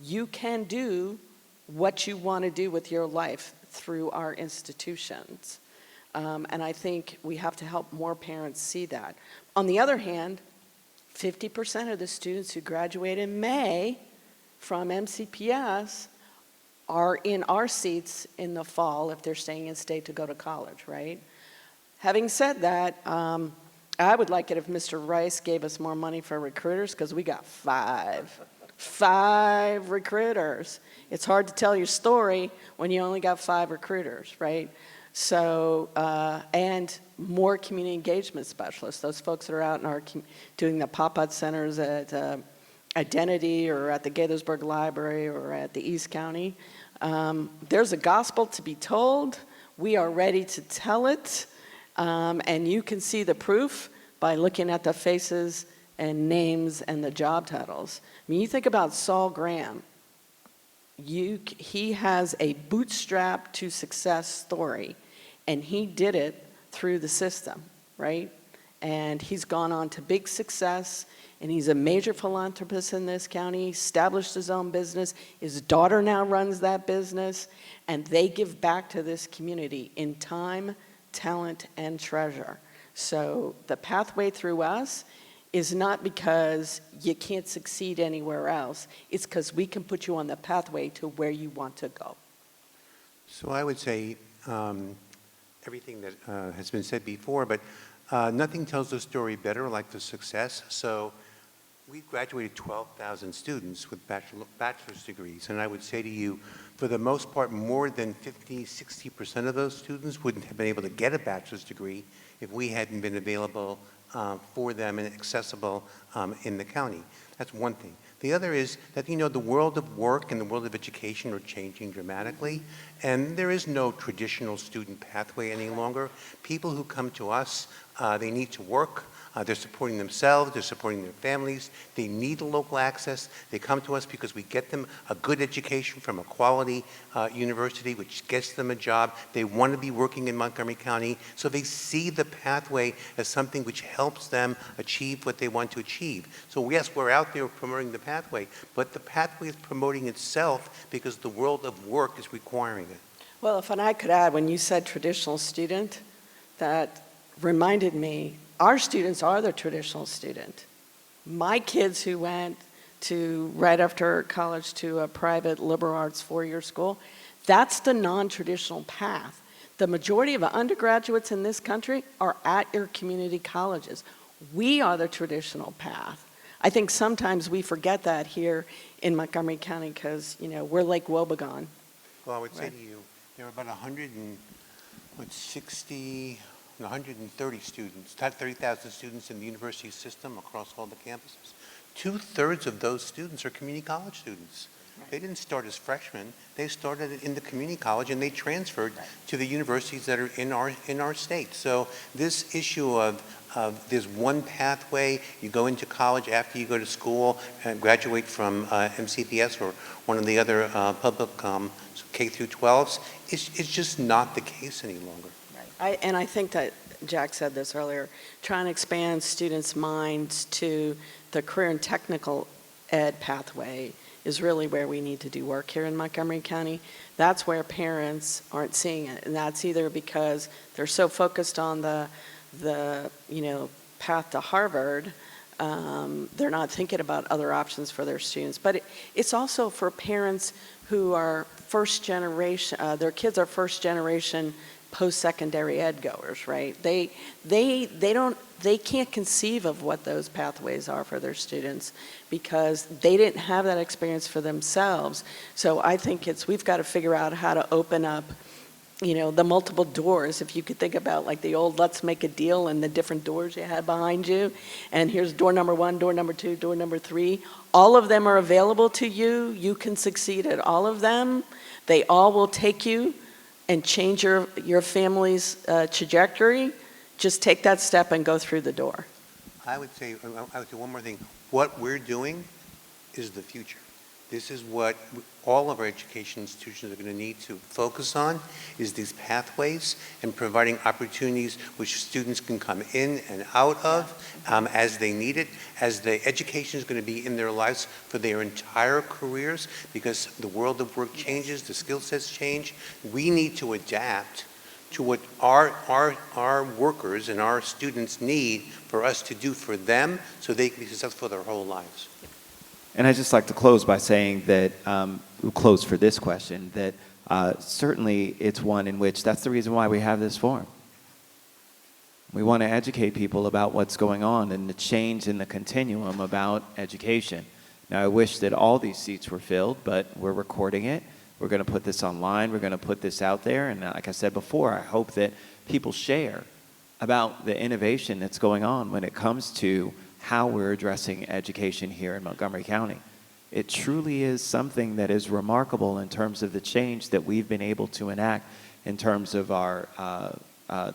you can do what you want to do with your life through our institutions. And I think we have to help more parents see that. On the other hand, 50% of the students who graduate in May from MCPS are in our seats in the fall if they're staying in state to go to college, right? Having said that, I would like it if Mr. Rice gave us more money for recruiters because we got five recruiters. It's hard to tell your story when you only got 5 recruiters, right? So, and more community engagement specialists, those folks that are out in our doing the pop-up centers at Identity or at the Gaithersburg Library or at the East County. There's a gospel to be told. We are ready to tell it. And you can see the proof by looking at the faces and names and the job titles. I mean, you think about Saul Graham. He has a bootstrap to success story, and he did it through the system, right? And he's gone on to big success, and he's a major philanthropist in this county, established his own business. His daughter now runs that business, and they give back to this community in time, talent, and treasure. So the pathway through us is not because you can't succeed anywhere else. It's because we can put you on the pathway to where you want to go. So I would say everything that has been said before, but nothing tells the story better like the success. So We graduated 12,000 students with bachelor's degrees, and I would say to you, for the most part, more than 50, 60% of those students wouldn't have been able to get a bachelor's degree if we hadn't been available for them and accessible in the county. That's one thing. The other is that, you know, the world of work and the world of education are changing dramatically, and there is no traditional student pathway any longer. People who come to us, they need to work. They're supporting themselves, they're supporting their families, they need local access. They come to us because we get them a good education from a quality university, which gets them a job. They want to be working in Montgomery County, so they see the pathway as something which helps them achieve what they want to achieve. So yes, we're out there promoting the pathway, but the pathway is promoting itself because the world of work is requiring it. Well, if I could add, when you said traditional student, that reminded me, our students are the traditional student. My kids who went to, right after college, to a private liberal arts four-year school, that's the non-traditional path. The majority of undergraduates in this country are at your community colleges. We are the traditional path. I think sometimes we forget that here in Montgomery County because, you know, we're Lake Wobegon. Well, I would say Right. to you, there are about 130 students, 30,000 students in the university system across all the campuses. 2/3 of those students are community college students. They didn't start as freshmen. They started in the community college and they transferred to the universities that are in our state. So this issue of there's one pathway, you go into college after you go to school and graduate from MCPS or one of the other public K through 12s, it's just not the case any longer. And I think that Jack said this earlier, trying to expand students' minds to the career and technical ed pathway is really where we need to do work here in Montgomery County. That's where parents aren't seeing it, and that's either because they're so focused on the you know, path to Harvard, they're not thinking about other options for their students. But it's also for parents who are first generation, their kids are first generation post-secondary ed goers, right? They can't conceive of what those pathways are for their students because they didn't have that experience for themselves. So I think we've got to figure out how to open up, you know, the multiple doors. If you could think about like the old let's make a deal and the different doors you had behind you, and here's door number 1, door number 2, door number 3. All of them are available to you. You can succeed at all of them. They all will take you and change your family's trajectory. Just take that step and go through the door. I would say one more thing. What we're doing is the future. This is what all of our education institutions are going to need to focus on, is these pathways and providing opportunities which students can come in and out of as they need it, as the education is going to be in their lives for their entire careers, because the world of work changes, the skill sets change. We need to adapt to what our workers and our students need for us to do for them so they can be successful their whole lives. And I'd just like to close by saying that, we'll close for this question, that certainly it's one in which that's the reason why we have this forum. We want to educate people about what's going on and the change in the continuum about education. Now, I wish that all these seats were filled, but we're recording it. We're going to put this online. We're going to put this out there. And like I said before, I hope that people share about the innovation that's going on when it comes to how we're addressing education here in Montgomery County. It truly is something that is remarkable in terms of the change that we've been able to enact in terms of our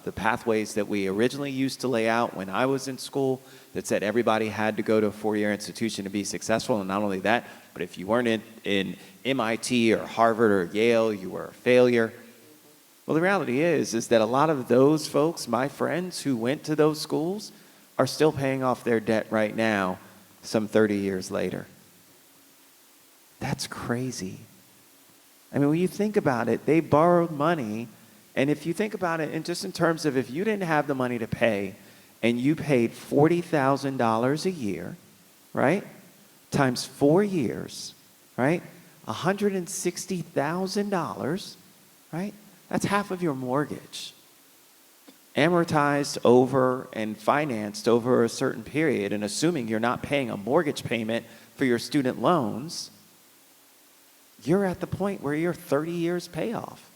the pathways that we originally used to lay out when I was in school that said everybody had to go to a four-year institution to be successful. And not only that, but if you weren't in MIT or Harvard or Yale, you were a failure. Well, the reality is that a lot of those folks, my friends who went to those schools, are still paying off their debt right now, some 30 years later. That's crazy. I mean, when you think about it, they borrowed money, and if you think about it in just in terms of if you didn't have the money to pay, and you paid $40,000 a year, right, times 4 years, right, $160,000, right, that's half of your mortgage. amortized over and financed over a certain period, and assuming you're not paying a mortgage payment for your student loans, you're at the point where you're 30 years payoff.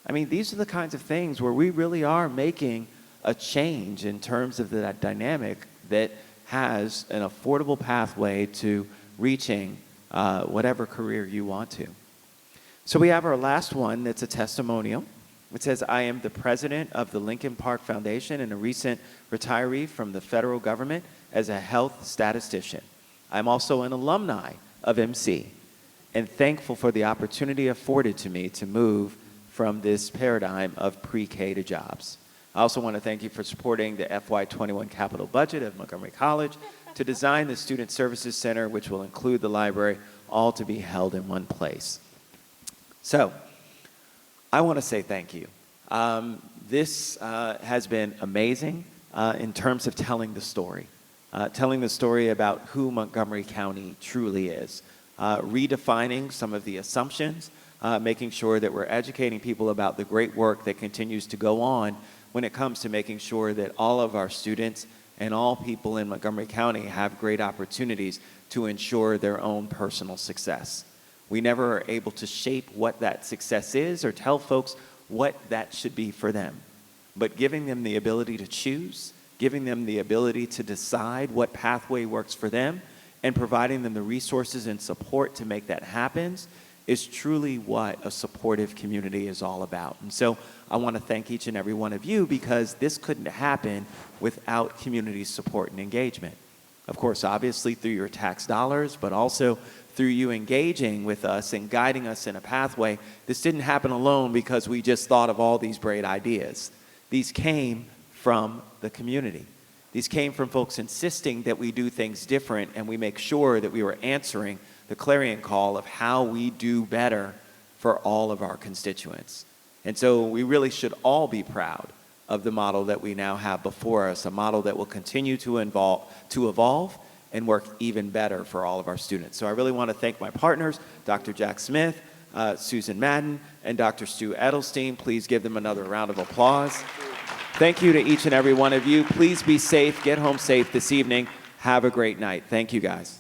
I mean, these are the kinds of things where we really are making a change in terms of that dynamic that has an affordable pathway to reaching whatever career you want to. So we have our last one that's a testimonial. It says, I am the president of the Lincoln Park Foundation and a recent retiree from the federal government as a health statistician. I'm also an alumni of MC and thankful for the opportunity afforded to me to move from this paradigm of pre-K to jobs. I also want to thank you for supporting the FY21 capital budget of Montgomery College to design the Student Services Center, which will include the library, all to be held in one place. So, I want to say thank you. This has been amazing in terms of telling the story about who Montgomery County truly is, redefining some of the assumptions, making sure that we're educating people about the great work that continues to go on when it comes to making sure that all of our students and all people in Montgomery County have great opportunities to ensure their own personal success. We never are able to shape what that success is or tell folks what that should be for them. But giving them the ability to choose, giving them the ability to decide what pathway works for them, and providing them the resources and support to make that happen is truly what a supportive community is all about. And so I want to thank each and every one of you, because this couldn't happen without community support and engagement. Of course, obviously through your tax dollars, but also through you engaging with us and guiding us in a pathway. This didn't happen alone because we just thought of all these great ideas. These came from the community. These came from folks insisting that we do things different, and we make sure that we were answering the clarion call of how we do better for all of our constituents. And so we really should all be proud of the model that we now have before us, a model that will continue to evolve and work even better for all of our students. So I really want to thank my partners, Dr. Jack Smith, Susan Madden, and Dr. Stu Edelstein. Please give them another round of applause. Thank you to each and every one of you. Please be safe. Get home safe this evening. Have a great night. Thank you, guys.